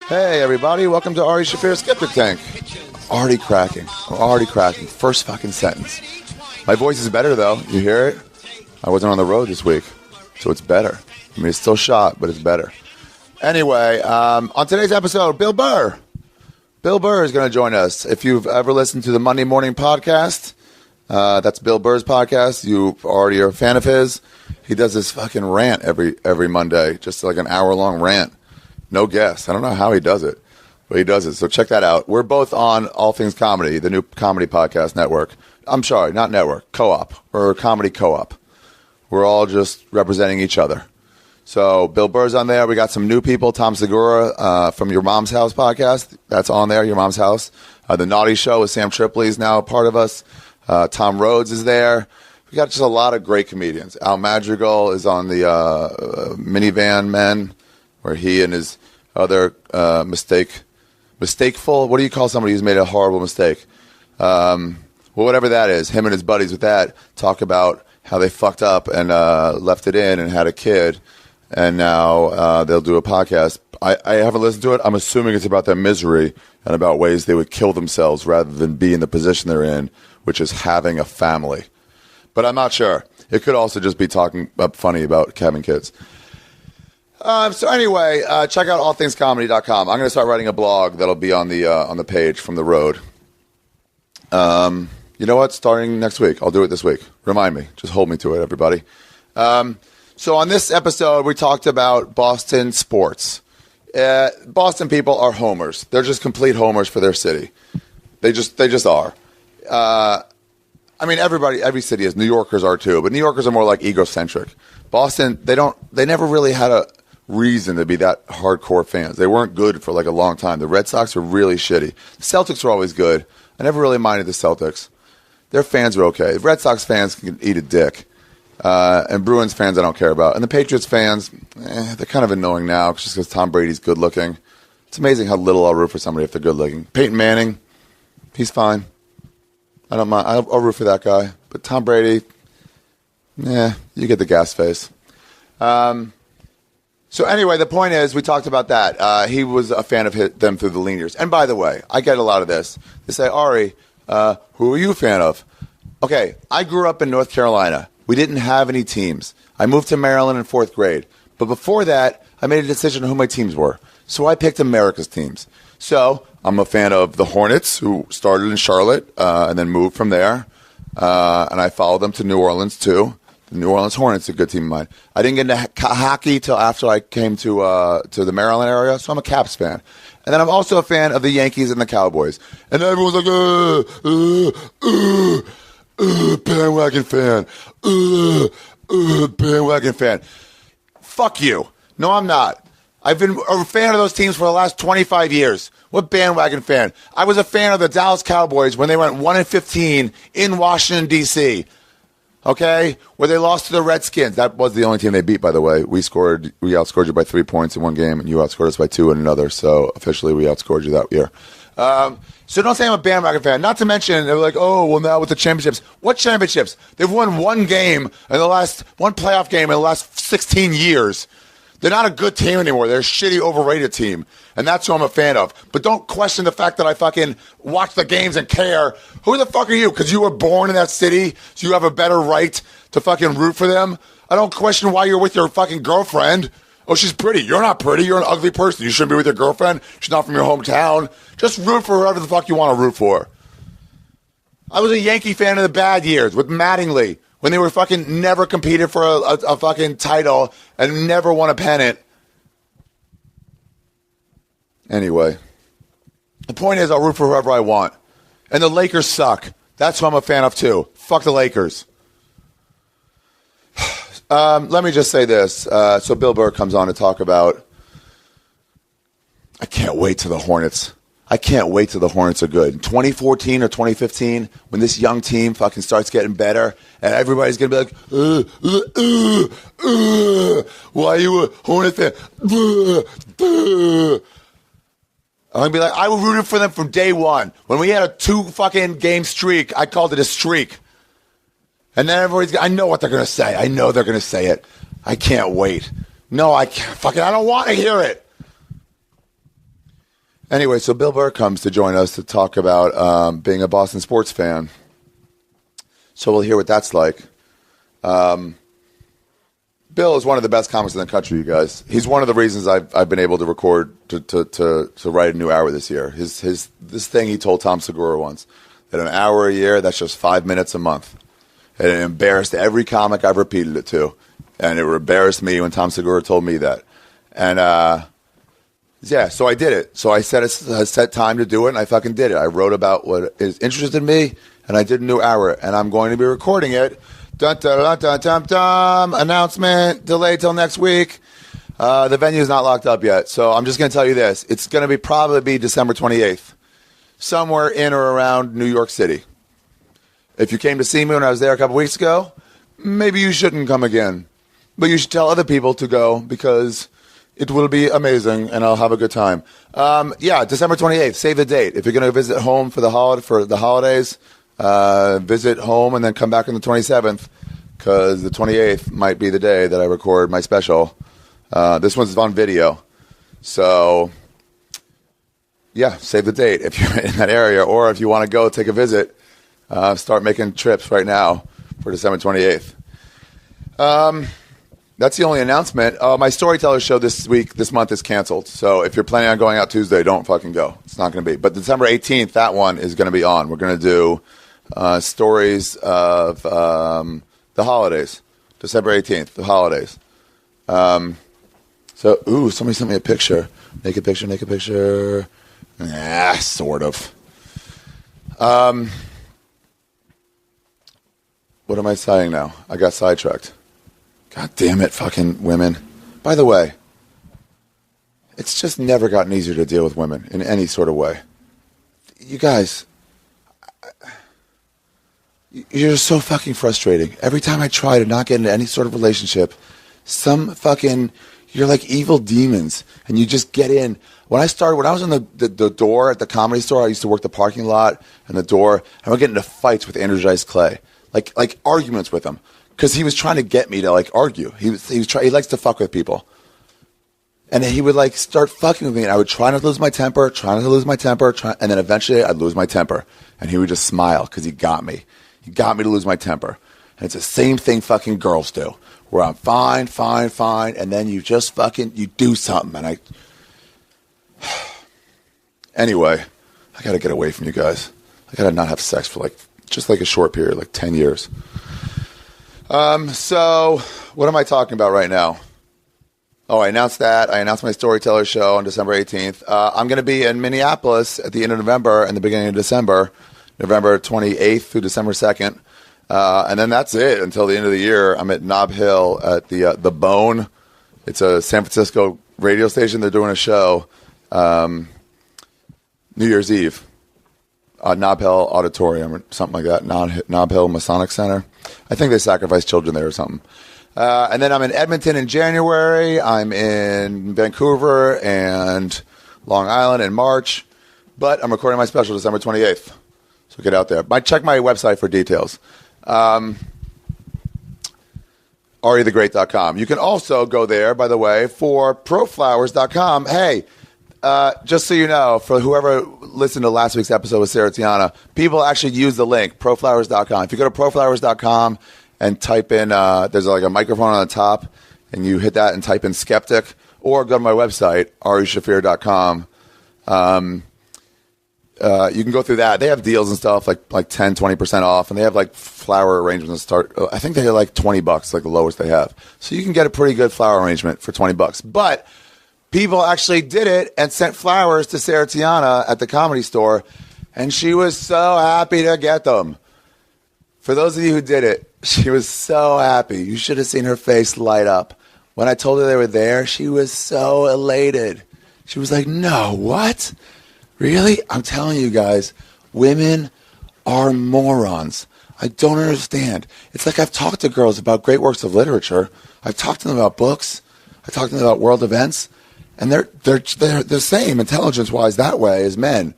Hey everybody, welcome to Ari Shaffirs Skeptic Tank. Already cracking. First fucking sentence. My voice is better though. You hear it? I wasn't on the road this week, so it's better. I mean, it's still shot, but it's better. Anyway, on today's episode, Bill Burr. Bill Burr is going to join us. If you've ever listened to the Monday Morning Podcast, that's Bill Burr's podcast. You already are a fan of his. He does this fucking rant every Monday, just like an hour-long rant. No guess. I don't know how he does it, but he does it. So check that out. We're both on All Things Comedy, the new comedy podcast network. I'm sorry, not network, co-op, or comedy co-op. We're all just representing each other. So Bill Burr's on there. We got some new people. Tom Segura from Your Mom's House podcast. That's on there, Your Mom's House. The Naughty Show with Sam Tripoli is now a part of us. Tom Rhodes is there. We got just a lot of great comedians. Al Madrigal is on the Minivan Men, where he and his other mistakeful, what do you call somebody who's made a horrible mistake? Well, whatever that is, him and his buddies with that talk about how they fucked up and left it in and had a kid, and now they'll do a podcast. I haven't listened to it. I'm assuming it's about their misery and about ways they would kill themselves rather than be in the position they're in, which is having a family. But I'm not sure. It could also just be talking funny about having kids. So anyway, check out allthingscomedy.com. I'm going to start writing a blog that'll be on the page from the road. You know what? Starting next week. I'll do it this week. Remind me. Just hold me to it, everybody. So on this episode, we talked about Boston sports. Boston people are homers. They're just complete homers for their city. They just are. I mean, every city is. New Yorkers are too, but New Yorkers are more like egocentric. Boston, they never really had a reason to be that hardcore fans. They weren't good for like a long time. The Red Sox were really shitty. The Celtics were always good. I never really minded the Celtics. Their fans were okay. The Red Sox fans can eat a dick. And Bruins fans I don't care about. And the Patriots fans, they're kind of annoying now just because Tom Brady's good looking. It's amazing how little I'll root for somebody if they're good looking. Peyton Manning, he's fine. I don't mind. I'll root for that guy. But Tom Brady, you get the gas face. So anyway, the point is, we talked about that. He was a fan of them through the lean years. And by the way, I get a lot of this. They say, Ari, who are you a fan of? Okay, I grew up in North Carolina. We didn't have any teams. I moved to Maryland in 4th grade. But before that, I made a decision on who my teams were. So I picked America's teams. So I'm a fan of the Hornets, who started in Charlotte and then moved from there. And I followed them to New Orleans, too. The New Orleans Hornets are a good team of mine. I didn't get into hockey till after I came to the Maryland area, so I'm a Caps fan. And then I'm also a fan of the Yankees and the Cowboys. And everyone's like, bandwagon fan. Bandwagon fan. Fuck you. No, I'm not. I've been a fan of those teams for the last 25 years. What bandwagon fan? I was a fan of the Dallas Cowboys when they went 1-15 in Washington, D.C., okay, where they lost to the Redskins. That was the only team they beat, by the way. We outscored you by 3 points in one game, and you outscored us by 2 in another. So officially, we outscored you that year. So don't say I'm a bandwagon fan. Not to mention, they're like, oh, well, now with the championships. What championships? They've won one playoff game in the last 16 years. They're not a good team anymore. They're a shitty, overrated team. And that's who I'm a fan of. But don't question the fact that I fucking watch the games and care. Who the fuck are you? Because you were born in that city, so you have a better right to fucking root for them? I don't question why you're with your fucking girlfriend. Oh, she's pretty. You're not pretty. You're an ugly person. You shouldn't be with your girlfriend. She's not from your hometown. Just root for whoever the fuck you want to root for. I was a Yankee fan in the bad years with Mattingly, when they were fucking never competed for a fucking title and never won a pennant. Anyway, the point is I'll root for whoever I want. And the Lakers suck. That's who I'm a fan of too. Fuck the Lakers. Let me just say this. So Bill Burr comes on to talk about, I can't wait till the Hornets. I can't wait till the Hornets are good. In 2014 or 2015, when this young team fucking starts getting better, and everybody's going to be like, why are you a Hornets fan? I'm going to be like, I rooted for them from day one. When we had a 2 fucking game streak, I called it a streak. And then I know what they're going to say. I know they're going to say it. I can't wait. No, I can't. I don't want to hear it. Anyway, so Bill Burr comes to join us to talk about being a Boston sports fan. So we'll hear what that's like. Bill is one of the best comics in the country, you guys. He's one of the reasons I've been able to record to write a new hour this year. This thing he told Tom Segura once, that an hour a year, that's just 5 minutes a month. And it embarrassed every comic I've repeated it to. And it embarrassed me when Tom Segura told me that. And yeah, so I did it. So I set time to do it, and I fucking did it. I wrote about what is interested in me, and I did a new hour. And I'm going to be recording it. Dun, dun, dun, dun, dun, dun. Announcement, delayed till next week. The venue's not locked up yet. So I'm just going to tell you this. It's going to probably be December 28th. Somewhere in or around New York City. If you came to see me when I was there a couple weeks ago, maybe you shouldn't come again. But you should tell other people to go because it will be amazing and I'll have a good time. Yeah, December 28th. Save the date. If you're going to visit home for the holidays, visit home and then come back on the 27th because the 28th might be the day that I record my special. This one's on video. So, yeah, save the date if you're in that area or if you want to go take a visit. Start making trips right now for December 28th. That's the only announcement. My storyteller show this month is canceled. So if you're planning on going out Tuesday, don't fucking go. It's not going to be. But December 18th, that one is going to be on. We're going to do stories of the holidays. December 18th, the holidays. Somebody sent me a picture. Naked picture. Sort of. What am I saying now? I got sidetracked. God damn it, fucking women. By the way, it's just never gotten easier to deal with women in any sort of way. You guys, you're so fucking frustrating. Every time I try to not get into any sort of relationship, you're like evil demons, and you just get in. When I was in the door at the Comedy Store, I used to work the parking lot and the door, and I would get into fights with Energized Clay, like arguments with him. Because he was trying to get me to like argue. He likes to fuck with people. And he would like start fucking with me and I would try not to lose my temper, and then eventually I'd lose my temper. And he would just smile because he got me. He got me to lose my temper. And it's the same thing fucking girls do. Where I'm fine, and then you just you do something. And Anyway, I gotta get away from you guys. I gotta not have sex for just a short period, like 10 years. So what am I talking about right now? Oh, I announced that. I announced my storyteller show on December 18th. I'm going to be in Minneapolis at the end of November and the beginning of December, November 28th through December 2nd. And then that's it until the end of the year. I'm at Nob Hill at the Bone. It's a San Francisco radio station. They're doing a show, New Year's Eve. Nob Hill Auditorium or something like that. Nob Hill Masonic Center. I think they sacrifice children there or something. And then I'm in Edmonton in January. I'm in Vancouver and Long Island in March. But I'm recording my special December 28th. So get out there. Check my website for details. AriTheGreat.com. You can also go there, by the way, for proflowers.com. Hey, just so you know, for whoever listened to last week's episode with Sarah Tiana, people actually use the link, proflowers.com. If you go to proflowers.com and type in, there's a microphone on the top, and you hit that and type in skeptic, or go to my website, arishaffir.com. You can go through that. They have deals and stuff like 10, 20% off, and they have flower arrangements that start, I think they're $20, the lowest they have. So you can get a pretty good flower arrangement for $20. But people actually did it and sent flowers to Sarah Tiana at the Comedy Store, and she was so happy to get them. For those of you who did it, she was so happy. You should have seen her face light up. When I told her they were there, she was so elated. She was like, no, what? Really? I'm telling you guys, women are morons. I don't understand. It's like I've talked to girls about great works of literature. I've talked to them about books. I've talked to them about world events. And they're the same intelligence-wise that way as men.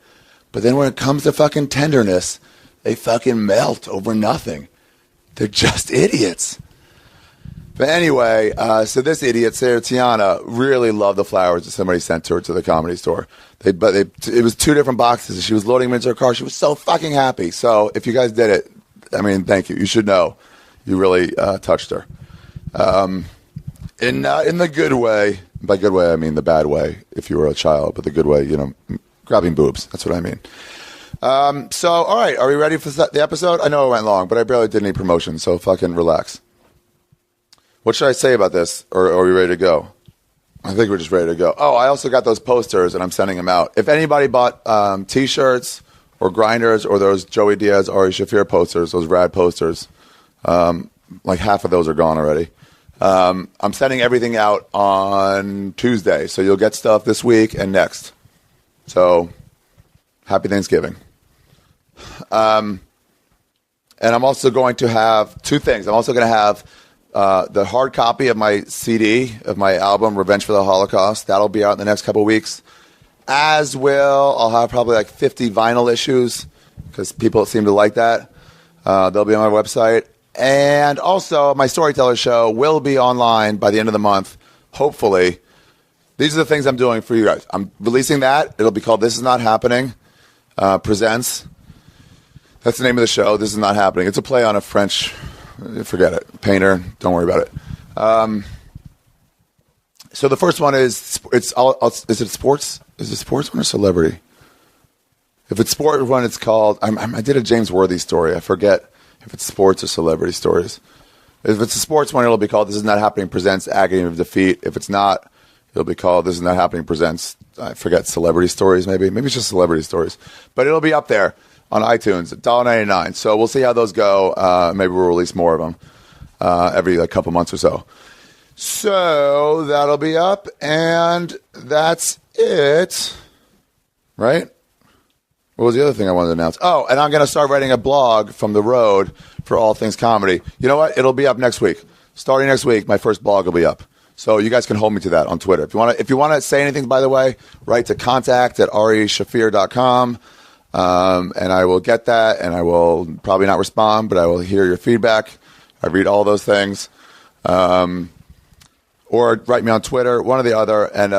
But then when it comes to fucking tenderness, they fucking melt over nothing. They're just idiots. But anyway, so this idiot, Sarah Tiana, really loved the flowers that somebody sent to her to the Comedy Store. It was 2 different boxes. She was loading them into her car. She was so fucking happy. So if you guys did it, I mean, thank you. You should know. You really touched her. In the good way. By good way, I mean the bad way if you were a child. But the good way, grabbing boobs. That's what I mean. So, all right. Are we ready for the episode? I know it went long, but I barely did any promotion. So fucking relax. What should I say about this? Or are we ready to go? I think we're just ready to go. Oh, I also got those posters, and I'm sending them out. If anybody bought T-shirts or grinders or those Joey Diaz, Ari Shaffirs posters, those rad posters, like half of those are gone already. I'm sending everything out on Tuesday, so you'll get stuff this week and next. So, happy Thanksgiving. And I'm also going to have 2 things. I'm also going to have the hard copy of my CD, of my album, Revenge for the Holocaust. That'll be out in the next couple of weeks. As will, I'll have probably like 50 vinyl issues, because people seem to like that. They'll be on my website. And also, my Storyteller show will be online by the end of the month, hopefully. These are the things I'm doing for you guys. I'm releasing that. It'll be called This Is Not Happening Presents. That's the name of the show. This Is Not Happening. It's a play on a French... Forget it. Painter. Don't worry about it. So the first one is is it sports? Is it sports one or celebrity? If it's sport one, it's called. I did a James Worthy story. I forget if it's sports or celebrity stories. If it's a sports one, it'll be called This Is Not Happening Presents Agony of Defeat. If it's not, it'll be called This Is Not Happening Presents. I forget, celebrity stories. Maybe it's just celebrity stories. But it'll be up there on iTunes, $1.99. So we'll see how those go. Maybe we'll release more of them every couple months or so. So that'll be up, and that's it. Right? What was the other thing I wanted to announce? Oh, and I'm going to start writing a blog from the road for all things comedy. You know what? It'll be up next week. Starting next week, my first blog will be up. So you guys can hold me to that on Twitter. If you want to say anything, by the way, write to contact@arishaffir.com. And I will get that, and I will probably not respond, but I will hear your feedback. I read all those things. Or write me on Twitter, one or the other, and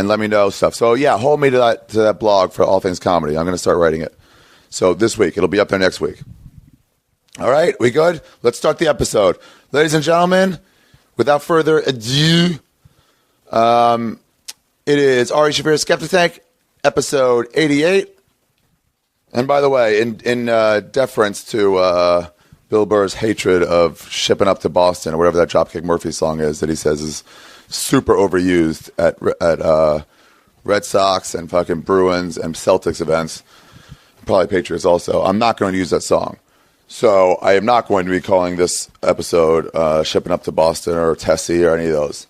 let me know stuff. So yeah, hold me to that blog for all things comedy. I'm going to start writing it. So this week, it'll be up there next week. All right, we good? Let's start the episode. Ladies and gentlemen, without further ado, it is Ari Shaffirs Skeptic, episode 88. And by the way, in deference to Bill Burr's hatred of shipping up to Boston, or whatever that Dropkick Murphy song is that he says is super overused at Red Sox and fucking Bruins and Celtics events, probably Patriots also, I'm not going to use that song. So I am not going to be calling this episode Shipping Up to Boston or Tessie or any of those.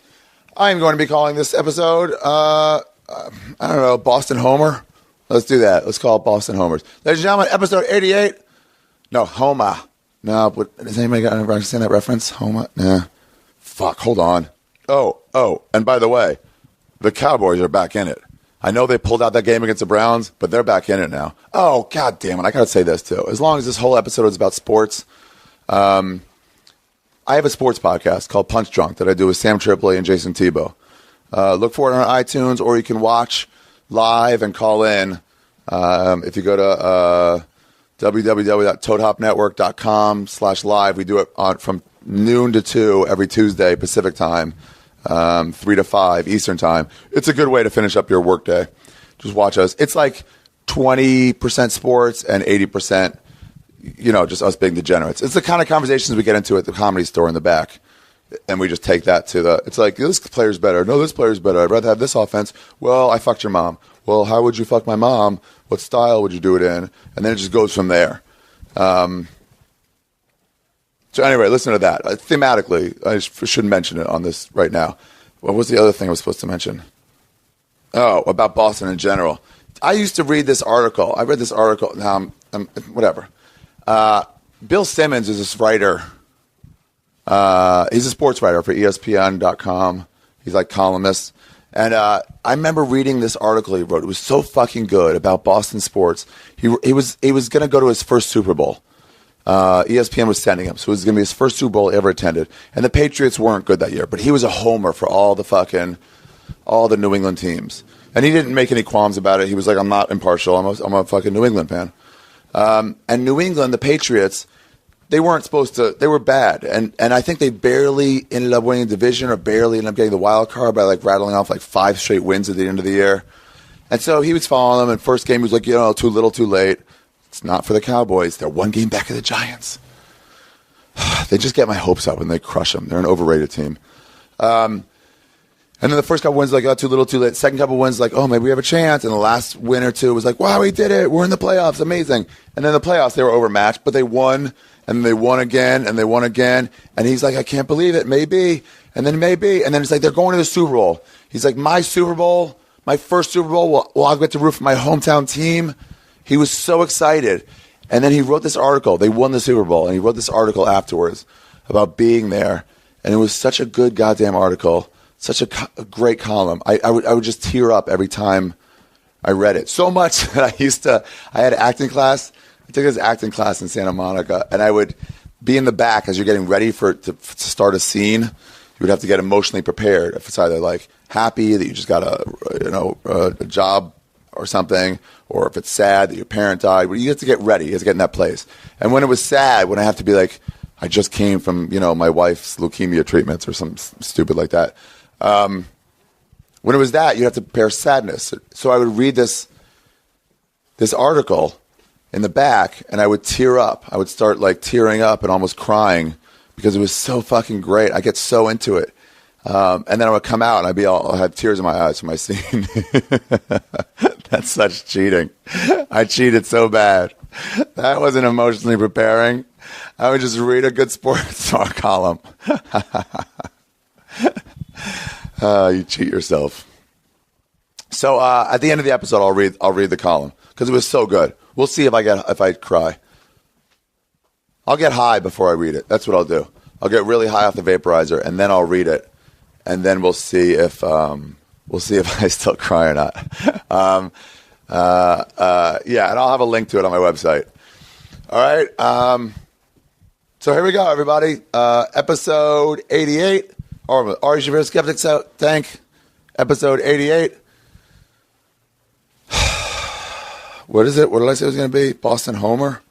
I'm going to be calling this episode, I don't know, Boston Homer. Let's do that. Let's call it Boston Homers. Ladies and gentlemen, episode 88. No, Homer. No, but does anybody understand that reference? Homer? Nah. Fuck, hold on. Oh, and by the way, the Cowboys are back in it. I know they pulled out that game against the Browns, but they're back in it now. Oh, God damn it. I got to say this, too. As long as this whole episode is about sports, I have a sports podcast called Punch Drunk that I do with Sam Tripoli and Jason Tebow. Look for it on iTunes, or you can watch live and call in. If you go to www.toadhopnetwork.com/live, we do it from noon to 2 every Tuesday Pacific time, 3 to 5 Eastern time. It's a good way to finish up your workday. Just watch us. It's like 20% sports and 80%, just us being degenerates. It's the kind of conversations we get into at the Comedy Store in the back. And we just take that to it's like, this player's better. No, this player's better. I'd rather have this offense. Well, I fucked your mom. Well, how would you fuck my mom? What style would you do it in? And then it just goes from there. So anyway, listen to that. Thematically, I shouldn't mention it on this right now. What was the other thing I was supposed to mention? Oh, about Boston in general. I used to read this article. I read this article. Now, whatever. Bill Simmons is this writer. He's a sports writer for ESPN.com. He's like columnist. And I remember reading this article he wrote. It was so fucking good about Boston sports. He was going to go to his first Super Bowl. ESPN was sending him. So it was going to be his first Super Bowl he ever attended. And the Patriots weren't good that year, but he was a homer for all the New England teams. And he didn't make any qualms about it. He was like, I'm not impartial. I'm a fucking New England fan. And New England, the Patriots, they weren't supposed to, they were bad. And I think they barely ended up winning the division or barely ended up getting the wild card by like rattling off like 5 straight wins at the end of the year. And so he was following them. And first game he was like, too little, too late. It's not for the Cowboys. They're one game back of the Giants. They just get my hopes up and they crush them. They're an overrated team. And then the first couple wins like, too little, too late. Second couple wins like, maybe we have a chance. And the last win or two was like, wow, we did it. We're in the playoffs. Amazing. And then the playoffs, they were overmatched, but they won. And they won again, and they won again. And he's like, I can't believe it. Maybe. And then maybe. And then it's like, they're going to the Super Bowl. He's like, my Super Bowl, my first Super Bowl, I'll get to root for my hometown team. He was so excited. And then he wrote this article. They won the Super Bowl. And he wrote this article afterwards about being there. And it was such a good goddamn article. Such a great column. I would just tear up every time I read it. So much that I had acting class. I took this acting class in Santa Monica. And I would be in the back as you're getting ready to start a scene. You would have to get emotionally prepared. If it's either like happy that you just got a job or something, or if it's sad that your parent died, you have to get ready. You have to get in that place. And when it was sad, when I have to be like, I just came from, my wife's leukemia treatments or something stupid like that. When it was that, you have to prepare sadness. So I would read this article in the back, and I would tear up. I would start like tearing up and almost crying because it was so fucking great. I get so into it. And then I would come out and I'll have tears in my eyes from my scene. That's such cheating. I cheated so bad. That wasn't emotionally preparing. I would just read a good sports talk column. You cheat yourself. So at the end of the episode, I'll read the column because it was so good. We'll see if I cry. I'll get high before I read it. That's what I'll do. I'll get really high off the vaporizer and then I'll read it, and then we'll see if I still cry or not. Yeah, and I'll have a link to it on my website. All right. So here we go, everybody. Episode 88. Ari Shaffirs Skeptic, episode 88. What is it? What did I say it was going to be? Boston Homer?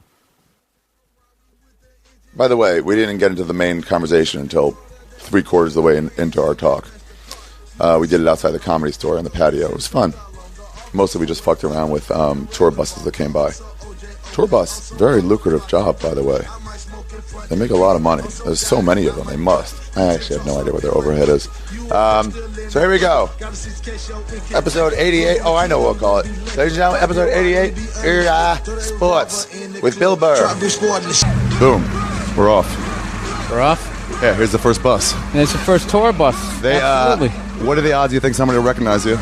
By the way, we didn't get into the main conversation until 3/4 of the way into our talk. We did it outside the Comedy Store on the patio. It was fun. Mostly we just fucked around with tour buses that came by. Tour bus, very lucrative job, by the way. They make a lot of money. There's so many of them. They must. I actually have no idea what their overhead is. So here we go. Episode 88. Oh, I know what we'll call it. Ladies and gentlemen, episode 88. Sports with Bill Burr. Boom. We're off. We're off? Yeah, here's the first bus. And it's the first tour bus. Absolutely. What are the odds you think somebody will recognize you?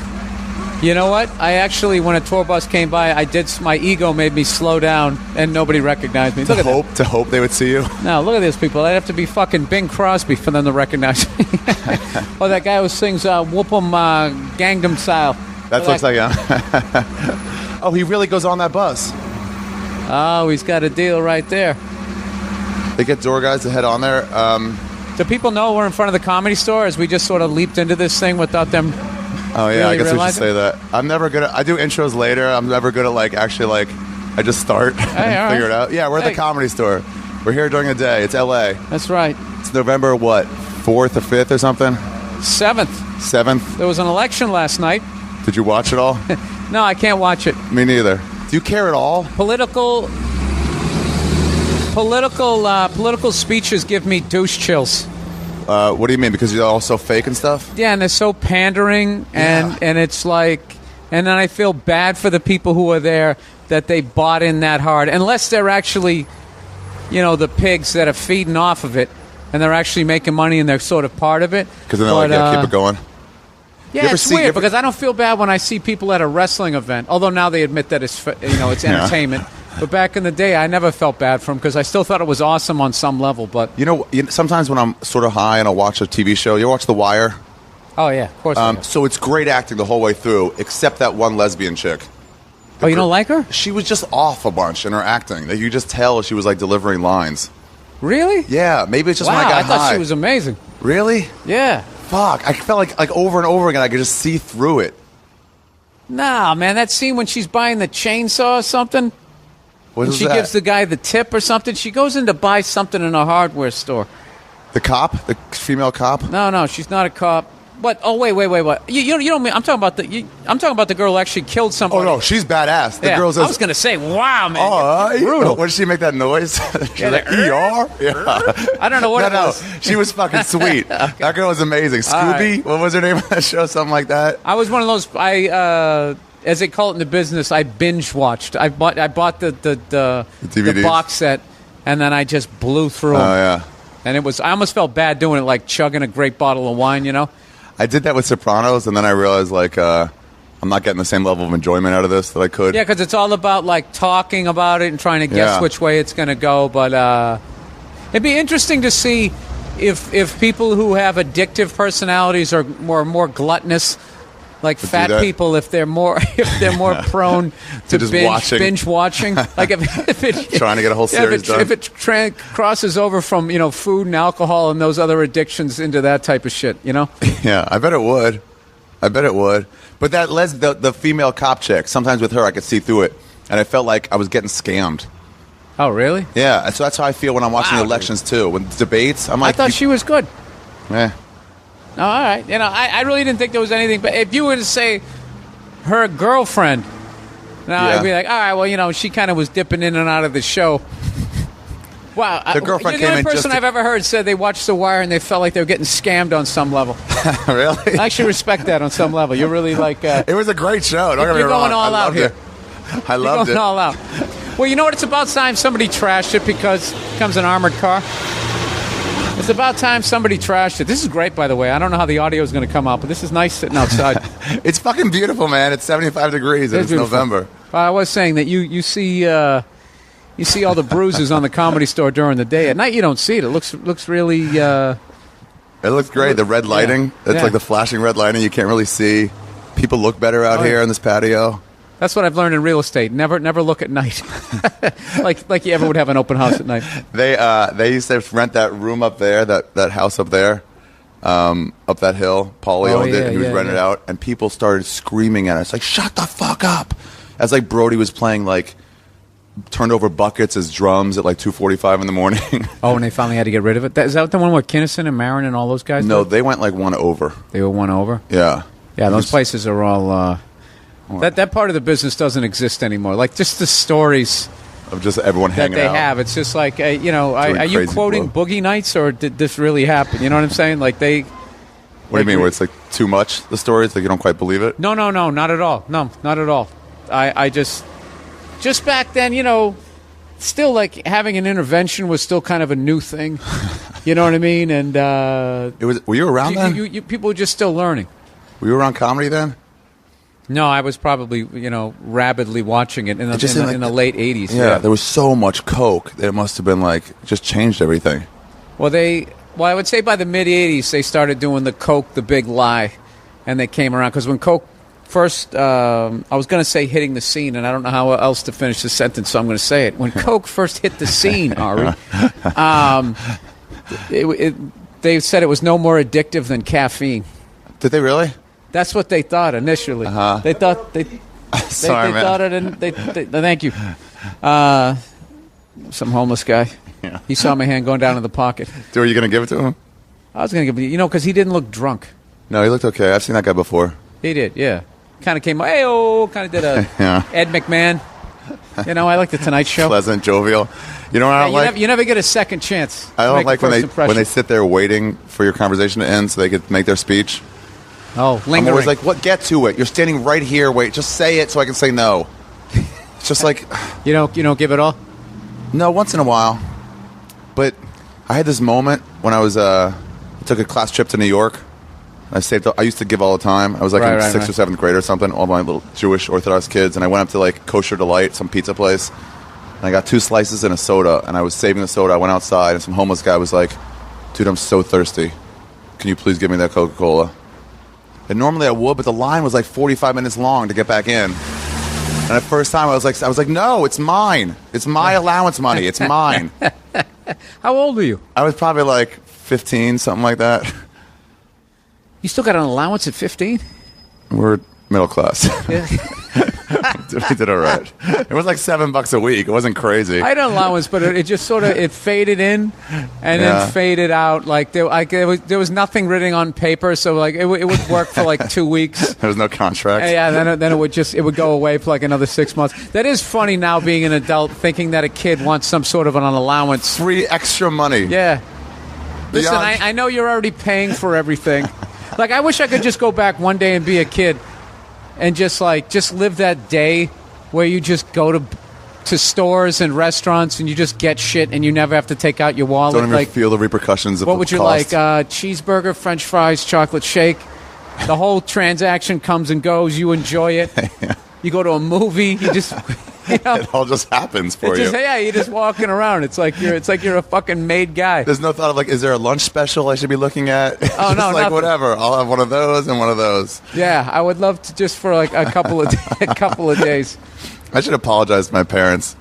You know what? I actually, when a tour bus came by, my ego made me slow down, and nobody recognized me. To hope they would see you? No, look at these people. I'd have to be fucking Bing Crosby for them to recognize me. Or that guy who sings Whoop 'em Gangnam Style. That looks like him. Oh, he really goes on that bus. Oh, he's got a deal right there. They get door guys to head on there. Do people know we're in front of the Comedy Store as we just sort of leaped into this thing without them? Oh yeah, really, I guess we should say that. I'm never good at. I do intros later. I'm never good at I just start and figure it out. Yeah, we're at the Comedy Store. We're here during the day. It's L.A. That's right. It's November 4th or 5th or something. 7th. There was an election last night. Did you watch it all? No, I can't watch it. Me neither. Do you care at all? Political speeches give me douche chills. What do you mean? Because you're all so fake and stuff? Yeah, and they're so pandering, and it's like, and then I feel bad for the people who are there that they bought in that hard, unless they're actually, the pigs that are feeding off of it, and they're actually making money and they're sort of part of it. Because then they're keep it going. Yeah, it's weird because I don't feel bad when I see people at a wrestling event. Although now they admit that it's it's entertainment. But back in the day, I never felt bad for them because I still thought it was awesome on some level. But sometimes when I'm sort of high and I'll watch a TV show, you watch The Wire? Oh yeah, of course. So it's great acting the whole way through, except that one lesbian chick. Oh, you don't like her? She was just off a bunch in her acting. Like, you just tell she was like delivering lines. Really? Yeah, maybe it's just wow, when I got thought high. she was amazing. Really? Yeah. Fuck, I felt like over and over again I could just see through it. Nah, man, that scene when she's buying the chainsaw or something, What and is she that? gives the guy the tip or something, she goes in to buy something in a hardware store. The cop? The female cop? No, she's not a cop. But wait, what? You don't mean? I'm talking about the girl who actually killed somebody. Oh, no, she's badass. The Yeah, girl says, I was gonna say, wow, man, oh, brutal. What did she make that noise? She's Yeah, like, the- ER? Yeah. I don't know what it No, was. she was fucking sweet. That girl was amazing. Scooby? What was her name on that show? Something like that? I was one of those. As they call it in the business, I binge watched. I bought the DVDs? box set, and then I just blew through Oh, them. yeah. And I almost felt bad doing it, like chugging a great bottle of wine, you know? I did that with Sopranos, and then I realized, like, I'm not getting the same level of enjoyment out of this that I could. Yeah, because it's all about, like, talking about it and trying to guess Yeah. which way it's going to go. But it'd be interesting to see if people who have addictive personalities are more gluttonous, like fat that? people, if they're more prone to just binge watching. Like if it Trying to get a whole series done. If it crosses over from food and alcohol and those other addictions into that type of shit, you know. Yeah, I bet it would. But that the female cop chick, sometimes with her I could see through it, and I felt like I was getting scammed. Oh, really? Yeah, so that's how I feel when I'm watching Wow, the elections too. When debates, I'm I like, thought she was good. Eh. Oh, all right. I really didn't think there was anything. But if you were to say her girlfriend, now Yeah. I'd be like, all right, well, she kind of was dipping in and out of the show. Wow. The girlfriend you're came the in only person just to- I've ever heard said they watched The Wire and they felt like they were getting scammed on some level. Really? I actually respect that on some level. You're really like... It was a great show. Don't get me You're wrong. going all I out loved here. it. I You're loved going it. all out. Well, you know what? It's about time somebody trashed it because it comes an armored car. It's about time somebody trashed it. This is great, by the way. I don't know how the audio is going to come out, but this is nice sitting outside. It's fucking beautiful, man. It's 75 degrees and it's beautiful. November. I was saying that you see all the bruises on the Comedy Store during the day. At night, you don't see it. It looks really. It looks great. The red lighting. It's Yeah. like the flashing red lighting. You can't really see. People look better out Oh, here yeah. in this patio. That's what I've learned in real estate. Never look at night, like you ever would have an open house at night. They used to rent that room up there, that house up there, up that hill. Paulie owned it, and he was renting it out, and people started screaming at us like, "Shut the fuck up!" As like Brody was playing like turned over buckets as drums at like 2:45 in the morning. Oh, and they finally had to get rid of it. Is that the one where Kinnison and Marin and all those guys? No, did? they went like one over. They were one over. Yeah, Yeah, those places are all. That part of the business doesn't exist anymore. Like just the stories of just everyone that hanging they out. have. It's just like are you crazy quoting flow. Boogie Nights or did this really happen? You know what I'm saying? Like they. What do you mean? Where it's like too much? The stories, like you don't quite believe it. No, not at all. No, not at all. I just back then, still like having an intervention was still kind of a new thing. You know what I mean? And It was. Were you around then? you people were just still learning. Were you around comedy then? No, I was probably rabidly watching it in It just seemed the like- late '80s. Yeah, there was so much coke that it must have been like just changed everything. Well, I would say by the mid '80s they started doing the Coke, the big lie, and they came around because when Coke first, I was going to say hitting the scene, and I don't know how else to finish the sentence, so I'm going to say it. When Coke first hit the scene, Ari, they said it was no more addictive than caffeine. Did they really? That's what they thought initially. Uh-huh. They thought they Sorry, man. thought it. And they thank you. Some homeless guy. Yeah. He saw my hand going down in the pocket. Dude, are you gonna give it to him? I was going to give because he didn't look drunk. No, he looked okay. I've seen that guy before. He did, yeah. Kind of came, hey-oh, kind of did a Yeah. Ed McMahon. I like the Tonight Show. Pleasant, jovial. You know what I don't like? You never get a second chance. I to don't make like a when first they impression. sit there waiting for your conversation to end so they could make their speech. Oh, I'm lingering. always like, "What? Get to it! You're standing right here. Wait, just say it so I can say no." It's just like, you don't give it all? no, once in a while. But I had this moment when I was took a class trip to New York. I used to give all the time. I was like in Right, 6th or 7th grade or something. All my little Jewish Orthodox kids, and I went up to like Kosher Delight, some pizza place, and I got 2 slices and a soda. And I was saving the soda. I went outside, and some homeless guy was like, "Dude, I'm so thirsty. Can you please give me that Coca-Cola?" And normally I would, but the line was like 45 minutes long to get back in. And the first time I was like, no, it's mine. It's my allowance money. It's mine. How old were you? I was probably like 15, something like that. You still got an allowance at 15? We're middle class. Yeah. We did all right. It was like $7 a week. It wasn't crazy. I had an allowance, but it just sort of faded in and then faded out. Like there was nothing written on paper, so like it would work for like 2 weeks. There was no contract. Yeah, then it would go away for like another 6 months. That is funny now, being an adult, thinking that a kid wants some sort of an allowance. Free extra money. Yeah. Listen, I know you're already paying for everything. Like, I wish I could just go back one day and be a kid and just live that day where you just go to stores and restaurants and you just get shit and you never have to take out your wallet. Don't even feel the repercussions of what would you cost. like? Cheeseburger, French fries, chocolate shake. The whole transaction comes and goes. You enjoy it. Yeah. You go to a movie. You just... You know, it all just happens for you. Yeah, you're just walking around. It's like you're a fucking made guy. There's no thought of like, is there a lunch special I should be looking at? Oh no, like nothing. Whatever. I'll have one of those and one of those. Yeah, I would love to just for like a couple of days. I should apologize to my parents.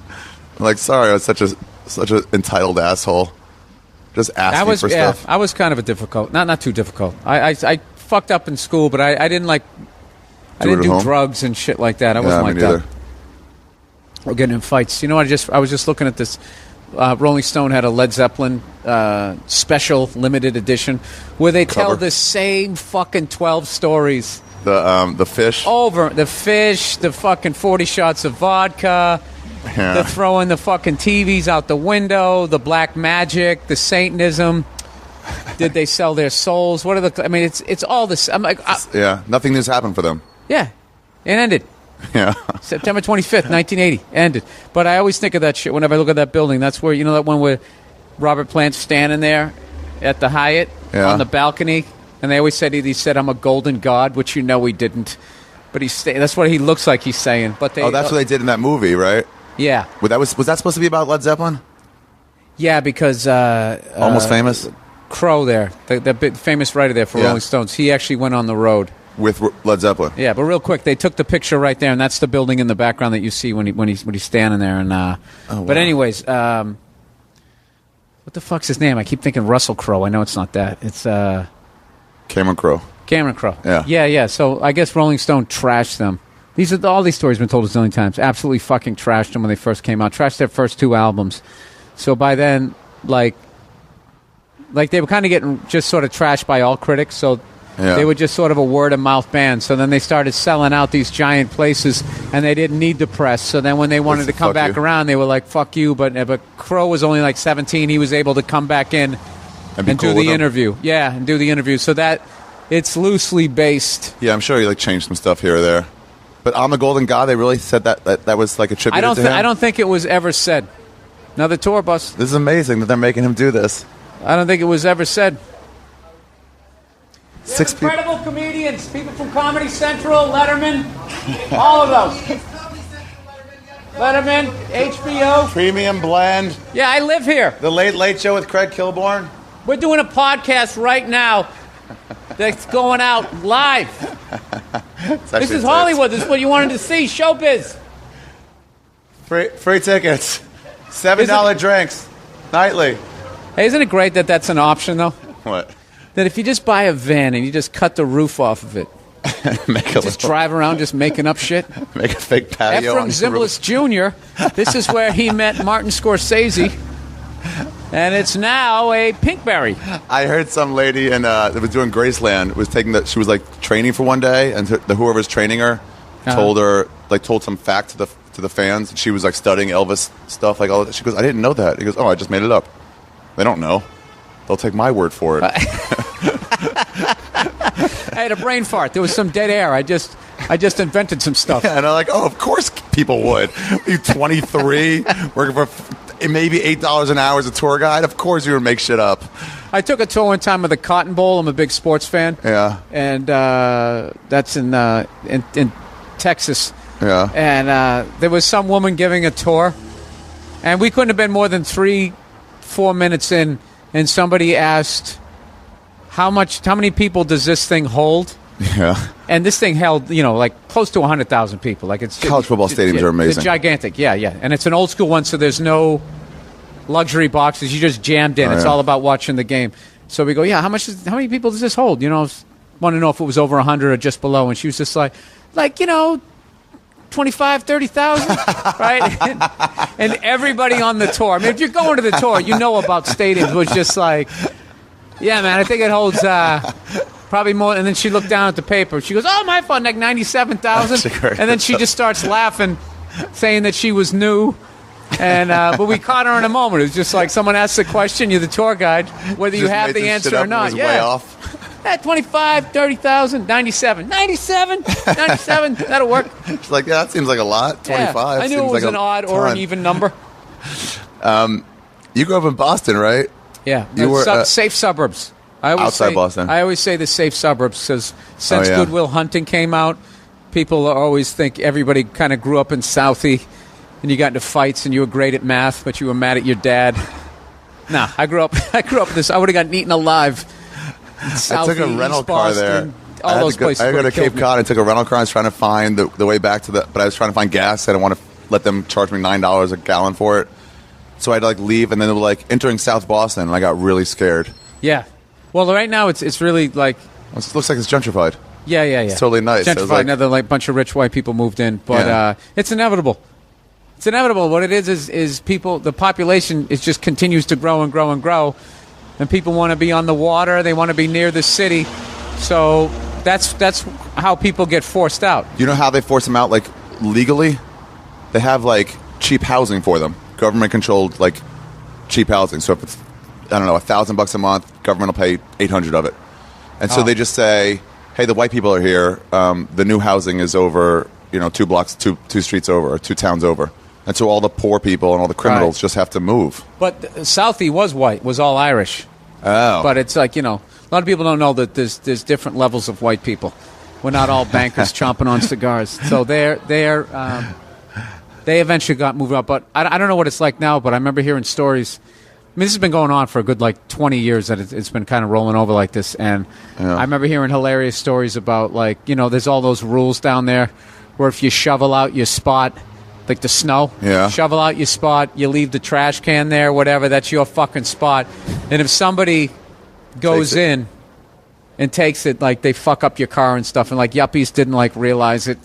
I'm like, sorry, I was such an entitled asshole. Just asking for stuff. I was kind of a difficult, not too difficult. I fucked up in school, but I didn't like. I didn't do drugs and shit like that. I wasn't like that. Or getting in fights. You know what? I was just looking at this. Rolling Stone had a Led Zeppelin special limited edition where they tell the same fucking 12 stories. The fish. Over the fish, the fucking 40 shots of vodka, the throwing the fucking TVs out the window, the black magic, the Satanism. Did they sell their souls? What are the? I mean, it's all this. I'm like, nothing new's happened for them. Yeah, it ended. Yeah. September 25th, 1980. Ended. But I always think of that shit whenever I look at that building. That's where, you know, that one where Robert Plant's standing there at the Hyatt on the balcony. And they always said he said, I'm a golden god, which you know he didn't. But that's what he looks like he's saying. But that's what they did in that movie, right? Yeah. Well, was that supposed to be about Led Zeppelin? Yeah, because... Almost Famous? Crow there, the big famous writer there for Rolling Stones. He actually went on the road. With Led Zeppelin. Yeah, but real quick, they took the picture right there, and that's the building in the background that you see when he's standing there. And But anyways, what the fuck's his name? I keep thinking Russell Crowe. I know it's not that. It's Cameron Crowe. Cameron Crowe. Yeah. Yeah. So I guess Rolling Stone trashed them. All these stories have been told a zillion times. Absolutely fucking trashed them when they first came out. Trashed their first 2 albums. So by then, like they were kind of getting just sort of trashed by all critics. So. Yeah. They were just sort of a word-of-mouth band. So then they started selling out these giant places, and they didn't need the press. So then when they wanted to come back around, they were like, fuck you. But Crow was only like 17. He was able to come back in and do the interview. Yeah, and do the interview. So that it's loosely based. Yeah, I'm sure he changed some stuff here or there. But I'm a Golden God, they really said that was like attributed to him? I don't think it was ever said. Another tour bus. This is amazing that they're making him do this. I don't think it was ever said. 6 incredible comedians, people from Comedy Central, Letterman, all of those. Letterman, HBO. Premium Blend. Yeah, I live here. The Late Late Show with Craig Kilborn. We're doing a podcast right now that's going out live. This is Hollywood. This is what you wanted to see. Showbiz. Free tickets. $7 drinks. Nightly. Hey, isn't it great that that's an option, though? What? That if you just buy a van and you just cut the roof off of it, just drive around just making up shit. Make a fake patio. Ephraim Zimbalist Jr., this is where he met Martin Scorsese, and it's now a Pinkberry. I heard some lady that was doing Graceland was taking she was like training for one day, and whoever's training her told some fact to the fans. And she was like studying Elvis stuff, like all that. She goes, I didn't know that. He goes, oh, I just made it up. They don't know. They'll take my word for it. I had a brain fart. There was some dead air. I just invented some stuff. Yeah, and I'm like, oh, of course people would. You 23, working for maybe $8 an hour as a tour guide. Of course you would make shit up. I took a tour one time of the Cotton Bowl. I'm a big sports fan. Yeah. And that's in Texas. Yeah. And there was some woman giving a tour, and we couldn't have been more than 3-4 minutes in. And somebody asked, how many people does this thing hold? Yeah. And this thing held, like close to 100,000 people. Like it's college football stadiums are amazing. It's gigantic. Yeah. And it's an old school one, so there's no luxury boxes. You just jammed in. It's all about watching the game. So we go, yeah, how many people does this hold? Want to know if it was over 100 or just below. And she was just like 25, 30,000, right? And everybody on the tour. I mean, if you're going to the tour, you know about stadiums. Was just like, yeah, man, I think it holds probably more. And then she looked down at the paper. She goes, oh, my fault, like 97,000. And then she just starts laughing, saying that she was new. And but we caught her in a moment. It was just like someone asks a question, you're the tour guide, whether you have the answer or not. Way off. 25, 30,000, 97. 97? That'll work. She's like, yeah, that seems like a lot. 25. I knew it was an odd or an even number. You grew up in Boston, right? Yeah. You were safe suburbs. Outside Boston. I always say the safe suburbs because since Good Will Hunting came out, people always think everybody kind of grew up in Southie and you got into fights and you were great at math, but you were mad at your dad. Nah, I grew up this. I would have gotten eaten alive. I took a rental car there. All those places. I go to Cape Cod. I took a rental car. I was trying to find the way back but I was trying to find gas. I didn't want to let them charge me $9 a gallon for it. So I had to leave, and then they were entering South Boston, and I got really scared. Yeah. Well, right now it's really like it looks like it's gentrified. Yeah. It's totally nice. Gentrified. Another bunch of rich white people moved in, but it's inevitable. It's inevitable. What it is people. The population just continues to grow and grow and grow. And people want to be on the water. They want to be near the city. So that's how people get forced out. You know how they force them out, legally? They have, cheap housing for them. Government-controlled, cheap housing. So if it's, I don't know, $1,000 a month, government will pay $800 of it. And so they just say, hey, the white people are here. The new housing is over, 2 blocks, two streets over, or 2 towns over. And so all the poor people and all the criminals just have to move. But Southie was white, was all Irish. Oh. But it's a lot of people don't know that there's different levels of white people. We're not all bankers chomping on cigars. So they eventually got moved up. But I don't know what it's like now, but I remember hearing stories. I mean, this has been going on for a good 20 years that it's been kind of rolling over like this. And I remember hearing hilarious stories about there's all those rules down there where if you shovel out your spot, like the snow, shovel out your spot, you leave the trash can there, whatever, that's your fucking spot. And if somebody goes in and takes it, they fuck up your car and stuff, and yuppies didn't realize it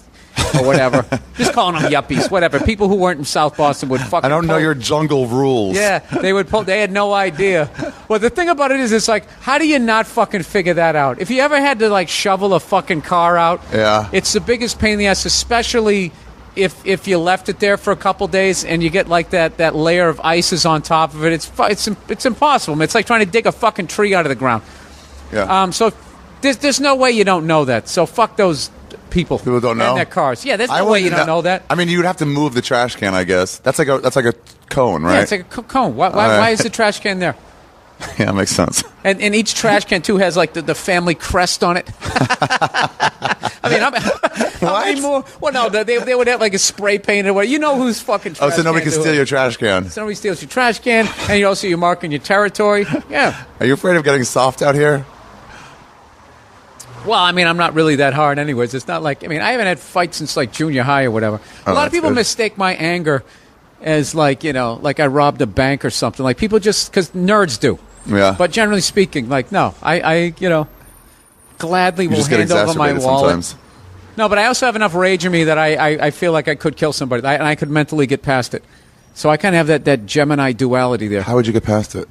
or whatever. Just calling them yuppies, whatever. People who weren't in South Boston would fucking I don't know your jungle rules. Yeah, they had no idea. Well, the thing about it is, how do you not fucking figure that out? If you ever had to shovel a fucking car out, it's the biggest pain in the ass, especially if you left it there for a couple days and you get that layer of ice is on top of it. It's impossible. I mean, it's like trying to dig a fucking tree out of the ground. Yeah. So there's no way you don't know that. So fuck those people. People don't know? And their cars. Yeah, there's no way you don't know that. I mean, you would have to move the trash can, I guess. That's like a cone, right? Yeah, it's like a cone. Why is the trash can there? Yeah, that makes sense. And each trash can, too, has, the family crest on it. I mean, how many more? Well, no, they would have, a spray paint or whatever. You know who's fucking trash can. Oh, so nobody can steal your trash can. So nobody steals your trash can, and you're marking your territory. Yeah. Are you afraid of getting soft out here? Well, I mean, I'm not really that hard anyways. It's not I I haven't had fights since, junior high or whatever. A lot of people mistake my anger as, I robbed a bank or something. People just, because nerds do. Yeah. But generally speaking, no, I gladly will hand over my wallet. Sometimes. No, but I also have enough rage in me that I feel like I could kill somebody, and I could mentally get past it. So I kind of have that Gemini duality there. How would you get past it?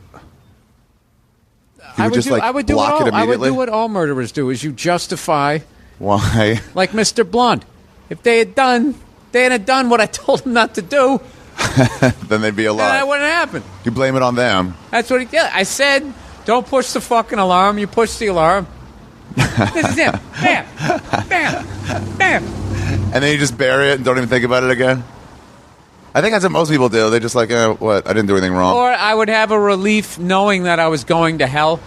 I would do what all murderers do, is you justify. Why? Like Mr. Blonde. If they had done what I told them not to do, then they'd be alive. Then that wouldn't happen. You blame it on them. That's what he did. I said, don't push the fucking alarm. You push the alarm. This is him. Bam. Bam. Bam. And then you just bury it and don't even think about it again? I think that's what most people do. They're just what? I didn't do anything wrong. Or I would have a relief knowing that I was going to hell.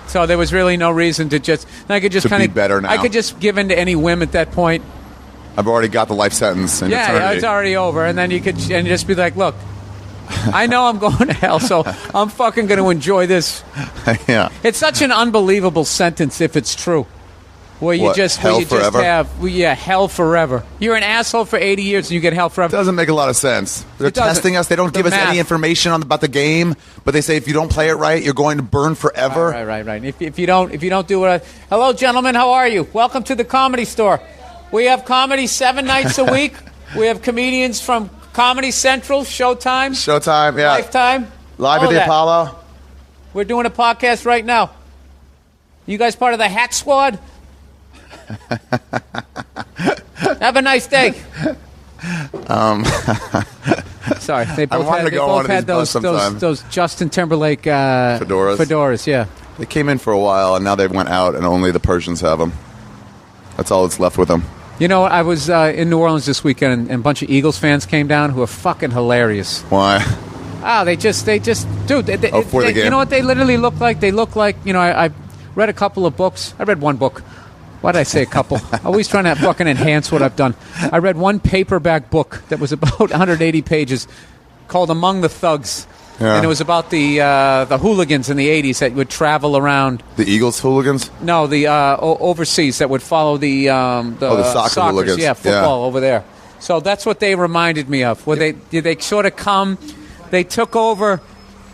So there was really no reason to just... I could just kind of... be better now. I could just give in to any whim at that point. I've already got the life sentence. Yeah, it's already over. And then you could just be like, look, I know I'm going to hell, so I'm fucking going to enjoy this. Yeah. It's such an unbelievable sentence if it's true. Where you just hell where you forever? Hell forever. You're an asshole for 80 years and you get hell forever. Doesn't make a lot of sense. They're testing us. They don't give us any information about the game, but they say if you don't play it right, you're going to burn forever. Right. If you don't do it, hello, gentlemen. How are you? Welcome to the Comedy Store. We have comedy 7 nights a week. We have comedians from Comedy Central, Showtime, yeah, Lifetime, live at the Apollo. We're doing a podcast right now. You guys part of the Hat Squad? Have a nice day. Sorry, they both had those Justin Timberlake fedoras. Yeah, they came in for a while and now they went out, and only the Persians have them. That's all that's left with them. You know, I was in New Orleans this weekend, and a bunch of Eagles fans came down who are fucking hilarious. Why? Oh, they just, dude. For the game. You know what they literally look like? They look like, I read a couple of books. I read one book. Why did I say a couple? Always trying to fucking enhance what I've done. I read one paperback book that was about 180 pages called Among the Thugs. Yeah. And it was about the hooligans in the 80s that would travel around. The Eagles hooligans? No, the overseas that would follow the soccer hooligans. Yeah, football over there. So that's what they reminded me of. Where they sort of come, they took over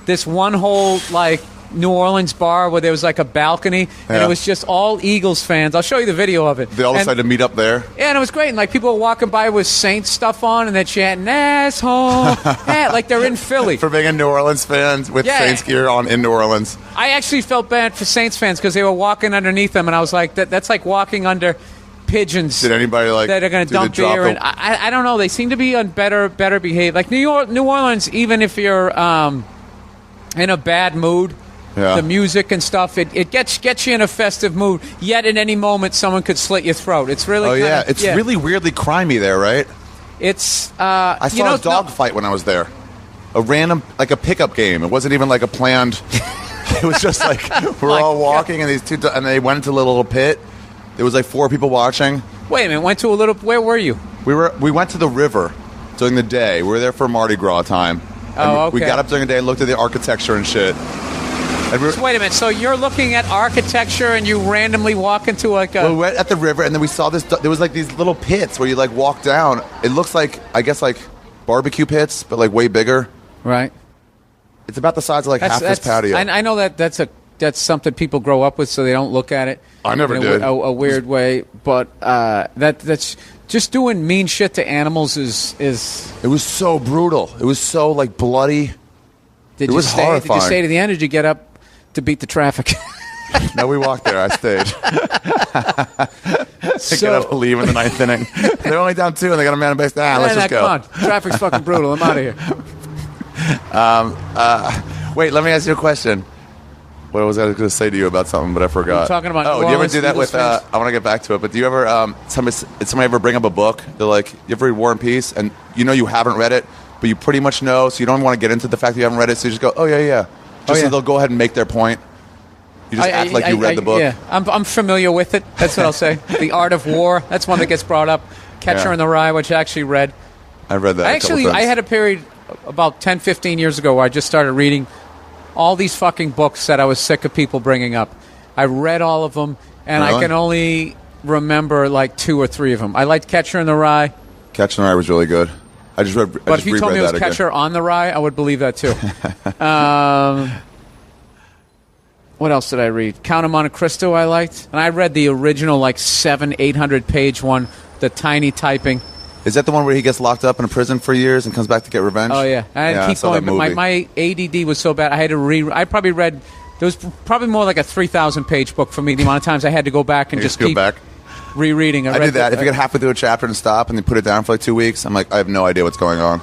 this one whole, like, New Orleans bar where there was like a balcony, and it was just all Eagles fans. I'll show you the video of it. They all decided to meet up there. Yeah, and it was great. And like people were walking by with Saints stuff on, and they're chanting "asshole," like they're in Philly. For being a New Orleans fans with Saints gear on in New Orleans. I actually felt bad for Saints fans because they were walking underneath them, and I was like, that's like walking under pigeons. Did anybody that are going to dump beer? And I don't know. They seem to be on better behaved. Like New Orleans, even if you're in a bad mood. Yeah. The music and stuff, it gets you in a festive mood. Yet at any moment, someone could slit your throat. It's really it's really weirdly crimey there, right? It's I saw a dog fight when I was there. A random, like a pickup game. It wasn't even like a planned. It was just like we're all walking, and and they went into a little pit. There was like 4 people watching. Wait a minute, where were you? We went to the river during the day. We were there for Mardi Gras time. We got up during the day, looked at the architecture and shit. So wait a minute. So you're looking at architecture and you randomly walk into like a... We went at the river and then we saw this... There was like these little pits where you like walk down. It looks like, I guess, like barbecue pits, but like way bigger. Right. It's about the size of like half this patio. I know that's something people grow up with, so they don't look at it. I never did. A weird way. But that's... Just doing mean shit to animals is... It was so brutal. It was so like bloody. It was horrifying. Did you stay to the end or did you get up to beat the traffic? No, we walked there. I stayed. Get up and leave in the 9th inning. They're only down 2 and they got a man on base. Let's just go. Come on. Traffic's fucking brutal. I'm out of here. Wait, let me ask you a question. What was I going to say to you about something, but I forgot. We're talking about do you ever do that with... I want to get back to it, but do you ever... somebody ever bring up a book? They're like, you ever read War and Peace? And you know you haven't read it, but you pretty much know, so you don't want to get into the fact that you haven't read it, so you just go, oh, yeah. So they'll go ahead and make their point. You just act like you read the book. Yeah, I'm familiar with it. That's what I'll say. The Art of War. That's one that gets brought up. Catcher in the Rye, which I actually read. I read that. I had a period about 10, 15 years ago where I just started reading all these fucking books that I was sick of people bringing up. I read all of them, and I can only remember like 2 or 3 of them. I liked Catcher in the Rye. Catcher in the Rye was really good. But if you told me it was Catcher on the Rye, I would believe that too. What else did I read? Count of Monte Cristo I liked. And I read the original like 700-800 page one, the tiny typing. Is that the one where he gets locked up in a prison for years and comes back to get revenge? Oh, yeah. I had to keep going, but my ADD was so bad, I had to I probably read... There was probably more like a 3,000-page book for me, the amount of times I had to go back and just keep rereading. I did that. If you get halfway through a chapter and stop and then put it down for like 2 weeks, I'm like, I have no idea what's going on.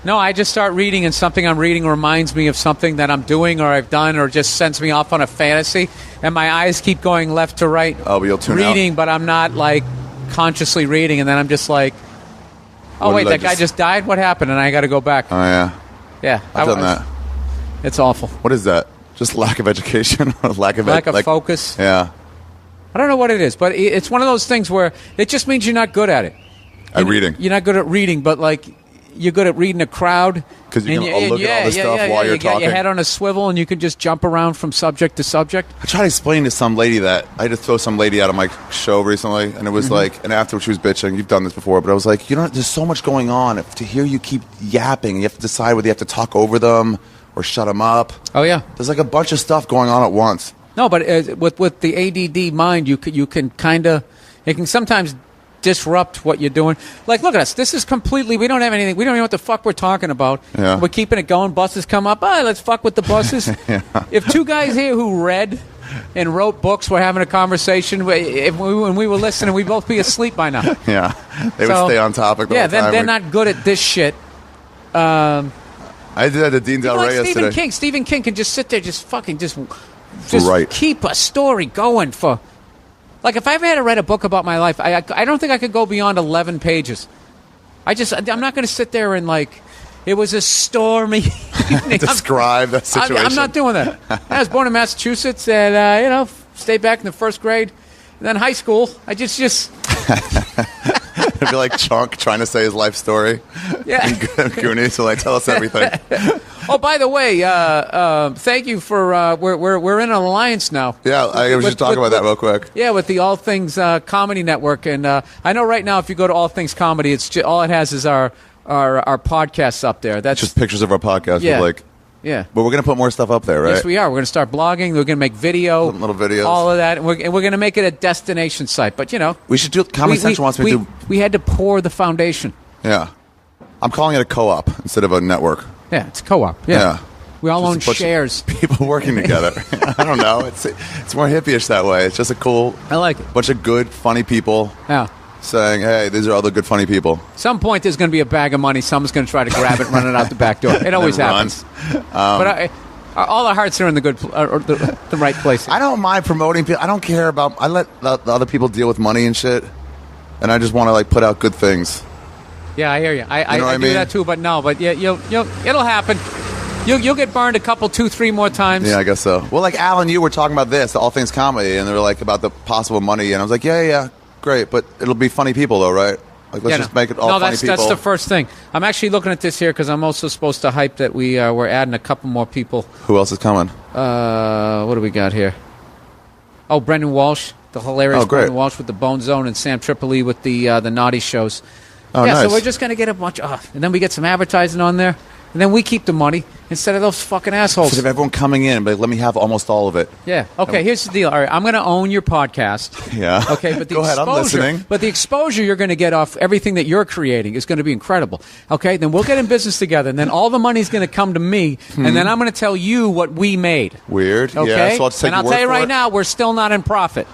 No, I just start reading, and something I'm reading reminds me of something that I'm doing or I've done, or just sends me off on a fantasy, and my eyes keep going left to right. Oh, but you'll tune out. Reading, but I'm not like consciously reading, and then I'm just like, oh, wait, that guy just died? What happened? And I got to go back. Oh, yeah. Yeah. I've done that. It's awful. What is that? Just lack of education? lack of focus? Yeah. I don't know what it is, but it's one of those things where it just means you're not good at it. At reading. You're not good at reading, but like you're good at reading a crowd. Because you can look at all this stuff while you're you talking. got your head on a swivel, and you can just jump around from subject to subject. I tried to explain to some lady that I had to throw some lady out of my show recently, and it was like, and after she was bitching, you've done this before, but I was like, there's so much going on. To hear you keep yapping, you have to decide whether you have to talk over them or shut them up. Oh yeah, there's like a bunch of stuff going on at once. No, but with the ADD mind, you can kind of, it can sometimes disrupt what you're doing. Like, look at us. This is completely, we don't have anything. We don't even know what the fuck we're talking about. Yeah. We're keeping it going. Buses come up. Let's fuck with the buses. Yeah. If two guys here who read and wrote books were having a conversation, when we were listening, we'd both be asleep by now. Yeah. They would stay on topic the whole time. Yeah, they're not good at this shit. I did that to Dean Del Rey yesterday. Stephen King can just sit there, just right. keep a story going for... Like, if I ever had to write a book about my life, I don't think I could go beyond 11 pages. I'm not going to sit there and, like, it was a stormy evening. Describe that situation. I'm not doing that. I was born in Massachusetts and, stayed back in the first grade. And then high school, I just... It'd be like Chunk trying to say his life story. Yeah. And Goonies, so like, tell us everything. Oh, by the way, thank you for we're in an alliance now. Yeah, I was just talking about that real quick. Yeah, with the All Things Comedy Network, and I know right now if you go to All Things Comedy, it's all it has is our podcasts up there. That's just pictures of our podcast. Yeah. Yeah, but we're going to put more stuff up there, right? Yes, we are. We're going to start blogging. We're going to make video, little videos, all of that, and we're going to make it a destination site. But we should do. Comedy Central wants me to. We had to pour the foundation. Yeah, I'm calling it a co-op instead of a network. Yeah, it's co-op. Yeah. We all own shares. People working together. I don't know. It's more hippie-ish that way. It's just a cool. I like it. Bunch of good, funny people. Yeah. Saying, hey, these are all the good, funny people. Some point there's going to be a bag of money. Someone's going to try to grab it and run it out the back door. It always happens. But all our hearts are in the right place. I don't mind promoting people. I don't care about. I let the other people deal with money and shit, and I just want to put out good things. Yeah, I hear you. I do that too, but yeah, it'll happen. You'll get burned a couple, 2, 3 more times. Yeah, I guess so. Well, like Al and you were talking about this, the All Things Comedy, and they were like about the possible money, and I was like, yeah, great, but it'll be funny people though, right? Like, let's just make it all funny people. No, that's the first thing. I'm actually looking at this here because I'm also supposed to hype that we're adding a couple more people. Who else is coming? What do we got here? Oh, Brendan Walsh, the hilarious Brendan Walsh with the Bone Zone, and Sam Tripoli with the naughty shows. Oh, yeah, nice. so we're just going to get a bunch and then we get some advertising on there, and then we keep the money instead of those fucking assholes. Instead of everyone coming in, but let me have almost all of it. Yeah. Okay, here's the deal. All right, I'm going to own your podcast. Yeah. Okay, but the Go ahead, I'm listening. But the exposure you're going to get off everything that you're creating is going to be incredible. Okay, then we'll get in business together, and then all the money's going to come to me, and then I'm going to tell you what we made. Weird. Okay? Yeah, so I'll take and I'll your tell you word right for it. now, we're still not in profit.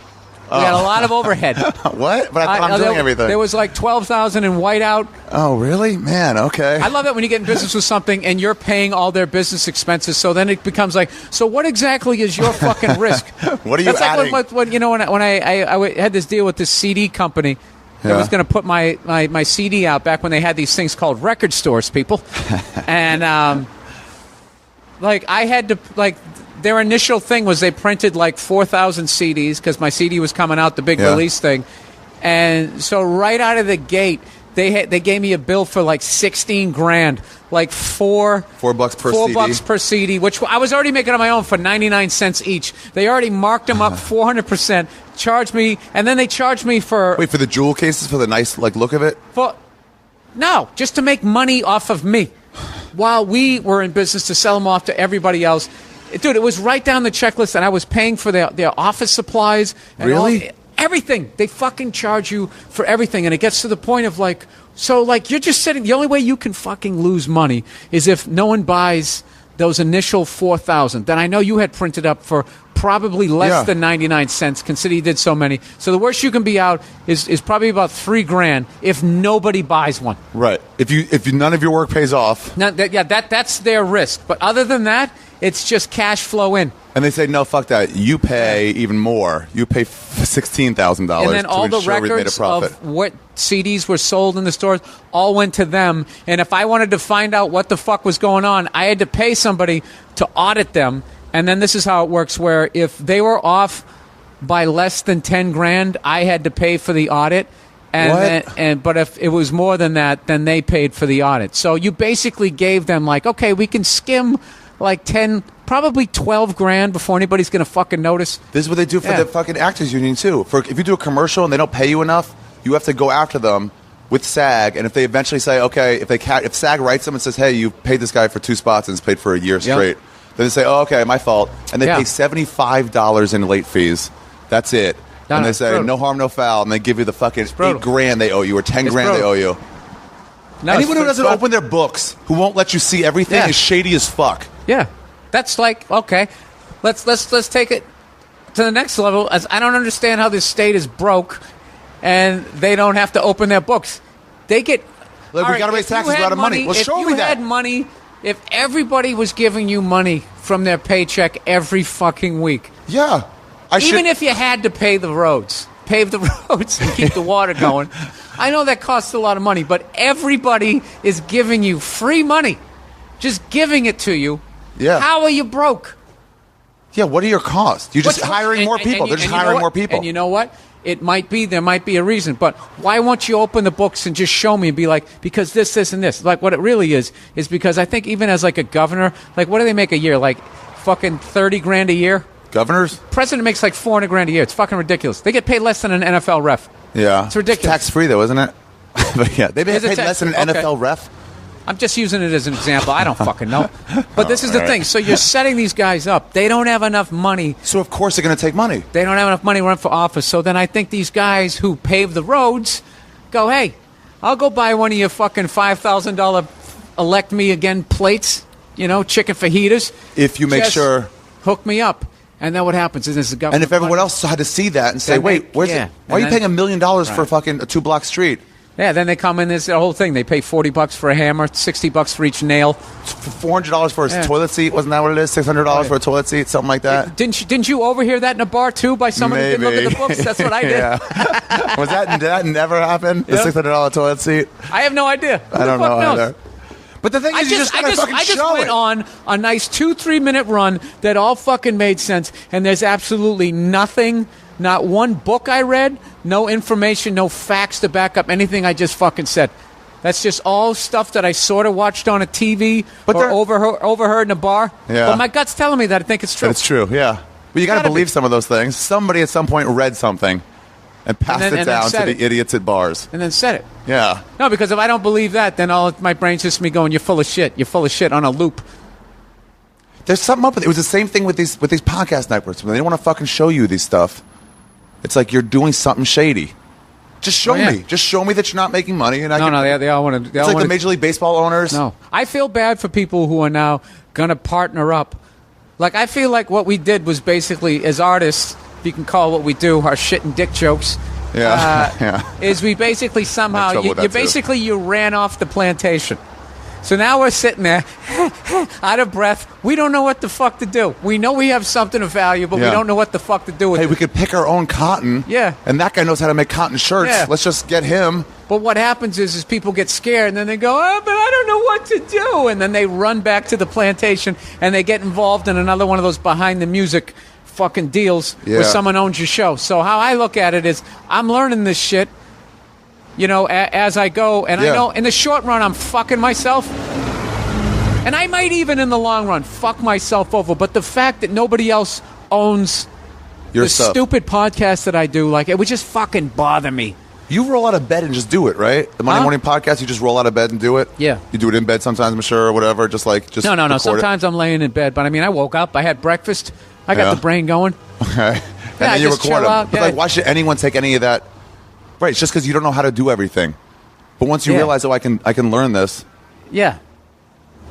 We got a lot of overhead. What? But I thought I'm doing everything. There was like $12,000 in whiteout. Oh, really? Man, okay. I love it when you get in business with something and you're paying all their business expenses. So then it becomes like, so what exactly is your fucking risk? What are you adding? Like when I had this deal with this CD company that was going to put my CD out back when they had these things called record stores, people. And I had to their initial thing was they printed 4,000 CDs because my CD was coming out, the big release thing. And so right out of the gate, they gave me a bill for $16 grand, $4 per CD, which I was already making on my own for 99 cents each. They already marked them up 400%, charged me, and then they charged me for... Wait, for the jewel cases, for the nice look of it? No, just to make money off of me while we were in business to sell them off to everybody else. Dude, it was right down the checklist, and I was paying for their office supplies. And really? Everything. They fucking charge you for everything, and it gets to the point of you're just sitting. The only way you can fucking lose money is if no one buys those initial 4,000 that I know you had printed up for probably less than 99 cents, considering you did so many. So the worst you can be out is probably about $3 grand if nobody buys one. Right. If none of your work pays off. Now, that's their risk. But other than that, it's just cash flow in. And they say, no, fuck that. You pay even more. You pay $16,000 and then all the records of what CDs were sold in the stores all went to them. And if I wanted to find out what the fuck was going on, I had to pay somebody to audit them. And then this is how it works, where if they were off by less than 10 grand, I had to pay for the audit. But if it was more than that, then they paid for the audit. So you basically gave them like, okay, we can skim like 10, probably 12 grand before anybody's going to fucking notice. This is what they do for the fucking actors union too. If you do a commercial and they don't pay you enough, you have to go after them with SAG. And if they eventually say, okay, if SAG writes them and says, hey, you paid this guy for 2 spots and it's paid for a year straight, then they say, oh, okay, my fault. And they pay $75 in late fees. That's it. And they say, no harm, no foul. And they give you the fucking 8 grand they owe you or 10 grand they owe you. No, anyone who doesn't open their books, who won't let you see everything, is shady as fuck. Yeah. That's like, okay, let's take it to the next level. As I don't understand how this state is broke and they don't have to open their books. They get... Look, we got to raise taxes. We're out of money. Well, show me that. If you had money, if everybody was giving you money from their paycheck every fucking week... Yeah. Even if you had to pave the roads and keep the water going, I know that costs a lot of money, but everybody is giving you free money, just giving it to you. Yeah. How are you broke? Yeah, what are your costs? You're just hiring more people. They're just hiring more people. And you know what? There might be a reason, but why won't you open the books and just show me and be like, because this, and this? Like what it really is because I think even as like a governor, like what do they make a year? Like fucking 30 grand a year? Governors? President makes like 400 grand a year. It's fucking ridiculous. They get paid less than an NFL ref. Yeah. It's ridiculous. It's tax-free, though, isn't it? But yeah, they get paid less than an NFL ref? I'm just using it as an example. I don't fucking know. But this is the thing. So you're setting these guys up. They don't have enough money. So, of course, they're going to take money. They don't have enough money to run for office. So then I think these guys who pave the roads go, hey, I'll go buy one of your fucking $5,000 elect me again plates, chicken fajitas. If you make sure. Hook me up. And then what happens is the government. And if everyone else had to see that and say, wait, why are you paying $1 million for fucking a 2-block street? Yeah, then they come in, there's the whole thing. They pay $40 for a hammer, $60 for each nail. $400 for a toilet seat, wasn't that what it is? $600 for a toilet seat, something like that. Didn't you overhear that in a bar too by someone who didn't look at the books? That's what I did. Did that never happen? The $600 toilet seat? I have no idea. I don't know either. But the thing is, I just went on a nice 2-3 minute run that all fucking made sense, and there's absolutely nothing, not one book I read, no information, no facts to back up anything I just fucking said. That's just all stuff that I sort of watched on a TV or overheard in a bar. Yeah. But my gut's telling me that I think it's true. It's true, yeah. But you got to believe some of those things. Somebody at some point read something and passed it down to the idiots at bars. And then said it. Yeah. No, because if I don't believe that, then all my brain's just me going, you're full of shit. You're full of shit on a loop. There's something up with it. It was the same thing with these podcast networks. When they don't want to fucking show you these stuff, it's like you're doing something shady. Just show me. Just show me that you're not making money. And they all want to. It's like the Major League Baseball owners. No. I feel bad for people who are now going to partner up. Like, I feel like what we did was basically, as artists, if you can call what we do our shit and dick jokes, is we basically somehow, you ran off the plantation. So now we're sitting there, out of breath. We don't know what the fuck to do. We know we have something of value, but we don't know what the fuck to do with it. Hey, we could pick our own cotton. Yeah. And that guy knows how to make cotton shirts. Yeah. Let's just get him. But what happens is people get scared, and then they go, but I don't know what to do. And then they run back to the plantation, and they get involved in another one of those behind-the-music fucking deals where someone owns your show. So how I look at it is I'm learning this shit, as I go. And I know in the short run I'm fucking myself. And I might even in the long run fuck myself over. But the fact that nobody else owns the stupid podcast that I do, it would just fucking bother me. You roll out of bed and just do it, right? The Monday morning podcast, you just roll out of bed and do it? Yeah. You do it in bed sometimes, I'm sure, or whatever, just No. Sometimes I'm laying in bed. But, I woke up, I had breakfast, I got the brain going. Okay. And then you record them. But, why should anyone take any of that? Right, it's just because you don't know how to do everything. But once you realize, I can learn this. Yeah.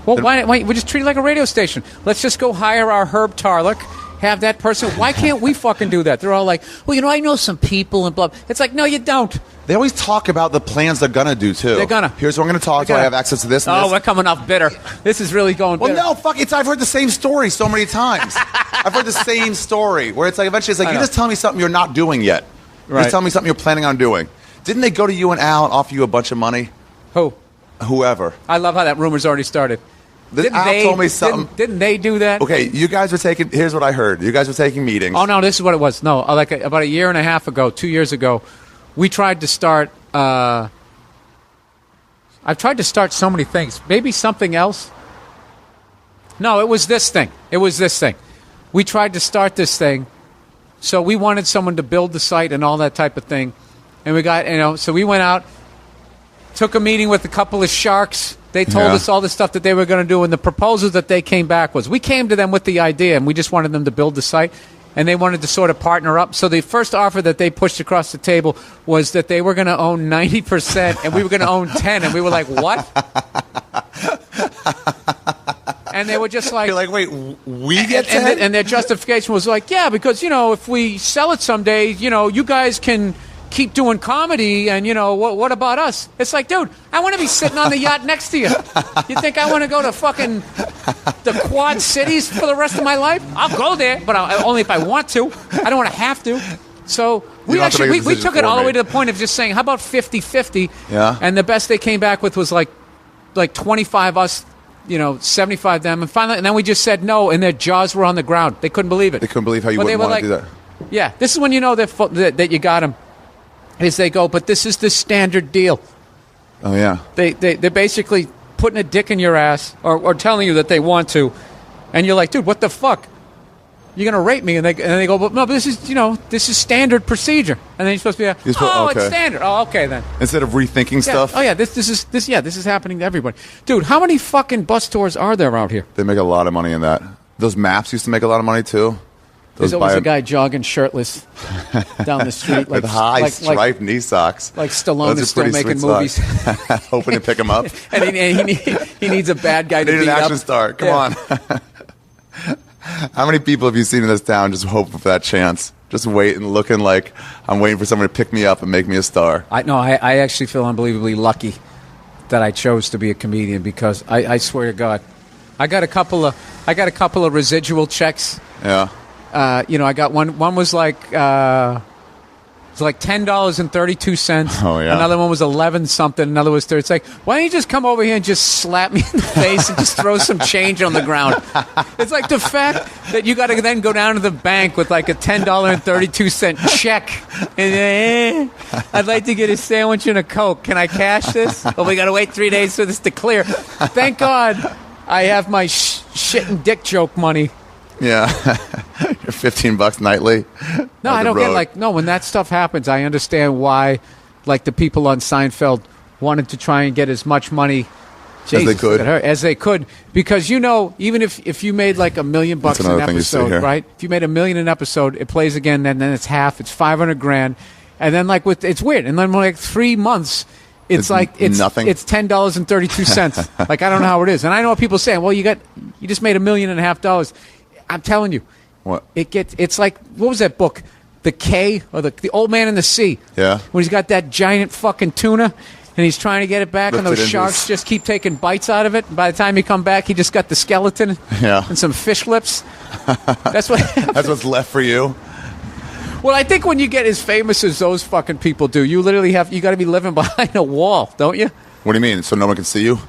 Well, why we just treat it like a radio station? Let's just go hire our Herb Tarlick, have that person. Why can't we fucking do that? They're all like, well, I know some people and blah. It's like, no, you don't. They always talk about the plans they're going to do, too. They're going to. Here's what I'm going to talk to. I have access to this and this. We're coming off bitter. This is really going bitter. Well, no, fuck it. I've heard the same story so many times. I've heard the same story where it's like eventually it's like, you just tell me something you're not doing yet. Right. Just tell me something you're planning on doing. Didn't they go to you and Al and offer you a bunch of money? Who? Whoever. I love how that rumor's already started. Al told me something. Didn't they do that? Okay, you guys were taking, here's what I heard. You guys were taking meetings. Oh, no, this is what it was. No, about a year and a half ago, 2 years ago, we tried to start. I've tried to start so many things. Maybe something else. No, it was this thing. We tried to start this thing. So we wanted someone to build the site and all that type of thing. And we got, so we went out, took a meeting with a couple of sharks. They told us all the stuff that they were going to do. And the proposal that they came back was, we came to them with the idea and we just wanted them to build the site. And they wanted to sort of partner up. So the first offer that they pushed across the table was that they were going to own 90% and we were going to own 10%. And we were like, what? And they were just like... You're like, wait, we get 10? And their justification was like, yeah, because, if we sell it someday, you guys can keep doing comedy and, what about us? It's like, dude, I want to be sitting on the yacht next to you. You think I want to go to fucking the Quad Cities for the rest of my life? I'll go there, but only if I want to. I don't want to have to. So we took it all the way to the point of just saying, how about 50-50? Yeah. And the best they came back with was like 25 us, 75 them. And finally, and then we just said no, and their jaws were on the ground. They couldn't believe it. They couldn't believe how you wouldn't want to do that. Yeah, this is when you know that you got them. Is they go, but this is the standard deal. Oh, yeah. They're basically putting a dick in your ass or telling you that they want to. And you're like, dude, what the fuck? You're going to rape me? And they go, but no, this is standard procedure. And then you're supposed to be like, it's standard. Oh, okay, then. Instead of rethinking stuff? Oh, yeah, this is happening to everybody. Dude, how many fucking bus tours are there out here? They make a lot of money in that. Those maps used to make a lot of money, too. There's always a guy jogging shirtless down the street. With high striped knee socks. Like Stallone is still making movies. Hoping to pick him up. and he needs a bad guy to beat up. Need an action star. Come on. How many people have you seen in this town just hoping for that chance? Just waiting, looking like I'm waiting for someone to pick me up and make me a star. I actually feel unbelievably lucky that I chose to be a comedian because I swear to God, I got a couple of residual checks. Yeah. I got one. One was like it's like $10.32. Oh yeah. Another one was 11 something. Another was 30. It's like, why don't you just come over here and just slap me in the face and just throw some change on the ground? It's like the fact that you got to then go down to the bank with like a $10.32 check. And I'd like to get a sandwich and a Coke. Can I cash this? Well, we got to wait 3 days for this to clear. Thank God I have my shit and dick joke money. Yeah. You're $15 nightly. No, I don't get when that stuff happens, I understand why the people on Seinfeld wanted to try and get as much money as they could because even if you made like $1 million an episode, right? If you made $1 million an episode, it plays again, and then it's half, it's $500,000, and then it's weird, and then like 3 months. It's nothing. It's $10.32. Like I don't know how it is, and I know what people saying. Well, you just made $1.5 million. I'm telling you, what it's like. What was that book? The K or the Old Man in the Sea? Yeah. When he's got that giant fucking tuna, and he's trying to get it back, and those sharks just keep taking bites out of it. And by the time you come back, he just got the skeleton and some fish lips. That's what. That's what's left for you. Well, I think when you get as famous as those fucking people do, you literally you got to be living behind a wall, don't you? What do you mean? So no one can see you?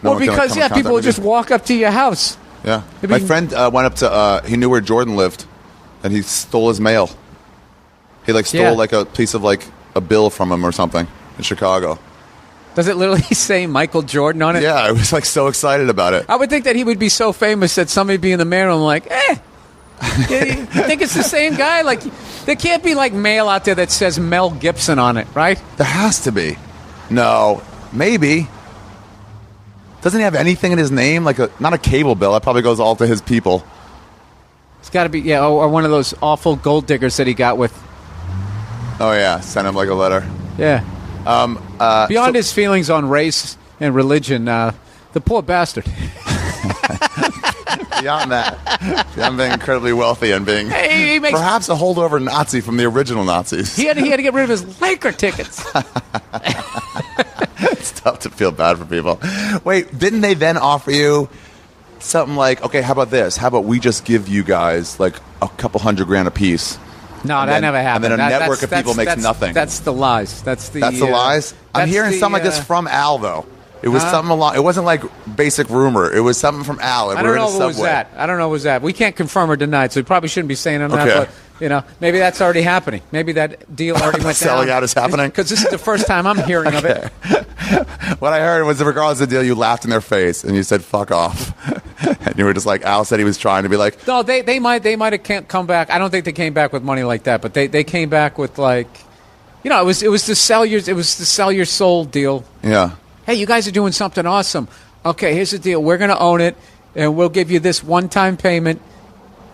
Well, because people will just walk up to your house. Yeah. My friend went up to, he knew where Jordan lived, and he stole his mail. He stole a piece of a bill from him or something in Chicago. Does it literally say Michael Jordan on it? Yeah, I was so excited about it. I would think that he would be so famous that somebody be in the mail and like, you think it's the same guy? There can't be mail out there that says Mel Gibson on it, right? There has to be. No, maybe. Doesn't he have anything in his name? Not a cable bill. That probably goes all to his people. It's got to be, or one of those awful gold diggers that he got with. Oh, yeah. Send him a letter. Yeah. Beyond his feelings on race and religion, the poor bastard. Beyond that. Beyond being incredibly wealthy and being perhaps a holdover Nazi from the original Nazis. He had to get rid of his Laker tickets. It's tough to feel bad for people. Wait, didn't they then offer you something okay, how about this? How about we just give you guys a couple $100,000 a piece? No, that never happened. And then a network of people makes nothing. That's the lies. That's the lies? I'm hearing something like this from Al, though. It was something along. It wasn't like basic rumor. It was something from Al. I don't know what was that. I don't know what was that. We can't confirm or deny it, so we probably shouldn't be saying on that. But maybe that's already happening. Maybe that deal already went down. Selling out is happening because this is the first time I'm hearing of it. What I heard was, regardless of the deal, you laughed in their face and you said "fuck off," and you were just like, Al said he was trying to be like, no, they might have come back. I don't think they came back with money like that, but they came back with like, it was the sell your soul deal. Yeah. Hey, you guys are doing something awesome. Okay, here's the deal. We're going to own it, and we'll give you this one-time payment.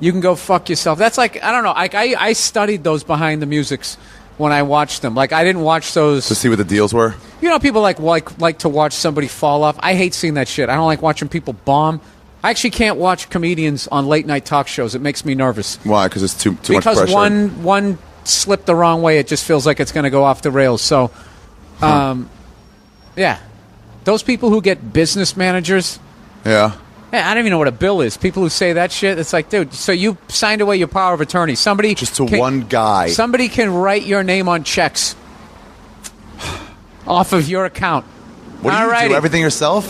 You can go fuck yourself. That's like, I don't know. I studied those behind the musics when I watched them. Like, I didn't watch those to see what the deals were. People like to watch somebody fall off. I hate seeing that shit. I don't like watching people bomb. I actually can't watch comedians on late-night talk shows. It makes me nervous. Why? Because it's too much pressure. Because one slip the wrong way, it just feels like it's going to go off the rails. So, yeah. Those people who get business managers. Yeah. Hey, I don't even know what a bill is. People who say that shit, it's like, dude, so you signed away your power of attorney. Somebody just to one guy. Somebody can write your name on checks off of your account. What do you do? Everything yourself?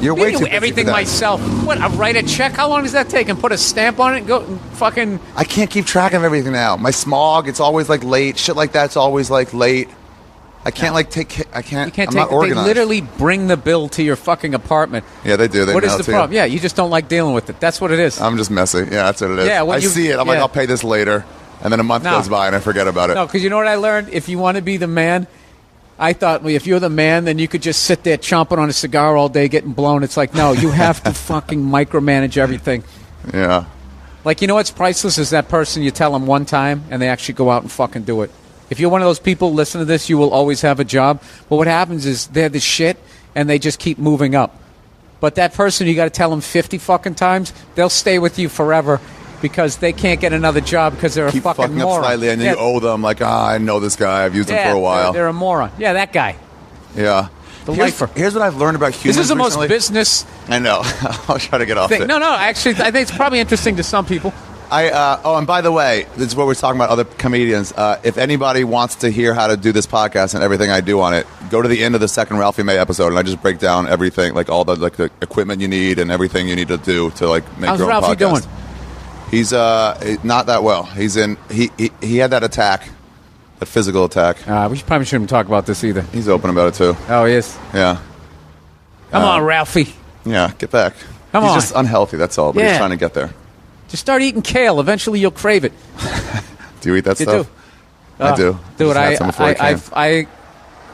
You're way too busy everything for that. myself. What? I write a check? How long does that take? And put a stamp on it and go and fucking. I can't keep track of everything now. My smog, it's always like late. Shit like that's always like late. I can't I can't. You can't I'm not organized. They literally bring the bill to your fucking apartment. Yeah, they do. What is the problem? Yeah, you just don't like dealing with it. That's what it is. I'm just messy. Yeah, that's what it is. Yeah, I see it. I'm like, I'll pay this later, and then a month goes by and I forget about it. No, because you know what I learned? If you want to be the man, I thought, well, if you're the man, then you could just sit there chomping on a cigar all day, getting blown. It's like, no, you have to fucking micromanage everything. Yeah. Like, you know what's priceless is that person you tell them one time and they actually go out and fucking do it. If you're one of those people, listen to this, you will always have a job. But what happens is they're the shit and they just keep moving up. But that person, you got to tell them 50 fucking times, they'll stay with you forever because they can't get another job because they're keep a fucking moron. Up slightly and then you owe them like, I know this guy. I've used him for a while. They're a moron. Yeah, that guy. Yeah. Here's what I've learned about humans. This is the recently. most business. I know. I'll try to get off it. No, actually, I think it's probably interesting to some people. And by the way, this is what we're talking about, other comedians. If anybody wants to hear how to do this podcast and everything I do on it, go to the end of the second Ralphie May episode, and I just break down everything, like all the equipment you need and everything you need to do to make How's your own Ralphie podcast. doing? He's not that well. He had that attack, that physical attack. We probably shouldn't talk about this either. He's open about it too. Oh, he is? Yeah. Come on, Ralphie. Yeah, get back. He's just unhealthy, that's all, but he's trying to get there. Just start eating kale. Eventually, you'll crave it. Do you eat that stuff? Do. I do. Dude,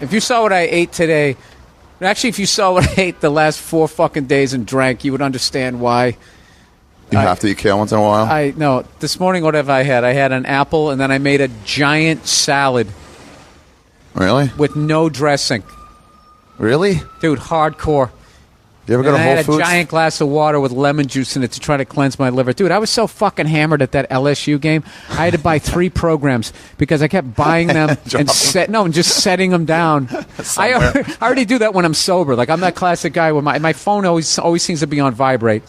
if you saw what I ate today, actually, if you saw what I ate the last 4 fucking days and drank, you would understand why. You have to eat kale once in a while? No, this morning, what have I had? I had an apple, and then I made a giant salad. Really? With no dressing. Really? Dude, hardcore. You ever go to Whole Foods? I had a giant glass of water with lemon juice in it to try to cleanse my liver. Dude, I was so fucking hammered at that LSU game. I had to buy 3 programs because I kept buying them and just setting them down. I already do that when I'm sober. Like, I'm that classic guy where my phone always seems to be on vibrate.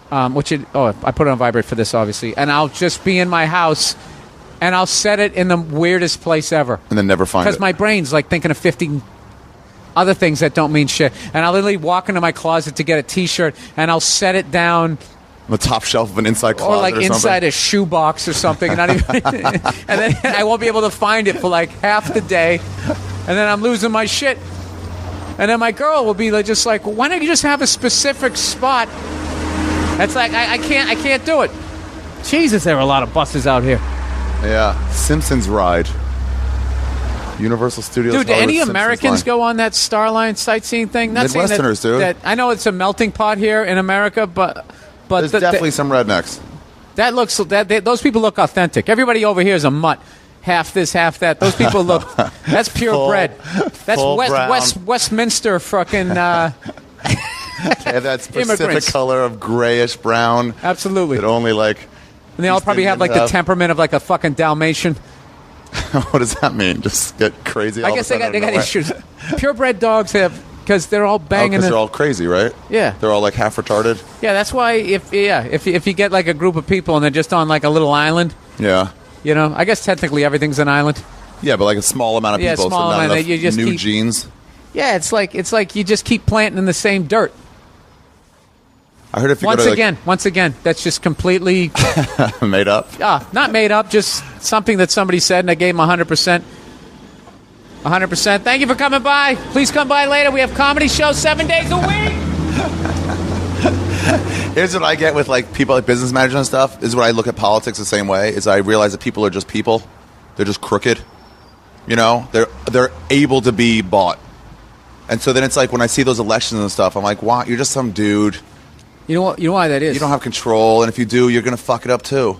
I put it on vibrate for this, obviously. And I'll just be in my house and I'll set it in the weirdest place ever. And then never find it. Because my brain's like thinking of 50 other things that don't mean shit. And I'll literally walk into my closet to get a T-shirt, and I'll set it down on the top shelf of an inside closet, or like inside a shoebox or something. And then I won't be able to find it for like half the day, and then I'm losing my shit. And then my girl will be just like, "Why don't you just have a specific spot?" That's like I can't do it. Jesus, there are a lot of buses out here. Yeah, Simpsons ride. Universal Studios. Dude, do any Americans go on that Starline sightseeing thing? Not Midwesterners do. I know it's a melting pot here in America, but there's definitely some rednecks. Those people look authentic. Everybody over here is a mutt. Half this, half that. Those people look. That's purebred. That's Westminster fucking. They have that specific immigrants. Color of grayish brown. Absolutely. That only like. And they all probably have like the temperament of like a fucking Dalmatian. What does that mean? Just get crazy? I guess they got issues. Purebred dogs have, because they're all banging. Because they're all crazy, right? Yeah. They're all like half retarded. Yeah, that's why if you get like a group of people and they're just on like a little island. Yeah. You know, I guess technically everything's an island. Yeah, but like a small amount of people. Small so not amount. enough You just new genes. Yeah, it's like you just keep planting in the same dirt. I heard if you once again, that's just completely made up. Not made up, just something that somebody said, and I gave him 100%. 100%. Thank you for coming by. Please come by later. We have comedy shows 7 days a week. Here's what I get with like people like business managers and stuff. This is what I look at politics the same way. Is I realize that people are just people. They're just crooked. You know, they're able to be bought. And so then it's like when I see those elections and stuff, I'm like, wow, you're just some dude. You know what? You know why that is? You don't have control, and if you do, you're gonna fuck it up too.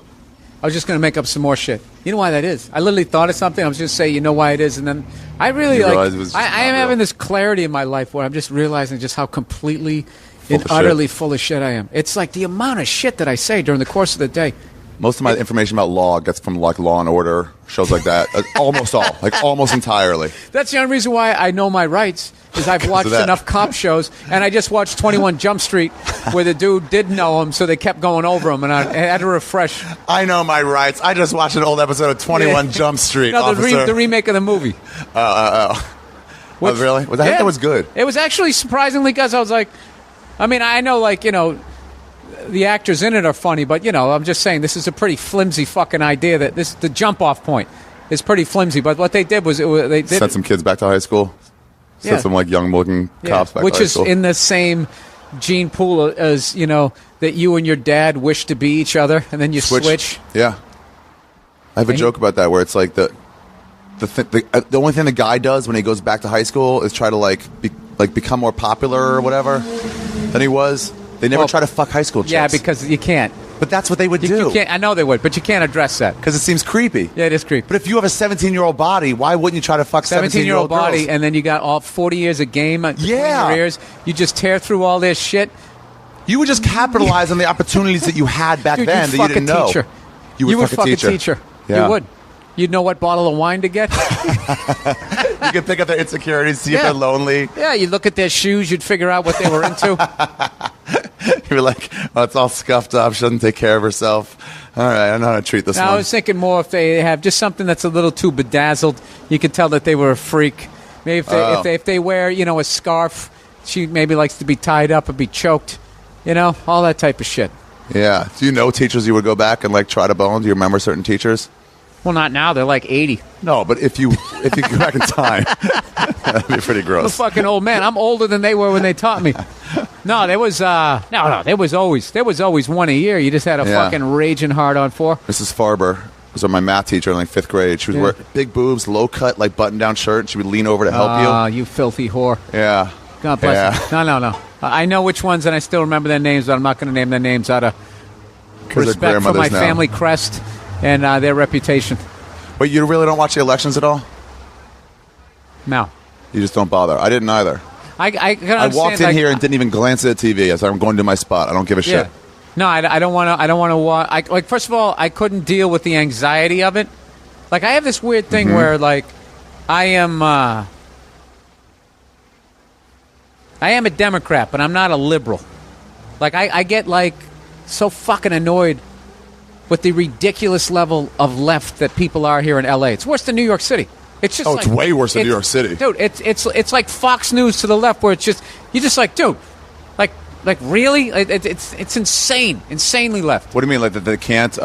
I was just gonna make up some more shit. You know why that is? I literally thought of something. I was just saying, you know why it is, and then I really I am having this clarity in my life where I'm just realizing just how completely and utterly full of shit I am. It's like the amount of shit that I say during the course of the day. Most of my information about law gets from like Law and Order shows like that. Almost all, like almost entirely. That's the only reason why I know my rights. Is I've watched enough cop shows, and I just watched 21 Jump Street, where the dude did know him, so they kept going over him, and I had to refresh. I know my rights. I just watched an old episode of 21 Jump Street. No, the remake of the movie. Which, really? I think that was good. It was actually surprisingly good. I was like, I mean, I know, like, you know, the actors in it are funny, but, you know, I'm just saying this is a pretty flimsy fucking idea that the jump-off point is pretty flimsy. But what they did was they sent some kids back to high school. Sent some like young-looking cops back to high school. Which is in the same gene pool as, you know, that you and your dad wish to be each other, and then you switch. Yeah. I have a joke about that where it's like the only thing the guy does when he goes back to high school is try to become more popular or whatever than he was. They never try to fuck high school chicks. Yeah, because you can't. But that's what they would do. You can't, I know they would, but you can't address that. Because it seems creepy. Yeah, it is creepy. But if you have a 17-year-old body, why wouldn't you try to fuck 17-year-old body, girls? and then you got all 40 years of game between your ears. You just tear through all this shit. You would just capitalize on the opportunities that you had back then that you didn't know. Teacher. You would fuck a teacher. Yeah. You would. You'd know what bottle of wine to get. You could pick up their insecurities, see if they're lonely. Yeah, you'd look at their shoes, you'd figure out what they were into. You're like, oh, it's all scuffed up. She doesn't take care of herself. All right, I know how to treat this one. I was thinking more if they have just something that's a little too bedazzled, you could tell that they were a freak. Maybe if they wear, you know, a scarf, she maybe likes to be tied up or be choked. You know, all that type of shit. Yeah. Do you know teachers you would go back and like try to bone? Do you remember certain teachers? Well, not now. They're like 80. No, but if you go back in time, that'd be pretty gross. I'm a fucking old man. I'm older than they were when they taught me. No, there was there was always one a year. You just had a fucking raging hard on for. Mrs. Farber was my math teacher in like 5th grade. She was wearing big boobs, low cut, like button down shirt. And she would lean over to help you. Ah, you filthy whore. Yeah. God bless you. No. I know which ones, and I still remember their names, but I'm not going to name their names out of respect for my family crest and their reputation. Wait, you really don't watch the elections at all? No. You just don't bother. I didn't either. I walked in here and didn't even glance at the TV. I said, I'm going to my spot. I don't give a shit. No, I don't want to. I don't want to watch. Like, first of all, I couldn't deal with the anxiety of it. Like, I have this weird thing where, like, I am a Democrat, but I'm not a liberal. Like, I get, like, so fucking annoyed with the ridiculous level of left that people are here in L.A. It's worse than New York City. It's just it's way worse than New York City. Dude, it's like Fox News to the left where it's just, you're just like, dude, like really? It's insane. Insanely left. What do you mean? Like that they can't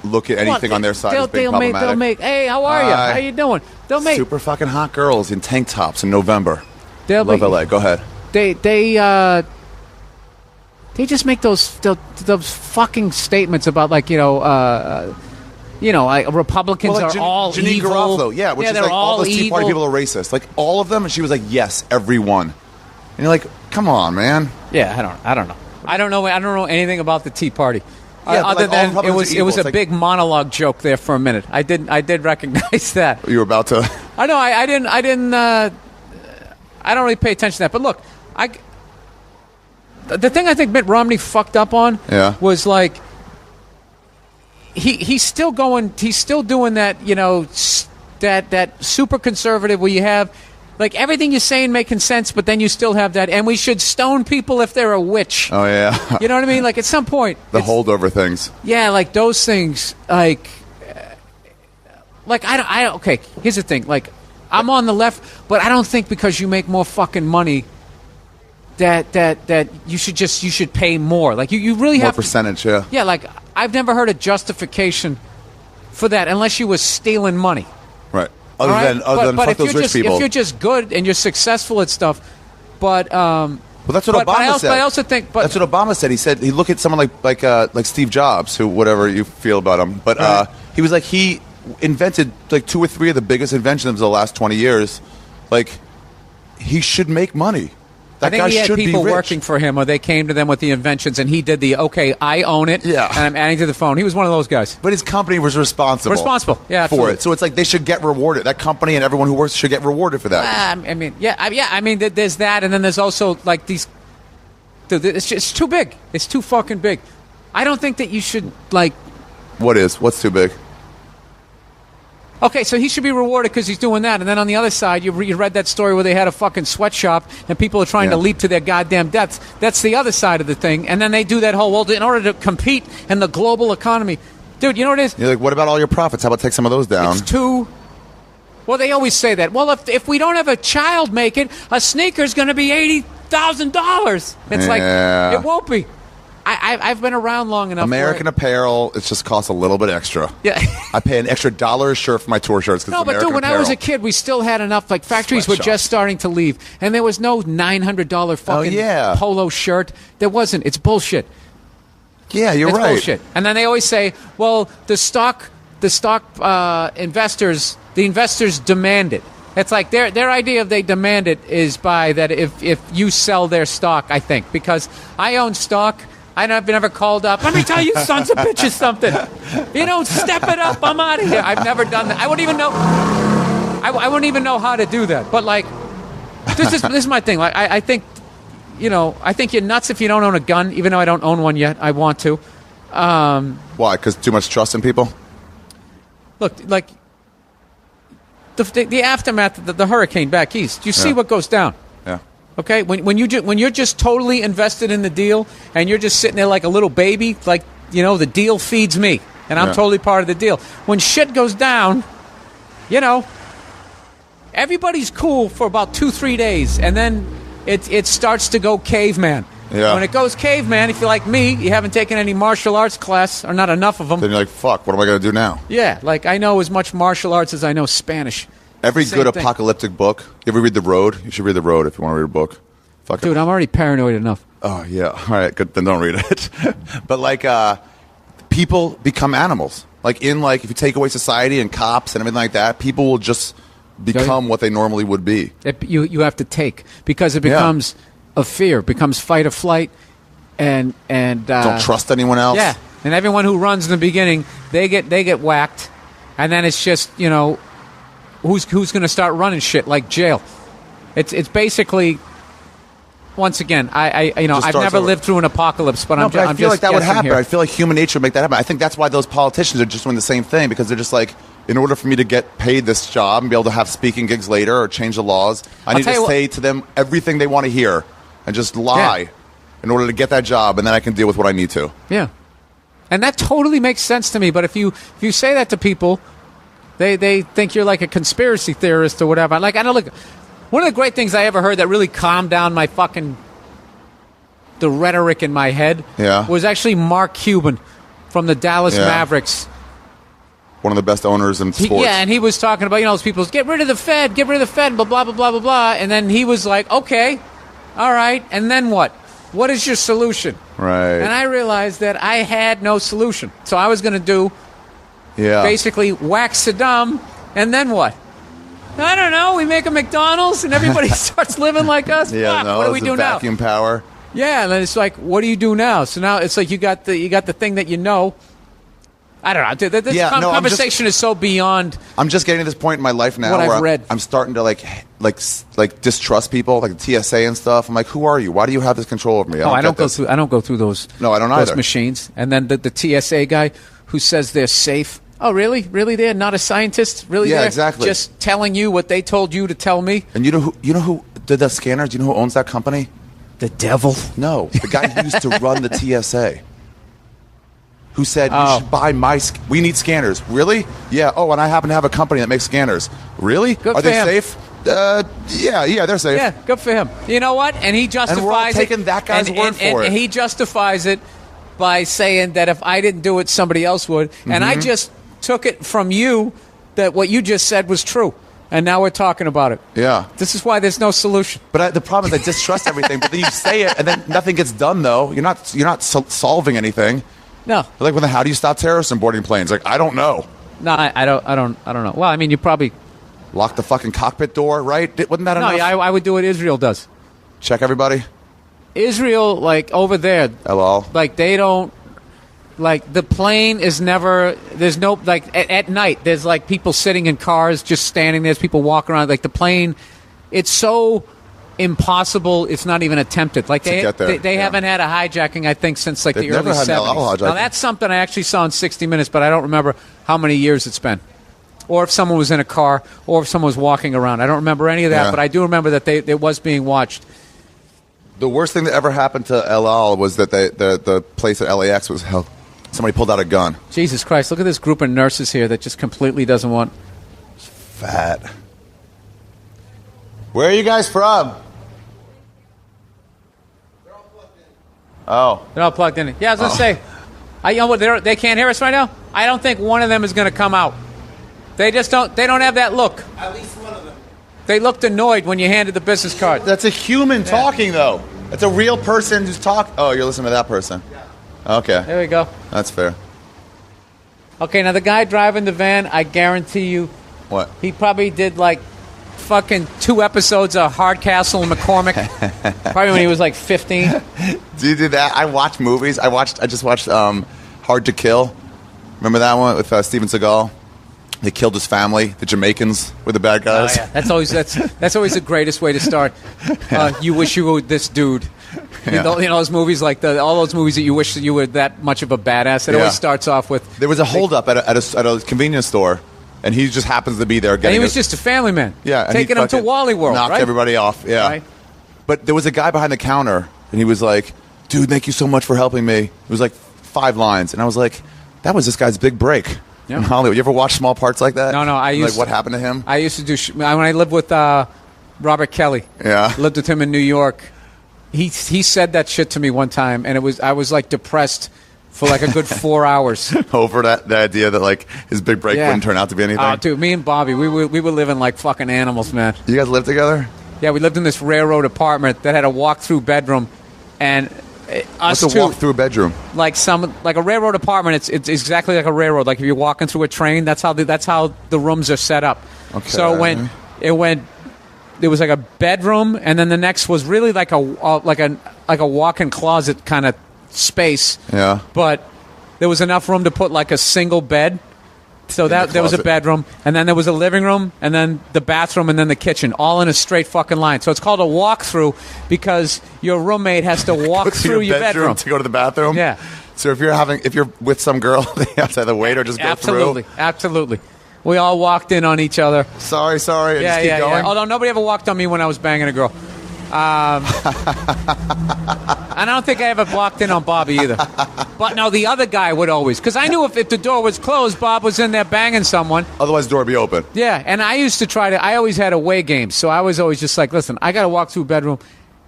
look at anything on their side as being problematic? They'll make, hey, how are you? How you doing? They'll make super fucking hot girls in tank tops in November. Love LA. Go ahead. They just make those fucking statements about, like, like Republicans are all Janine evil. Garofalo, which is like all those Tea Party people are racist. Like all of them, and she was like, yes, everyone. And you're like, come on, man. Yeah, I don't know. I don't know anything about the Tea Party. Other like than it was a big monologue joke there for a minute. I did recognize that. You were about to. I know. I didn't. I don't really pay attention to that. But look, the thing I think Mitt Romney fucked up on was, like, he's still doing that, that super conservative where you have, like, everything you're saying making sense, but then you still have that, and we should stone people if they're a witch. Oh, yeah. You know what I mean? Like, at some point. The holdover things. Yeah, like, those things, like, okay, here's the thing. Like, I'm on the left, but I don't think because you make more fucking money that you should pay more. Like you really More have percentage, yeah. Yeah, like I've never heard a justification for that unless you were stealing money. Right. Other than fuck those rich people. If you're just good and you're successful at stuff, but well, that's what Obama said. But I also think, that's what Obama said. He said he look at someone like Steve Jobs, who whatever you feel about him, but he was like he invented like 2 or 3 of the biggest inventions of the last 20 years. Like he should make money. I think he had people working for him, or they came to them with the inventions, and he did I own it, and I'm adding to the phone. He was one of those guys. But his company was responsible. Yeah, for it. So it's like they should get rewarded. That company and everyone who works should get rewarded for that. I mean, there's that, and then there's also like these. Dude, it's too big. It's too fucking big. I don't think that you should like. What's too big? Okay, so he should be rewarded because he's doing that. And then on the other side, you read that story where they had a fucking sweatshop and people are trying to leap to their goddamn deaths. That's the other side of the thing. And then they do that whole, in order to compete in the global economy. Dude, you know what it is? You're like, what about all your profits? How about take some of those down? It's too... Well, they always say that. Well, if we don't have a child make it, a sneaker's going to be $80,000. It's like, it won't be. I've been around long enough. American Apparel, it just costs a little bit extra. Yeah. I pay an extra $1 a shirt for my tour shirts. No, but dude, when I was a kid, we still had enough. Like factories were just starting to leave, and there was no $900 fucking polo shirt. There wasn't. It's bullshit. Yeah, it's right. Bullshit. And then they always say, well, the stock investors, the investors demand it. It's like their idea of they demand it is by that if you sell their stock, I think, because I own stock. I've never called up. Let me tell you, sons of bitches, something. You don't step it up. I'm out of here. I've never done that. I wouldn't even know. I wouldn't even know how to do that. But like, this is my thing. Like, I think, I think you're nuts if you don't own a gun. Even though I don't own one yet, I want to. Why? Because too much trust in people. Look, like the aftermath of the hurricane back east. You see what goes down. Yeah. Okay, when you're just totally invested in the deal and you're just sitting there like a little baby, like the deal feeds me and I'm totally part of the deal. When shit goes down, everybody's cool for about 2-3 days, and then it starts to go caveman. Yeah. When it goes caveman, if you're like me, you haven't taken any martial arts class or not enough of them. Then you're like, fuck, what am I going to do now? Yeah, like I know as much martial arts as I know Spanish. Every good apocalyptic book. You ever read The Road? You should read The Road if you want to read a book. Fuck Dude, I'm already paranoid enough. Oh, yeah. All right, good. Then don't read it. But, like, people become animals. Like, if you take away society and cops and everything like that, people will just become what they normally would be. You have to take, because it becomes a fear, becomes fight or flight, and don't trust anyone else. Yeah, and everyone who runs in the beginning, they get whacked, and then it's just, who's going to start running shit like jail? It's basically, once again, I've never lived through an apocalypse, but I feel like that would happen. Here. I feel like human nature would make that happen. I think that's why those politicians are just doing the same thing, because they're just like, in order for me to get paid this job and be able to have speaking gigs later or change the laws, I need to say to them everything they want to hear and just lie in order to get that job, and then I can deal with what I need to. Yeah, and that totally makes sense to me. But if you say that to people, They think you're like a conspiracy theorist or whatever. Like, I know, look, one of the great things I ever heard that really calmed down the rhetoric in my head was actually Mark Cuban from the Dallas Mavericks. One of the best owners in sports. And he was talking about, those people, get rid of the Fed, blah, blah, blah, blah, blah, blah. And then he was like, okay, all right, and then what? What is your solution? Right. And I realized that I had no solution. So I was going to do... basically whack Saddam, and then what? I don't know. We make a McDonald's, and everybody starts living like us. What do we do now? Vacuum power. Yeah, and then it's like, what do you do now? So now it's like you got the thing that you know. I don't know. This conversation is so beyond. I'm just getting to this point in my life now where I'm starting to like distrust people, like the TSA and stuff. I'm like, who are you? Why do you have this control over me? I don't go through those. No, I don't those either. Machines, and then the TSA guy who says they're safe. Oh, really? Really? They're not a scientist? Really? Yeah, they're exactly. Just telling you what they told you to tell me. And you know who did the scanners? Do you know who owns that company? The devil? No, the guy who used to run the TSA. who said, you should buy we need scanners. Really? Yeah. Oh, and I happen to have a company that makes scanners. Really? Good Are for they him. safe? Yeah, they're safe. Yeah, good for him. You know what? And he justifies And we're all taking it. that guy's word for it. And he justifies it by saying that if I didn't do it, somebody else would. And I just took it from you that what you just said was true. And now we're talking about it. Yeah. This is why there's no solution. But the problem is I distrust everything. But then you say it, and then nothing gets done. Though you're not solving anything. No. Like, how do you stop terrorists from boarding planes? Like, I don't know. No, I don't know. Well, I mean, you probably lock the fucking cockpit door, right? Wasn't that enough? No, I would do what Israel does. Check everybody. Israel, like over there, LOL. Like they don't. Like the plane is never. There's no like at night. There's like people sitting in cars, just standing. There's people walking around. Like the plane, it's so impossible. It's not even attempted. Like they haven't had a hijacking. I think since like They've the early never had an LOL 70s. hijacking. Now that's something I actually saw in 60 Minutes, but I don't remember how many years it's been, or if someone was in a car, or if someone was walking around. I don't remember any of that, but I do remember that it was being watched. The worst thing that ever happened to El Al was that the place at LAX was held. Somebody pulled out a gun. Jesus Christ, look at this group of nurses here that just completely doesn't want... Fat. Where are you guys from? They're all plugged in. Oh. They're all plugged in. Yeah, I was going to say, you know what, they can't hear us right now? I don't think one of them is going to come out. They don't have that look. At least one of them. They looked annoyed when you handed the business card. That's a human talking, though. That's a real person who's talking. Oh, you're listening to that person. Yeah. Okay. There we go. That's fair. Okay, now the guy driving the van, I guarantee you. What? He probably did like fucking 2 episodes of Hardcastle and McCormick. Probably when he was like 15. Do you do that? I watch movies. I just watched Hard to Kill. Remember that one with Steven Seagal? They killed his family. The Jamaicans were the bad guys. Oh, yeah. That's always the greatest way to start. You wish you were this dude. Yeah. You know those movies like all those movies that you wish that you were that much of a badass. It always starts off with there was a holdup at a convenience store, and he just happens to be there. And he was just a family man. Yeah, and taking him to Wally World. Knocked right? everybody off. Yeah, right? But there was a guy behind the counter, and he was like, "Dude, thank you so much for helping me." It was like 5 lines, and I was like, "That was this guy's big break." Yeah. In Hollywood. You ever watch Small Parts like that? No. Like what happened to him? I used to do when I lived with Robert Kelly. Yeah, lived with him in New York. He said that shit to me one time, and I was like depressed for like a good 4 hours over the idea that like his big break wouldn't turn out to be anything. Oh, dude, me and Bobby, we were living like fucking animals, man. You guys lived together? Yeah, we lived in this railroad apartment that had a walk-through bedroom, and us What's a walk-through bedroom? Like a railroad apartment. It's exactly like a railroad. Like if you're walking through a train, that's how the rooms are set up. Okay. So when it went. There was like a bedroom, and then the next was really like a walk-in closet kind of space. Yeah. But there was enough room to put like a single bed. So there was a bedroom, and then there was a living room, and then the bathroom, and then the kitchen, all in a straight fucking line. So it's called a walk-through because your roommate has to walk through your bedroom to go to the bathroom. Yeah. So if you're with some girl, they have to have the waiter just go through. Absolutely. We all walked in on each other. Sorry. Just keep going. Yeah. Although nobody ever walked on me when I was banging a girl. And I don't think I ever walked in on Bobby either. But no, the other guy would always. Because I knew if the door was closed, Bob was in there banging someone. Otherwise, the door would be open. Yeah, and I used to I always had away games. So I was always just like, listen, I got to walk through a bedroom,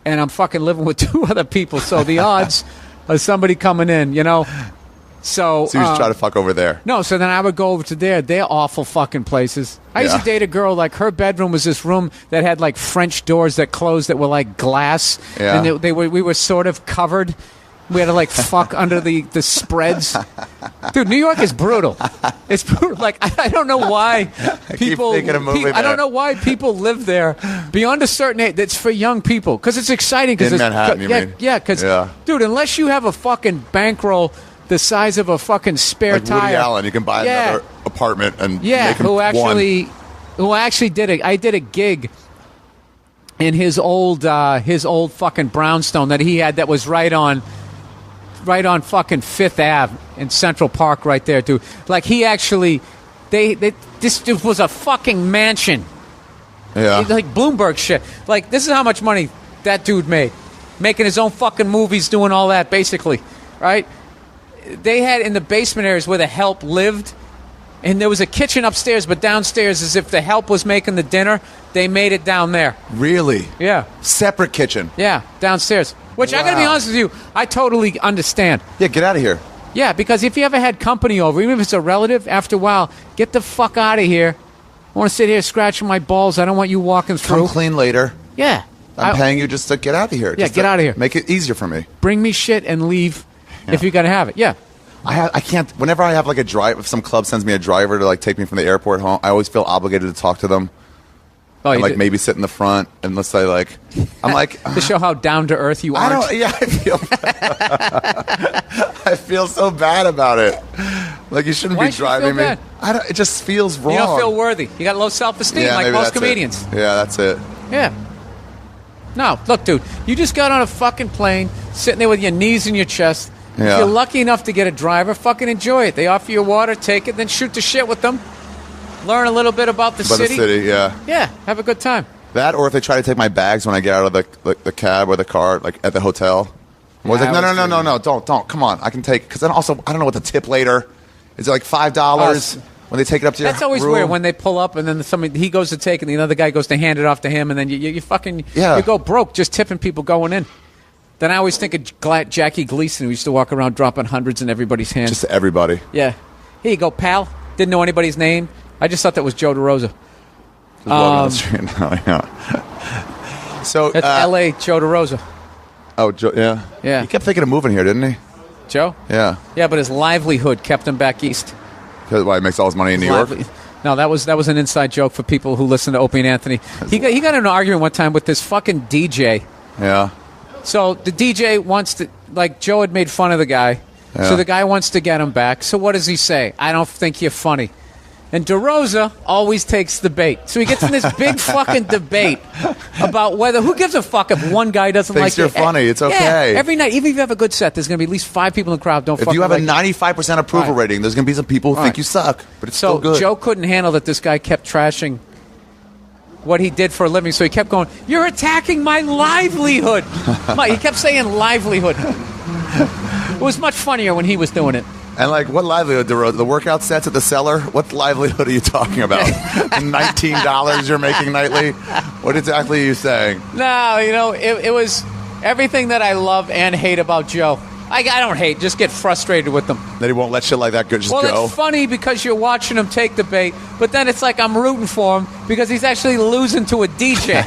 and I'm fucking living with 2 other people. So the odds of somebody coming in, you know. So you just try to fuck over there. No, so then I would go over to there. They're awful fucking places. I used to date a girl, like her bedroom was this room that had like French doors that closed that were like glass. Yeah. And we were sort of covered. We had to like fuck under the spreads. Dude, New York is brutal. It's brutal. Like I don't know why people. I don't know why people live there beyond a certain age. That's for young people because it's exciting. In Manhattan, you mean? Yeah, because dude, unless you have a fucking bankroll the size of a fucking spare like tire. Woody Allen, you can buy another apartment and make him who actually did it. I did a gig in his old fucking brownstone that he had that was right on fucking Fifth Ave in Central Park right there, dude. Like he actually this was a fucking mansion. Yeah. Like Bloomberg shit. Like this is how much money that dude made. Making his own fucking movies, doing all that basically. Right? they had in the basement areas where the help lived, and there was a kitchen upstairs, but downstairs, as if the help was making the dinner, they made it down there. Really? Yeah. Separate kitchen. Yeah, downstairs. Which I got to be honest with you, I totally understand. Yeah, get out of here. Yeah, because if you ever had company over, even if it's a relative, after a while, get the fuck out of here. I want to sit here scratching my balls. I don't want you walking through. Come clean later. Yeah. I'm paying you just to get out of here. Yeah, get out of here. Make it easier for me. Bring me shit and leave if you got to have it. Yeah. I can't. Whenever I have like a drive, if some club sends me a driver to like take me from the airport home, I always feel obligated to talk to them. Oh, and, you like do? maybe sit in the front unless I like. I'm like to show how down to earth you are. I feel so bad about it. Like you shouldn't Why be should you driving feel me. bad? It just feels wrong. You don't feel worthy. You got low self-esteem, like maybe most that's comedians. it. Yeah, that's it. Yeah. No, look, dude, you just got on a fucking plane, sitting there with your knees in your chest. Yeah. If you're lucky enough to get a driver, fucking enjoy it. They offer you water, take it, then shoot the shit with them. Learn a little bit about the city. About the city, yeah. Yeah, have a good time. That, or if they try to take my bags when I get out of the cab or the car, like at the hotel. I was like, no, don't, come on, I can take, because then also, I don't know what the tip later. Is it like $5 when they take it up to your room? That's always weird when they pull up and then he goes to take it and the other guy goes to hand it off to him and then you fucking, you go broke just tipping people going in. Then I always think of Jackie Gleason, who used to walk around dropping hundreds in everybody's hands. Just to everybody. Yeah. Here you go, pal. Didn't know anybody's name. I just thought that was Joe DeRosa. Just walking down the street now, yeah. So that's L.A. Joe DeRosa. Oh, Joe, yeah. Yeah. He kept thinking of moving here, didn't he? Joe? Yeah. Yeah, but his livelihood kept him back east. Because why, he makes all his money in New York? No, that was an inside joke for people who listen to Opie and Anthony. He got in an argument one time with this fucking DJ. Yeah. So the DJ wants to, like, Joe had made fun of the guy. Yeah. So the guy wants to get him back. So what does he say? I don't think you're funny. And DeRosa always takes the bait. So he gets in this big fucking debate about who gives a fuck if one guy doesn't Thinks like you're it. funny. It's okay. Yeah, every night, even if you have a good set, there's going to be at least 5 people in the crowd don't If fucking you have a like 95% approval rating, there's going to be some people who think you suck, but it's still good. So Joe couldn't handle that this guy kept trashing what he did for a living, so he kept going, you're attacking my livelihood. He kept saying livelihood. It was much funnier when he was doing it. And like, what livelihood? The workout sets at the cellar? What livelihood are you talking about? $19 you're making nightly? What exactly are you saying? No, it was everything that I love and hate about Joe. I don't hate, just get frustrated with them. That he won't let shit like that just go? Well, it's funny because you're watching him take the bait, but then it's like I'm rooting for him because he's actually losing to a DJ.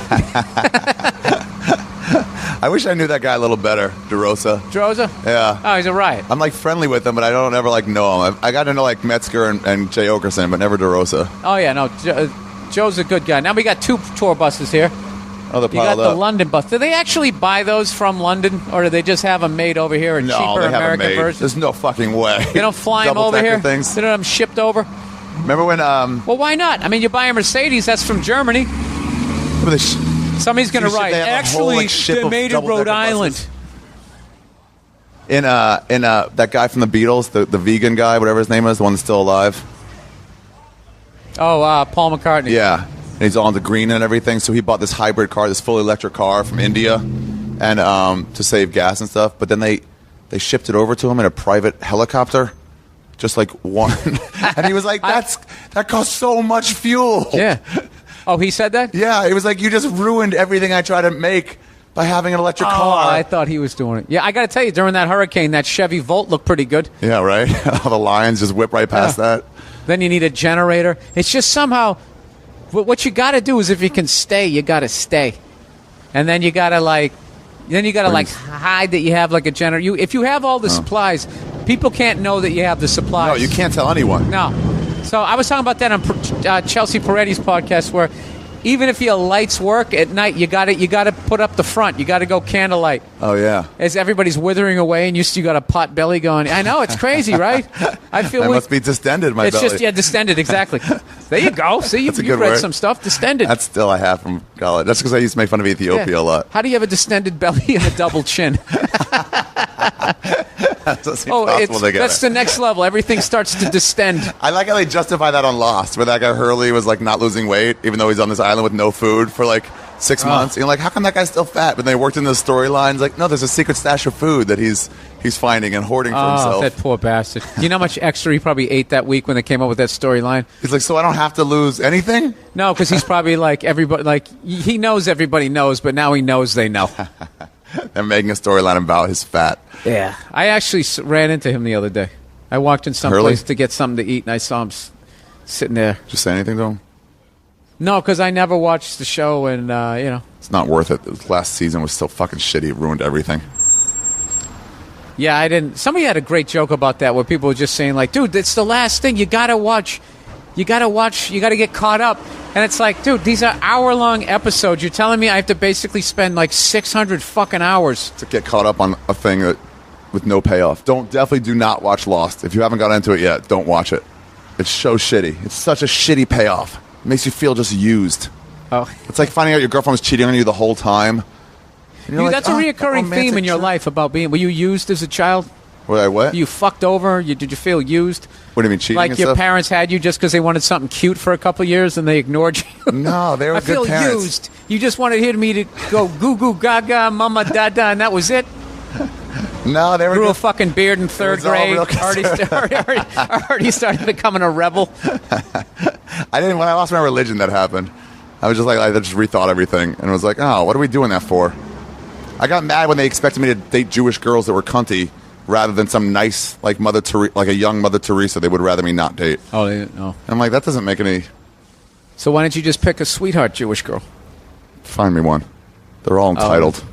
I wish I knew that guy a little better, DeRosa. DeRosa? Yeah. Oh, he's a riot. I'm like friendly with him, but I don't ever like know him. I got to know like Metzger and Jay Okerson, but never DeRosa. Oh yeah, no, Joe's a good guy. Now we got 2 tour buses here. Oh, you got the London bus. Do they actually buy those from London, or do they just have them made over here in cheaper American versions? There's no fucking way. They don't fly them over here? Things. They don't have them shipped over? Remember when... Well, why not? I mean, you buy a Mercedes, that's from Germany. Somebody's going to write, actually, they made in Rhode Island. In that guy from the Beatles, the vegan guy, whatever his name is, the one that's still alive. Oh, Paul McCartney. Yeah. And he's all into green and everything, so he bought this hybrid car, this fully electric car from India, and to save gas and stuff. But then they shipped it over to him in a private helicopter, just like one. And he was like, that costs so much fuel. Yeah. Oh, he said that? Yeah, it was like, you just ruined everything I try to make by having an electric car. I thought he was doing it. Yeah, I got to tell you, during that hurricane, that Chevy Volt looked pretty good. Yeah, right? All the lines just whip right past that. Then you need a generator. It's just somehow, what you got to do is if you can stay, you got to stay. And then you got to hide that you have like a generator. If you have all the supplies, people can't know that you have the supplies. No, you can't tell anyone. No. So I was talking about that on Chelsea Peretti's podcast, where even if your lights work at night, you got to put up the front. You got to go candlelight. Oh yeah. As everybody's withering away, and you got a pot belly going. I know, it's crazy, right? I feel I must be distended. My belly. It's just distended. Exactly. There you go. See, you've read word. some stuff. Distended. That's still I have from college. That's because I used to make fun of Ethiopia a lot. How do you have a distended belly and a double chin? That's the next level. Everything starts to distend. I like how they justify that on Lost, where that guy Hurley was like not losing weight, even though he's on this island with no food for like 6 months. And you're like, how come that guy's still fat? But they worked in the storylines. Like, no, there's a secret stash of food that he's finding and hoarding for himself. That poor bastard. You know how much extra he probably ate that week when they came up with that storyline? He's like, so I don't have to lose anything? No, because he's probably like everybody. Like he knows everybody knows, but now he knows they know. They're making a storyline about his fat. Yeah, I actually ran into him the other day. I walked in some place to get something to eat, and I saw him sitting there. Just say anything to him? No, because I never watched the show, and it's not worth it. The last season was so fucking shitty. It ruined everything. Yeah, I didn't. Somebody had a great joke about that, where people were just saying, like, dude, it's the last thing. You gotta watch. You gotta get caught up. And it's like, dude, these are hour-long episodes. You're telling me I have to basically spend like 600 fucking hours to get caught up on a thing with no payoff. Definitely do not watch Lost. If you haven't got into it yet, don't watch it. It's so shitty. It's such a shitty payoff. It makes you feel just used. Oh, it's like finding out your girlfriend was cheating on you the whole time. Dude, that's a reoccurring theme in your life about being. Were you used as a child? Were I what? You fucked over? Did you feel used? What do you mean, cheating? Like and your stuff? parents had you just because they wanted something cute for a couple of years and they ignored you? No, they were good parents. I feel used. You just wanted me to go goo goo gaga, mama dada, and that was it? No, they were Grew good. a fucking beard in third grade. Already started becoming a rebel. I didn't. When I lost my religion, that happened. I was just like, I just rethought everything and was like, oh, what are we doing that for? I got mad when they expected me to date Jewish girls that were cunty rather than some nice, like like a young Mother Teresa. They would rather me not date. Oh, they didn't know. I'm like, that doesn't make any. So why don't you just pick a sweetheart Jewish girl? Find me one. They're all entitled.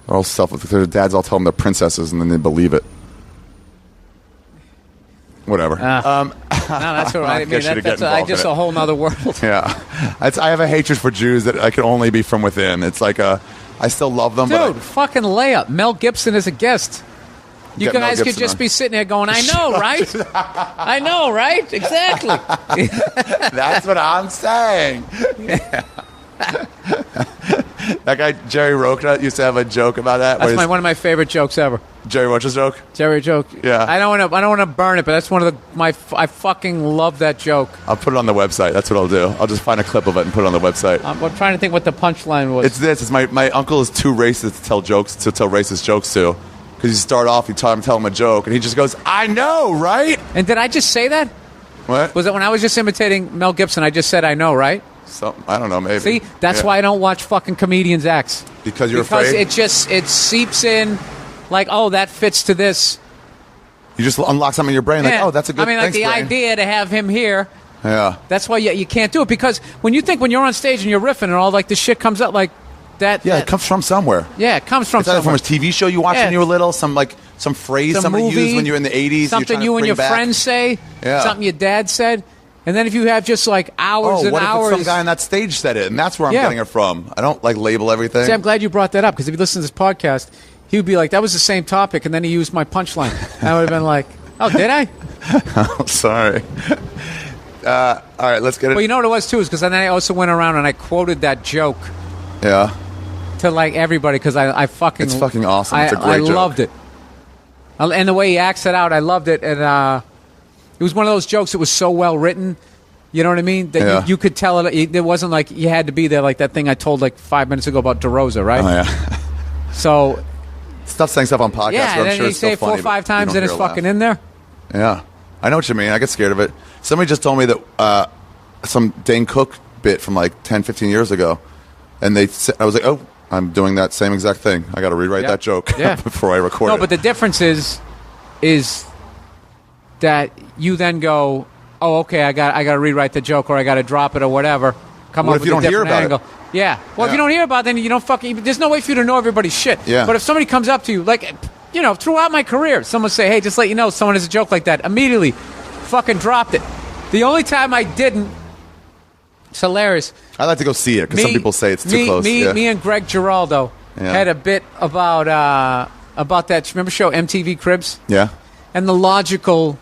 They're all their dads all tell them they're princesses, and then they believe it. Whatever. No, that's what I mean. That's just a whole nother world. Yeah, I have a hatred for Jews that I can only be from within. It's like I still love them. Dude, fucking layup. Mel Gibson is a guest. You guys could just be sitting there going, I know, right? I know, right? Exactly. That's what I'm saying. Yeah. That guy Jerry Rocha used to have a joke about that. That's one of my favorite jokes ever. Jerry Rocha's joke. Jerry joke. Yeah. I don't want to burn it, but that's one of I fucking love that joke. I'll put it on the website. That's what I'll do. I'll just find a clip of it and put it on the website. I'm trying to think what the punchline was. It's this. It's my uncle is too racist to tell racist jokes to, because you start off, you tell him a joke, and he just goes, "I know, right?" And did I just say that? What was it when I was just imitating Mel Gibson? I just said, "I know, right?" I don't know, maybe. See, that's why I don't watch fucking comedians' acts. Because you're afraid? Because it seeps in, like, oh, that fits to this. You just unlock something in your brain, like, oh, that's a good thing. I mean, like the idea to have him here. Yeah. That's why you can't do it, because when you're on stage and you're riffing and all, like, the shit comes up like that. Yeah, it comes from somewhere. Yeah, it comes from somewhere. From a TV show you watched when you were little, some phrase somebody used when you were in the 80s. Something you and your friends say. Yeah. Something your dad said. And then if you have just like hours and hours. If some guy on that stage said it, and that's where I'm getting it from. I don't like label everything. See, I'm glad you brought that up, because if you listen to this podcast, he would be like, that was the same topic, and then he used my punchline. And I would have been like, oh, did I? Oh, sorry. All right, let's get it. Well, you know what it was, too, is because then I also went around and I quoted that joke. Yeah. To like everybody, because I fucking. It's fucking awesome. It's a great joke. I loved it. And the way he acts it out, I loved it. And it was one of those jokes that was so well written, you know what I mean? That you could tell it wasn't like you had to be there, like that thing I told like 5 minutes ago about DeRosa, right? Oh, yeah. So. Stop saying stuff on podcasts. Yeah, and then you say it 4 or 5 times and it's fucking in there. Yeah. I know what you mean. I get scared of it. Somebody just told me that some Dane Cook bit from like 10, 15 years ago, and I was like, oh, I'm doing that same exact thing. I got to rewrite that joke before I record it. No, but the difference is that you then go, oh, okay, I got to rewrite the joke, or I got to drop it, or whatever. Come up with a different angle. Yeah. Well, if you don't hear about it, then you don't fucking. There's no way for you to know everybody's shit. Yeah. But if somebody comes up to you, like, throughout my career, someone say, hey, just let you know, someone has a joke like that. Immediately, fucking dropped it. The only time I didn't, it's hilarious. I like to go see it because some people say it's too close. Me and Greg Giraldo had a bit about that. Remember show MTV Cribs? Yeah. And the logical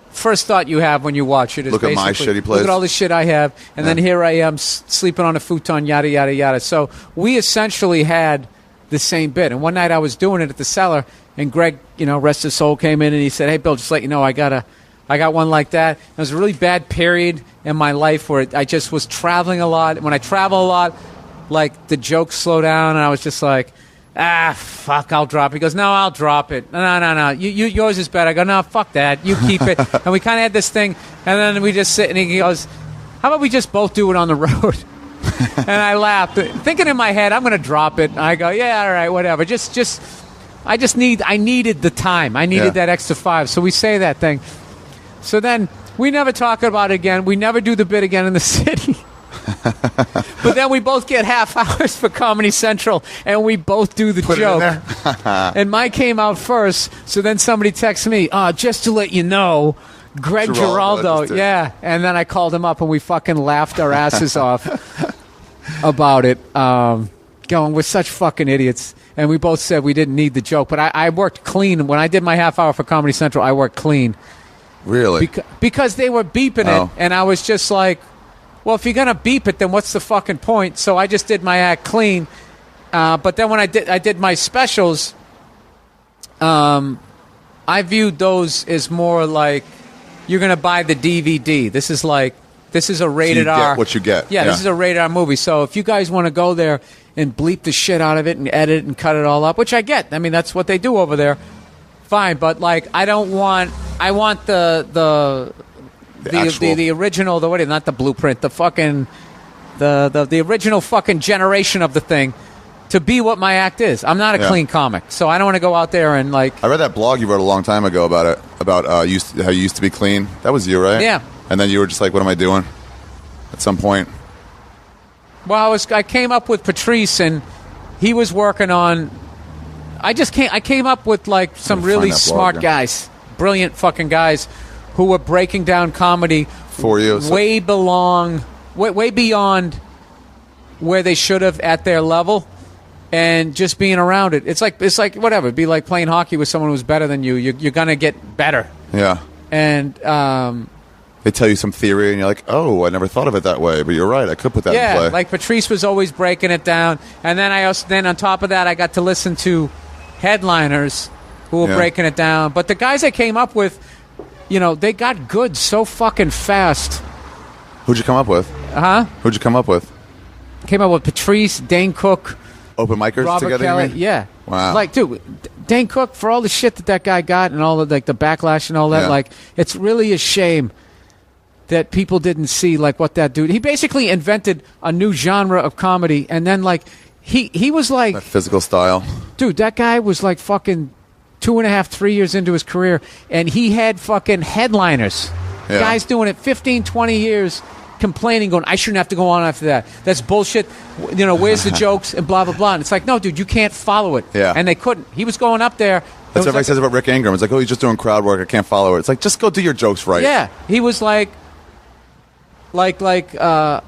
first thought you have when you watch it is look at my shitty place. Look at all the shit I have, and then here I am sleeping on a futon, yada yada yada. So we essentially had the same bit. And one night I was doing it at the Cellar, and Greg, rest his soul, came in and he said, "Hey Bill, just let you know, I got one like that." It was a really bad period in my life where I just was traveling a lot. When I travel a lot, like the jokes slow down, and I was just like, fuck, I'll drop it. He goes, no, I'll drop it. No, yours is better. I go, no, fuck that. You keep it. And we kind of had this thing, and then we just sit, and he goes, how about we just both do it on the road? And I laughed, thinking in my head, I'm going to drop it. And I go, yeah, all right, whatever. I needed the time. I needed that extra 5. So we say that thing. So then we never talk about it again. We never do the bit again in the city. But then we both get half hours for Comedy Central, and we both do the joke. And mine came out first, so then somebody texts me, just to let you know, Greg Giraldo. Yeah. And then I called him up, and we fucking laughed our asses off about it, going, we're such fucking idiots. And we both said we didn't need the joke. But I worked clean. When I did my half hour for Comedy Central, I worked clean. Really? Because they were beeping it, and I was just like, well, if you're going to beep it, then what's the fucking point? So I just did my act clean. But then when I did my specials, I viewed those as more like you're going to buy the DVD. This is a rated R. Get what you get. Yeah, this is a rated R movie. So if you guys want to go there and bleep the shit out of it and edit it and cut it all up, which I get. I mean, that's what they do over there. Fine, but like I want the original, not the blueprint, the fucking the original fucking generation of the thing to be what my act is. I'm not a clean comic, so I don't want to go out there and like. I read that blog you wrote a long time ago about it, about how you used to be clean. That was you, right? Yeah. And then you were just like, "What am I doing?" At some point. Well, I came up with Patrice, and he was working on. I came up with like some really smart guys, brilliant fucking guys, who were breaking down comedy for you, way beyond where they should have at their level, and just being around it. It's like whatever. It'd be like playing hockey with someone who's better than you. You're gonna get better. Yeah. And they tell you some theory, and you're like, "Oh, I never thought of it that way." But you're right. I could put that in play. Yeah, like Patrice was always breaking it down, and then on top of that, I got to listen to headliners who were breaking it down. But the guys I came up with, they got good so fucking fast. Who'd you come up with? Who'd you come up with? Came up with Patrice, Dane Cook, open micers Robert together. Kelly. Yeah. Wow. Like, dude, Dane Cook, for all the shit that guy got and all the like the backlash and all that, like it's really a shame that people didn't see like what that dude. He basically invented a new genre of comedy, and then like he was like that physical style. Dude, that guy was like fucking 2.5, 3 years into his career, and he had fucking headliners. Yeah. Guys doing it 15, 20 years, complaining, going, I shouldn't have to go on after that. That's bullshit. Where's the jokes and blah, blah, blah. And it's like, no, dude, you can't follow it. Yeah. And they couldn't. He was going up there. That's what everybody says about Rick Ingraham. It's like, oh, he's just doing crowd work. I can't follow it. It's like, just go do your jokes right. Yeah. He was like a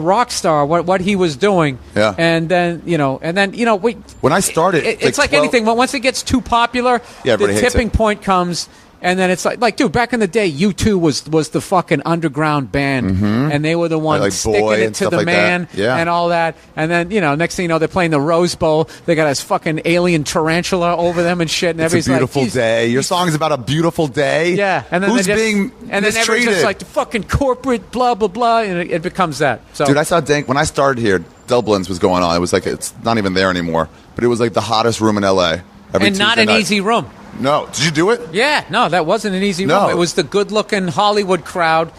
rock star, what he was doing. Yeah. And then, when I started, it's like anything. Once it gets too popular, the tipping point comes. And then it's like, dude, back in the day, U2 was the fucking underground band, and they were the ones sticking it to the man and all that. And then, next thing you know, they're playing the Rose Bowl. They got this fucking alien tarantula over them and shit. And it's a beautiful day. Your song's about a beautiful day. Yeah. And then being and then everyone's just like the fucking corporate blah blah blah, and it becomes that. So, dude, I saw Dank when I started here. Dublin's was going on. It was like it's not even there anymore, but it was like the hottest room in LA. And not an easy room. No. Did you do it? Yeah. No, that wasn't an easy room. It was the good-looking Hollywood crowd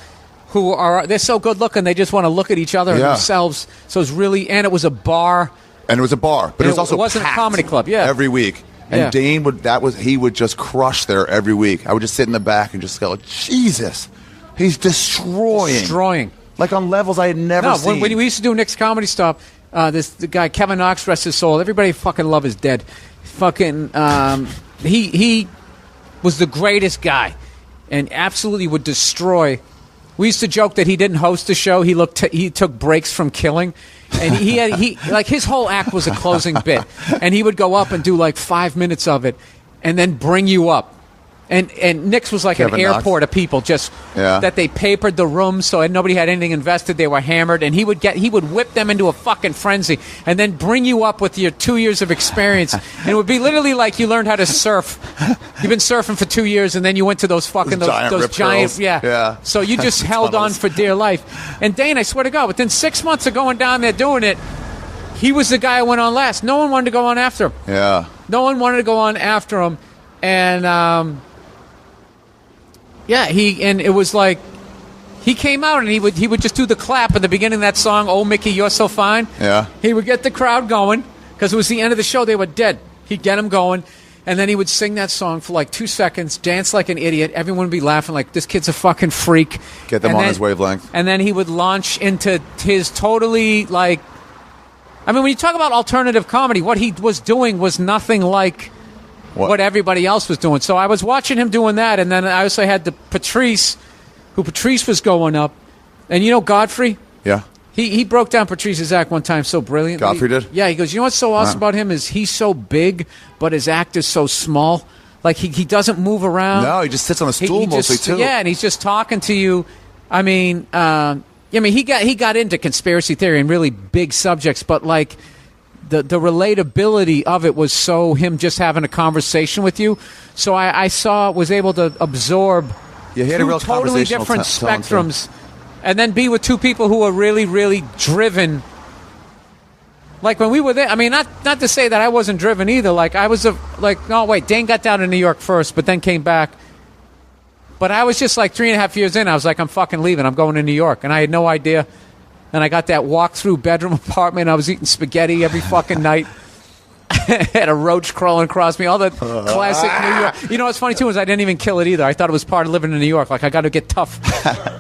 they're so good-looking, they just want to look at each other and themselves. So it was really, and it was a bar. And it was a bar. But it wasn't a comedy club, every week. And Dane he would just crush there every week. I would just sit in the back and just go, Jesus, he's destroying. Like on levels I had never seen. When we used to do Nick's Comedy Stop, the guy, Kevin Knox, rest his soul, everybody fucking love is dead. Fucking... He was the greatest guy and absolutely would destroy. We used to joke that he didn't host the show. He took breaks from killing, and his whole act was a closing bit, and he would go up and do like 5 minutes of it, and then bring you up. And Nick's was like Kevin an airport Knox. Of people just that they papered the room so nobody had anything invested. They were hammered, and he would whip them into a fucking frenzy, and then bring you up with your 2 years of experience. And it would be literally like you learned how to surf. You've been surfing for 2 years, and then you went to those fucking those giant So you just held on for dear life. And Dane, I swear to God, within 6 months of going down there doing it, he was the guy who went on last. No one wanted to go on after him. Yeah. No one wanted to go on after him, and it was like he came out and he would just do the clap at the beginning of that song, "Oh Mickey, You're So Fine." Yeah. He would get the crowd going because it was the end of the show. They were dead. He'd get them going, and then he would sing that song for like 2 seconds, dance like an idiot. Everyone would be laughing like, this kid's a fucking freak. Get them on his wavelength. And then he would launch into his totally like... I mean, when you talk about alternative comedy, what he was doing was nothing like what everybody else was doing. So I was watching him doing that, and then I also had the Patrice was going up. And you know Godfrey? Yeah. He broke down Patrice's act one time so brilliantly. Godfrey did? Yeah, he goes, you know what's so awesome about him is he's so big, but his act is so small. Like, he doesn't move around. No, he just sits on a stool mostly, too. Yeah, and he's just talking to you. I mean, he got into conspiracy theory and really big subjects, but, like, the relatability of it was so him just having a conversation with you. So I was able to absorb he had a real totally different spectrums. And then be with two people who are really, really driven. Like when we were there, I mean, not to say that I wasn't driven either. Like I was no, wait, Dane got down to New York first, but then came back. But I was just like 3.5 years in. I was like, I'm fucking leaving. I'm going to New York. And I had no idea. And I got that walk-through bedroom apartment. I was eating spaghetti every fucking night. Had a roach crawling across me. All the classic New York. You know what's funny, too, is I didn't even kill it either. I thought it was part of living in New York. Like, I got to get tough.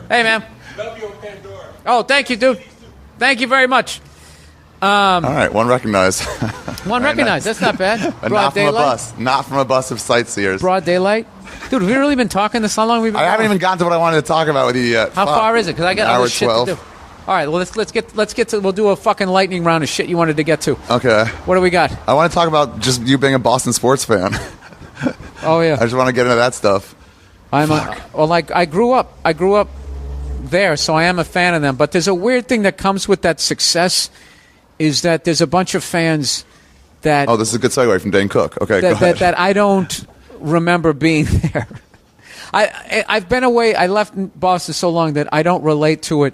Hey, man. Oh, thank you, dude. Thank you very much. All right, one recognized. One recognized. That's not bad. But not from a bus. Not from a bus of sightseers. Broad daylight. Dude, have we really been talking this? How long have we been I haven't even gotten to what I wanted to talk about with you yet. How far is it? Because I got other shit 12. to do. All right, well, let's get to. We'll do a fucking lightning round of shit you wanted to get to. Okay. What do we got? I want to talk about just you being a Boston sports fan. Oh yeah. I just want to get into that stuff. I grew up there, so I am a fan of them. But there's a weird thing that comes with that success, is that there's a bunch of fans that. Oh, this is a good segue from Dane Cook. Okay, go ahead. That I don't remember being there. I've been away. I left Boston so long that I don't relate to it.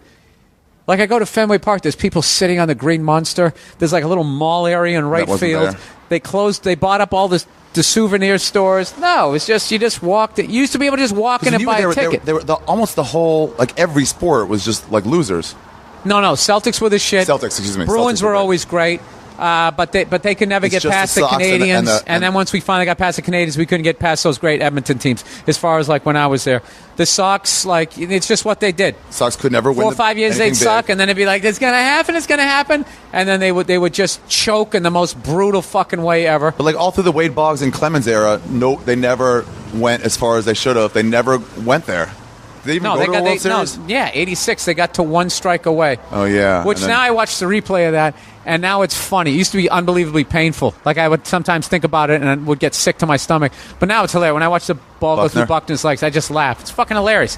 Like, I go to Fenway Park, there's people sitting on the Green Monster. There's like a little mall area in right field. There. They bought up all the souvenir stores. No, it's just, you just walked. You used to be able to just walk in and buy a ticket. Almost the whole, like every sport was just like losers. No, Celtics were the shit. Celtics, excuse me. Bruins were always great. But they could never get past the Canadians. And then once we finally got past the Canadians, we couldn't get past those great Edmonton teams. As far as like when I was there, the Sox, like, it's just what they did. Sox could never win. 4 or 5 years they'd suck, and then it'd be like, it's gonna happen, and then they would just choke in the most brutal fucking way ever. But like all through the Wade Boggs and Clemens era, no, they never went as far as they should have. They never went there. Did they even go to a World Series? No, yeah, 86. They got to one strike away. Oh yeah. Which now I watch the replay of that, and now it's funny. It used to be unbelievably painful. Like I would sometimes think about it and I would get sick to my stomach. But now it's hilarious. When I watch the ball go through Buckner's legs, I just laugh. It's fucking hilarious.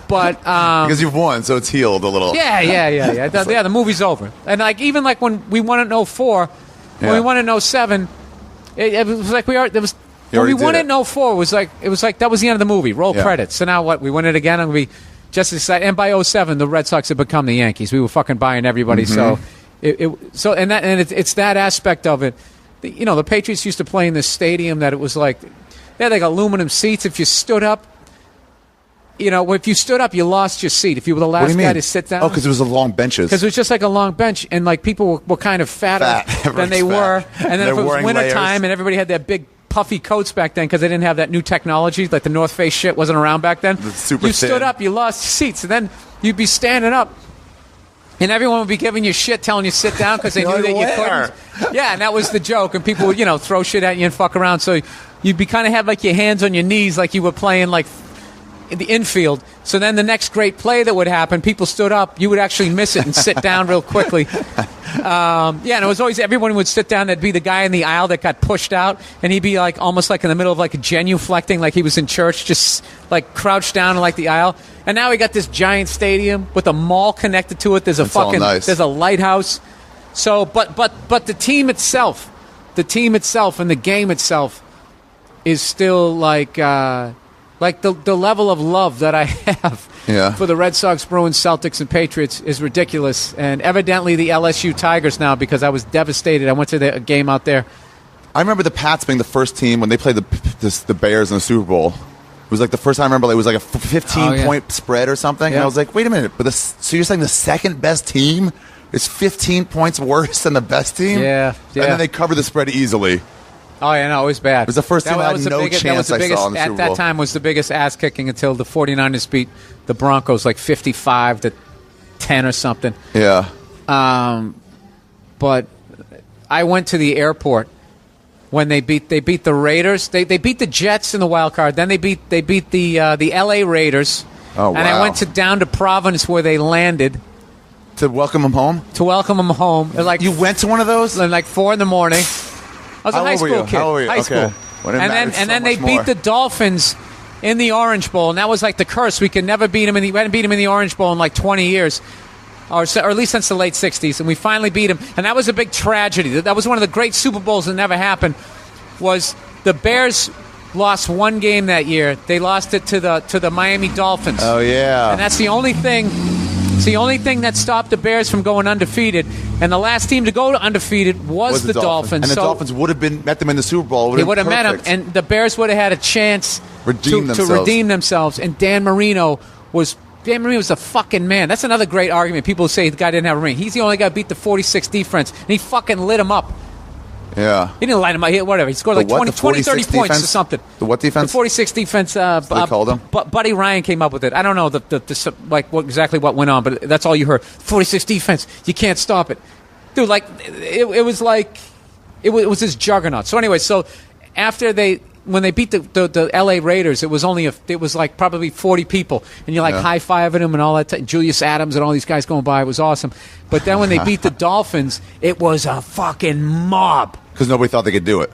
But because you've won, so it's healed a little. Yeah. The movie's over. And like even like when we won in 04, when we won in 07, it was like when we won in 04, it was like that was the end of the movie. Roll credits. So now what? We win it again. I'm gonna be just as excited. And by 07, the Red Sox had become the Yankees. We were fucking buying everybody. Mm-hmm. So it's that aspect of it. The Patriots used to play in this stadium that it was like they had like aluminum seats. If you stood up, you lost your seat. If you were the last guy to sit down. Oh, because it was a long benches. Because it was just like a long bench, and like people were kind of fatter than they were. And then if it was wintertime and everybody had their big puffy coats back then because they didn't have that new technology, like the North Face shit wasn't around back then. You stood up, you lost seats, and then you'd be standing up, and everyone would be giving you shit, telling you to sit down because they knew that you couldn't. Yeah, and that was the joke, and people would throw shit at you and fuck around. So you'd be kind of have like your hands on your knees, like you were playing like in the infield. So then the next great play that would happen, people stood up, you would actually miss it and sit down real quickly. And it was always everyone would sit down. There'd be the guy in the aisle that got pushed out, and he'd be like almost like in the middle of like a genuflecting, like he was in church, just like crouched down in like the aisle. And now we got this giant stadium with a mall connected to it. There's there's a lighthouse. So, but the team itself, and the game itself is still like the level of love that I have for the Red Sox, Bruins, Celtics, and Patriots is ridiculous. And evidently the LSU Tigers now, because I was devastated. I went to the game out there. I remember the Pats being the first team when they played the Bears in the Super Bowl. It was like the first time I remember it was like a 15-point spread or something. Yeah. And I was like, wait a minute. So you're saying the second best team is 15 points worse than the best team? Yeah. And then they cover the spread easily. Oh, yeah, no, it was bad. It was the first team I had no chance I saw in the Super Bowl. At that time was the biggest ass-kicking until the 49ers beat the Broncos like 55-10 or something. Yeah. But I went to the airport when they beat the Raiders. They beat the Jets in the wild card. Then they beat the L.A. Raiders. Oh, wow. And I went down to Providence where they landed. To welcome them home? To welcome them home. Like, you went to one of those? Like 4 in the morning. I was a high school kid. How old were you? High school. And then they beat the Dolphins in the Orange Bowl, and that was like the curse. We could never beat them. We hadn't beat them in the Orange Bowl in like 20 years, or at least since the late 60s, and we finally beat them. And that was a big tragedy. That was one of the great Super Bowls that never happened. Was the Bears lost one game that year? They lost it to the Miami Dolphins. Oh yeah. And that's the only thing. It's the only thing that stopped the Bears from going undefeated. And the last team to go to undefeated was the Dolphins. And the Dolphins would have met them in the Super Bowl. They would have met them, and the Bears would have had a chance to redeem themselves. And Dan Marino was a fucking man. That's another great argument. People say the guy didn't have a ring. He's the only guy who beat the 46 defense, and he fucking lit him up. Yeah. He didn't light him up. Whatever. He scored like 20, 30 points defense? or something. The what defense? The 46 defense. They called him? Buddy Ryan came up with it. I don't know exactly what went on, but that's all you heard. 46 defense. You can't stop it. Dude, like, it was like, it was this juggernaut. So anyway, after when they beat the L.A. Raiders, it was like probably 40 people, and you're like high-fiving them and all that. Julius Adams and all these guys going by. It was awesome. But then when they beat the Dolphins, it was a fucking mob. Because nobody thought they could do it.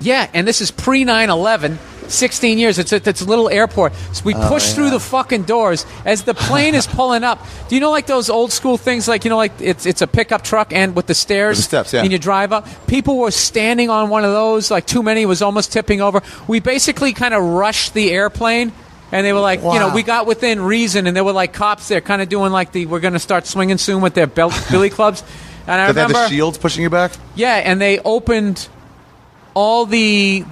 Yeah, and this is pre-9/11. 16 years. It's a little airport. So we push through the fucking doors as the plane is pulling up. Do you know like those old school things, like, you know, like it's a pickup truck and with the stairs, with the steps, yeah. And you drive up? People were standing on one of those, like too many, was almost tipping over. We basically kind of rushed the airplane, and they were like, you know, we got within reason, and there were like cops there kind of doing like we're going to start swinging soon with their billy clubs. And I remember they had the shields pushing you back? Yeah, and they opened all the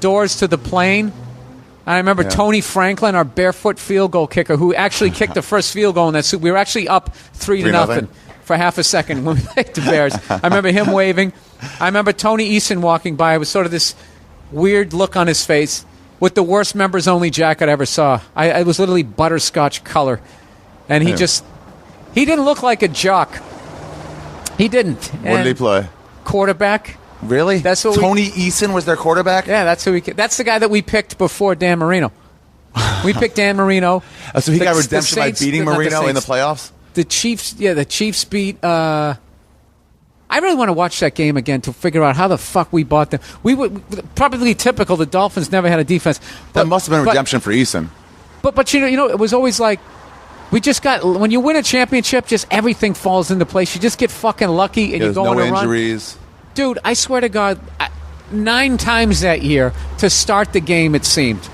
doors to the plane. I remember Tony Franklin, our barefoot field goal kicker, who actually kicked the first field goal in that suit. We were actually up 3-0 for half a second when we played the Bears. I remember him waving. I remember Tony Eason walking by. It was sort of this weird look on his face with the worst members-only jacket I ever saw. It was literally butterscotch color. And he didn't look like a jock. He didn't. What did he play? Quarterback. Really? That's what Tony Eason was their quarterback? Yeah, that's the guy that we picked before Dan Marino. We picked Dan Marino. So he got redemption by beating Marino in the playoffs? The Chiefs beat I really want to watch that game again to figure out how the fuck we bought them. We were probably typical. The Dolphins never had a defense. That must have been redemption for Eason. But you know, it was always like when you win a championship, just everything falls into place. You just get fucking lucky and you go on a run. No injuries. Dude, I swear to God, 9 times that year to start the game, it seemed.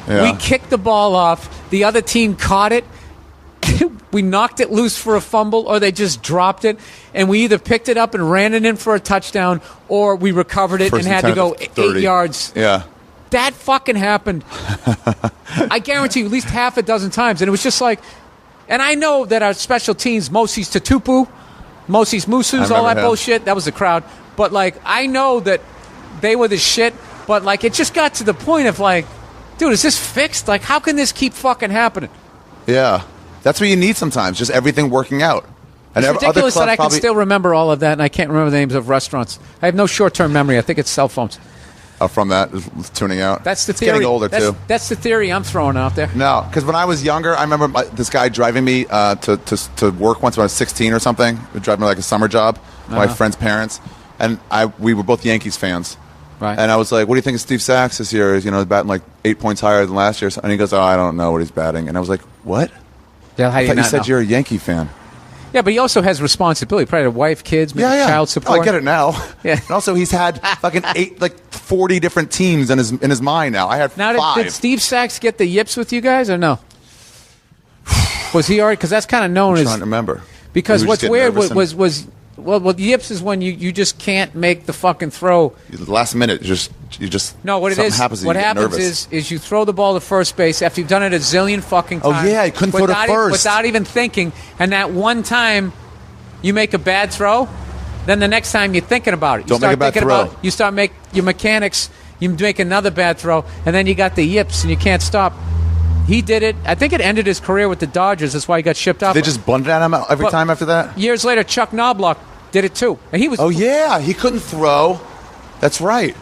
Yeah. We kicked the ball off. The other team caught it. We knocked it loose for a fumble, or they just dropped it. And we either picked it up and ran it in for a touchdown, or we recovered it and had to go 8 yards. Yeah. That fucking happened. I guarantee you at least half a dozen times. And it was just like, and I know that our special teams, Moses Tutupu, Moses Musus, all that bullshit, that was the crowd. But, like, I know that they were the shit, but, like, it just got to the point of, like, dude, is this fixed? Like, how can this keep fucking happening? Yeah. That's what you need sometimes, just everything working out. And it's ridiculous that I can still remember all of that, and I can't remember the names of restaurants. I have no short-term memory. I think it's cell phones. From that, tuning out. That's the theory. It's getting older, too. That's the theory I'm throwing out there. No, because when I was younger, I remember this guy driving me to work once when I was 16 or something. He would drive me like a summer job. My friend's parents. And we were both Yankees fans. Right. And I was like, what do you think of Steve Sachs this year? He's batting like 8 points higher than last year. And he goes, I don't know what he's batting. And I was like, what? Yeah, how do you I thought not you said know? you're a Yankee fan. Yeah, but he also has responsibility. Probably a wife, kids, maybe child support. Oh, I get it now. Yeah. And also, he's had fucking 40 different teams in his mind now. I had now, 5. Did Steve Sachs get the yips with you guys or no? Was he already? Because that's kind of known I'm as. trying to remember. Because what's weird was yips is when you just can't make the fucking throw. The last minute, you just no. What it is, what happens is you throw the ball to first base after you've done it a zillion fucking times. Oh yeah, he couldn't throw to first without even thinking. And that one time, you make a bad throw. Then the next time you're thinking about it. Don't make a bad throw. You start make your mechanics. You make another bad throw, and then you got the yips, and you can't stop. He did it. I think it ended his career with the Dodgers. That's why he got shipped off. They just bunted at him every time after that? Years later, Chuck Knobloch did it too. And he was. Oh, yeah. He couldn't throw. That's right.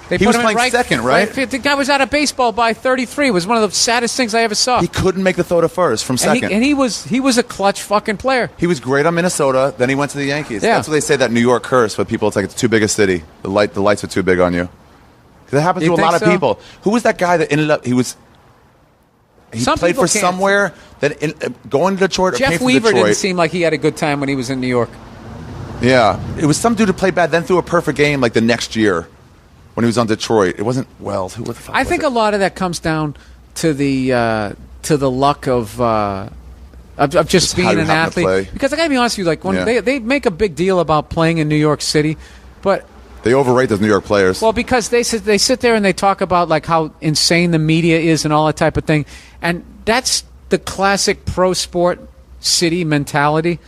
He was playing second, right? The guy was out of baseball by 33. It was one of the saddest things I ever saw. He couldn't make the throw to first from second. And he was a clutch fucking player. He was great on Minnesota. Then he went to the Yankees. Yeah. That's what they say, that New York curse, but people, it's like it's too big a city. The lights are too big on you. That happens to a lot of people. Who was that guy that ended up, he played for somewhere that going to Detroit. Jeff Weaver didn't seem like he had a good time when he was in New York. Yeah, it was some dude who played bad, then threw a perfect game like the next year when he was on Detroit. It wasn't Wells. Who the fuck? I think a lot of that comes down to the luck of just being an athlete. Because I got to be honest with you, like when they make a big deal about playing in New York City, but they overrate those New York players. Well, because they sit there and they talk about like how insane the media is and all that type of thing, and that's the classic pro sport city mentality.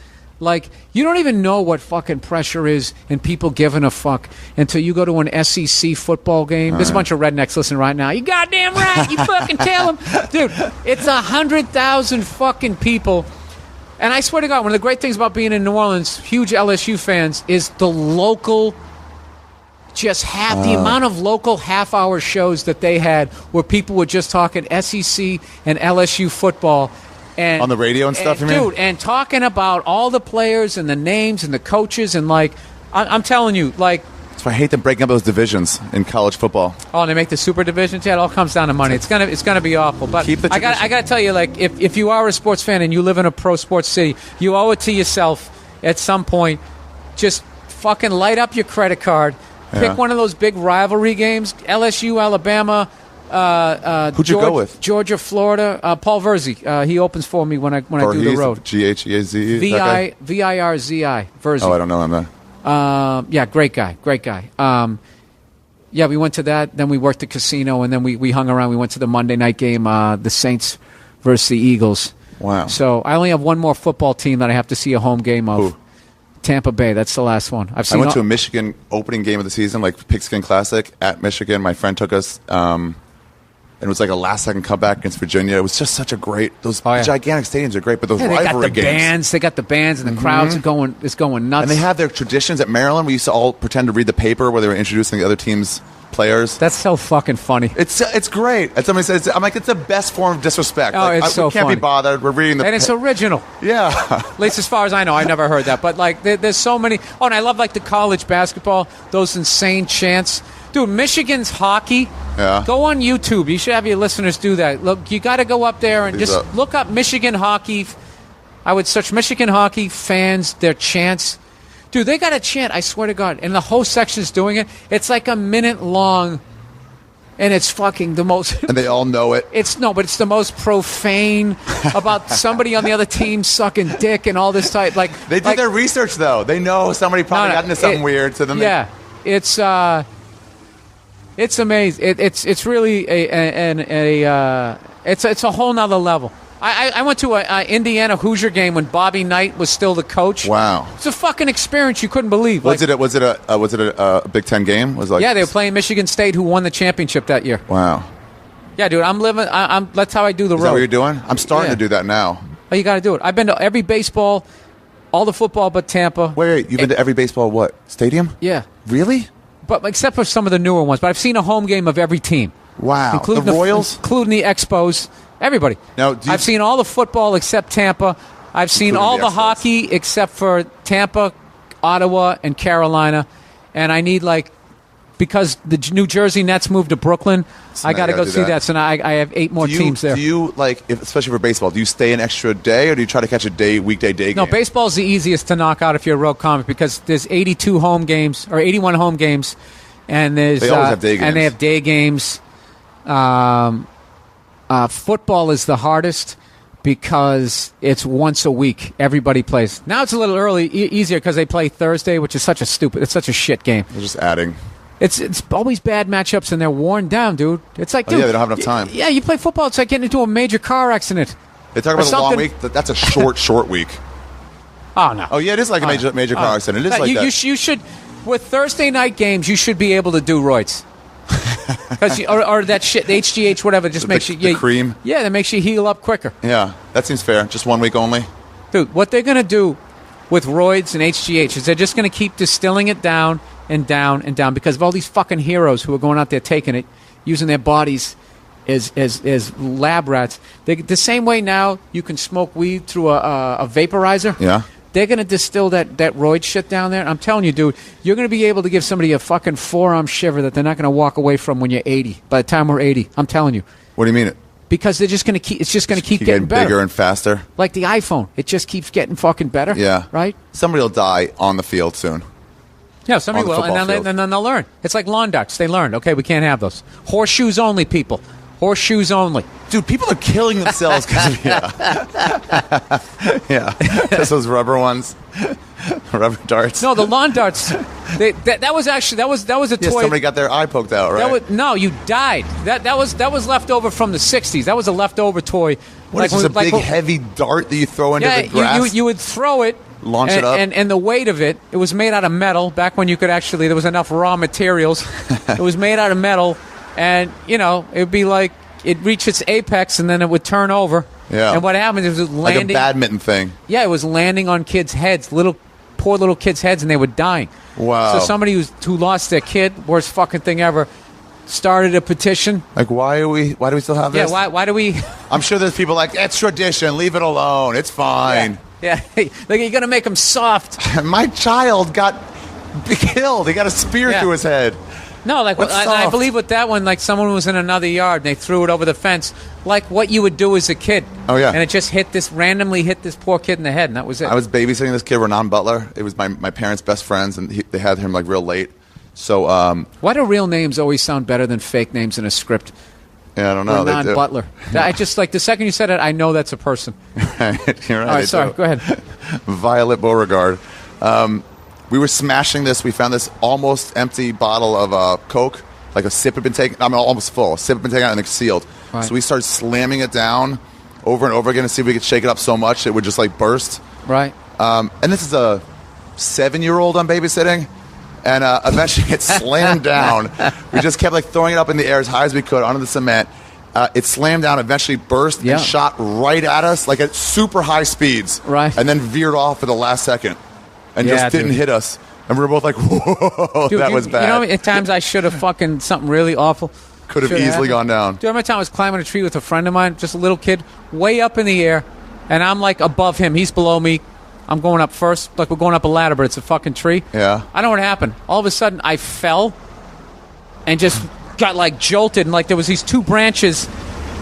Like, you don't even know what fucking pressure is and people giving a fuck until you go to an SEC football game. There's a bunch of rednecks listening right now. You goddamn right. You fucking tell them. Dude, it's 100,000 fucking people. And I swear to God, one of the great things about being in New Orleans, huge LSU fans, is the local, just the amount of local half-hour shows that they had where people were just talking SEC and LSU football. And, on the radio and stuff, you mean? Dude, and talking about all the players and the names and the coaches and, like, I'm telling you, like... That's why I hate them breaking up those divisions in college football. Oh, and they make the super divisions? Yeah, it all comes down to money. It's gonna be awful. But I got to tell you, like, if you are a sports fan and you live in a pro sports city, you owe it to yourself at some point. Just fucking light up your credit card. Pick one of those big rivalry games, LSU, Alabama... who'd you go with? Georgia, Florida. Paul Verzi. He opens for me when I do the road. Gheaze. Virzi. Verzi. Oh, I don't know him then. Yeah, great guy. Yeah, we went to that. Then we worked the casino, and then we hung around. We went to the Monday night game, the Saints versus the Eagles. Wow. So I only have one more football team that I have to see a home game of. Who? Tampa Bay. That's the last one. I went to a Michigan opening game of the season, like Pigskin Classic at Michigan. My friend took us, and it was like a last-second comeback against Virginia. It was just such a great. Those gigantic stadiums are great, but those rivalry games. They got the bands, and the crowds are going nuts. And they have their traditions at Maryland. We used to all pretend to read the paper where they were introducing the other team's players. That's so fucking funny. It's great. And somebody says, I'm like, it's the best form of disrespect. Oh, like, it's so we can't funny. be bothered. We're reading the... And it's original. Yeah. At least as far as I know. I never heard that. But, like, there's so many... Oh, and I love, like, the college basketball, those insane chants. Dude, Michigan's hockey. Yeah. Go on YouTube. You should have your listeners do that. Look, you got to go up there and look up Michigan hockey. I would search Michigan hockey fans, their chants. Dude, they got a chant, I swear to God. And the whole section's doing it. It's like a minute long... And it's fucking the most... And they all know it. But it's the most profane about somebody on the other team sucking dick and all this type. Like they did their research, though. They know somebody probably got into something weird to them. Yeah, it's amazing. It's really it's a whole nother level. I went to a Indiana Hoosier game when Bobby Knight was still the coach. Wow, it's a fucking experience you couldn't believe. Was it a Big Ten game? Yeah, they were playing Michigan State, who won the championship that year. Wow. Yeah, dude, I'm living. That's how I do the road. Is that what you're doing? I'm starting to do that now. Oh, you got to do it. I've been to every baseball, all the football, but Tampa. Wait, you've been to every baseball what stadium? Yeah. Really? But except for some of the newer ones. But I've seen a home game of every team. Wow. Including the Royals, including the Expos. Everybody. Now, I've seen all the football except Tampa. I've seen all the hockey except for Tampa, Ottawa, and Carolina. And I need like because the New Jersey Nets moved to Brooklyn, So I now got to you go gotta see do that. that. So now I have 8 more teams there. Do you especially for baseball? Do you stay an extra day, or do you try to catch a weekday game? No, baseball's the easiest to knock out if you're a road comic because there's 82 home games or 81 home games, and there's They always have day and they games. have day games. Football is the hardest because it's once a week. Everybody plays. Now it's a little easier because they play Thursday, which is such a shit game. They're just adding. It's always bad matchups, and they're worn down, dude. It's like, dude, yeah, they don't have enough time. Yeah, you play football. It's like getting into a major car accident. They talk Or about the long something. week. That's a short week. Oh no. Oh yeah, it is like a major car accident. It is like you, that. You should, with Thursday night games, you should be able to do roids. or that shit, the HGH, whatever, just makes you... the cream? Yeah, that makes you heal up quicker. Yeah, that seems fair. Just 1 week only. Dude, what they're going to do with roids and HGH is they're just going to keep distilling it down and down and down because of all these fucking heroes who are going out there taking it, using their bodies as lab rats. The same way now you can smoke weed through a vaporizer. Yeah. They're going to distill that roid shit down there. I'm telling you, dude, you're going to be able to give somebody a fucking forearm shiver that they're not going to walk away from when you're 80. By the time we're 80, I'm telling you. What do you mean? Because they're just going to keep. It's just going to keep getting better. Bigger and faster. Like the iPhone, it just keeps getting fucking better. Yeah. Right. Somebody will die on the field soon. Yeah, somebody On the will, and football field. then they'll learn. It's like lawn darts. They learned. Okay, we can't have those. Horseshoes only, people. Horseshoes only. Dude, people are killing themselves because of Just those rubber ones, rubber darts. No, the lawn darts. That was actually that was a Yeah, toy. somebody got their eye poked out, right? No, you died. That was left over from the '60s. That was a leftover toy. What is this, a big heavy dart that you throw into the grass? you would throw it. Launch it up. And the weight of it was made out of metal. Back when you could actually, there was enough raw materials. It was made out of metal, and it would be like it'd reach its apex, and then it would turn over. Yeah. And what happened is it was landing like a badminton thing. Yeah, it was landing on kids' heads, poor little kids' heads, and they were dying. Wow. So somebody who lost their kid, worst fucking thing ever, started a petition. Like, why do we still have this? Yeah, why do we? I'm sure there's people like, it's tradition, leave it alone, it's fine. Yeah, like you're gonna make them soft. My child got killed. He got a spear through his head. No, like What's I soft? believe with that one, like someone was in another yard and they threw it over the fence, like what you would do as a kid. Oh, yeah. And it just randomly hit this poor kid in the head, and that was it. I was babysitting this kid, Renan Butler. It was my parents' best friends, and they had him like real late. So, why do real names always sound better than fake names in a script? yeah, I don't know. Renan They do. Butler. I just like the second you said it, I know that's a person. Right, you're right. All right, they sorry, do. go ahead. Violet Beauregard. We were smashing this. We found this almost empty bottle of Coke. Like a sip had been taken. I mean, almost full. A sip had been taken out and it's sealed. Right. So we started slamming it down over and over again to see if we could shake it up so much it would just like burst. Right. And this is a 7-year-old I'm babysitting. And eventually it slammed down. We just kept like throwing it up in the air as high as we could onto the cement. It slammed down, eventually burst Yeah. and shot right at us like at super high speeds. Right. And then veered off for the last second and Yeah, just didn't dude. hit us. And we were both like, whoa, Dude, that was bad. You know, at times I should have fucking something really awful. Could have should easily happened. gone down. Do you remember the time I was climbing a tree with a friend of mine, just a little kid, way up in the air, and I'm like above him. He's below me. I'm going up first, like we're going up a ladder, but it's a fucking tree. Yeah. I know what happened. All of a sudden, I fell and just got like jolted, and like there was these two branches.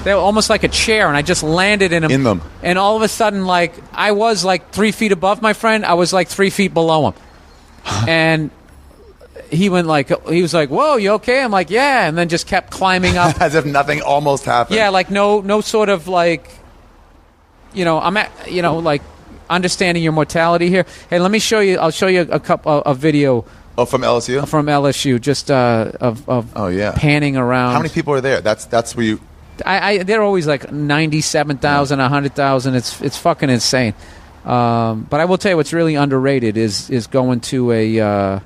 They were almost like a chair, and I just landed in them. In them. And all of a sudden, like I was like 3 feet above my friend. I was like 3 feet below him, and he was like, "Whoa, you okay?" I'm like, "Yeah," and then just kept climbing up. As if nothing almost happened. Yeah, like no sort of like, I'm at, like understanding your mortality here. Hey, let me show you. I'll show you a video Oh, from LSU? from LSU, just of Oh, yeah. panning around. How many people are there? That's where you... They're always like 97,000, 100,000. It's fucking insane. But I will tell you what's really underrated is going to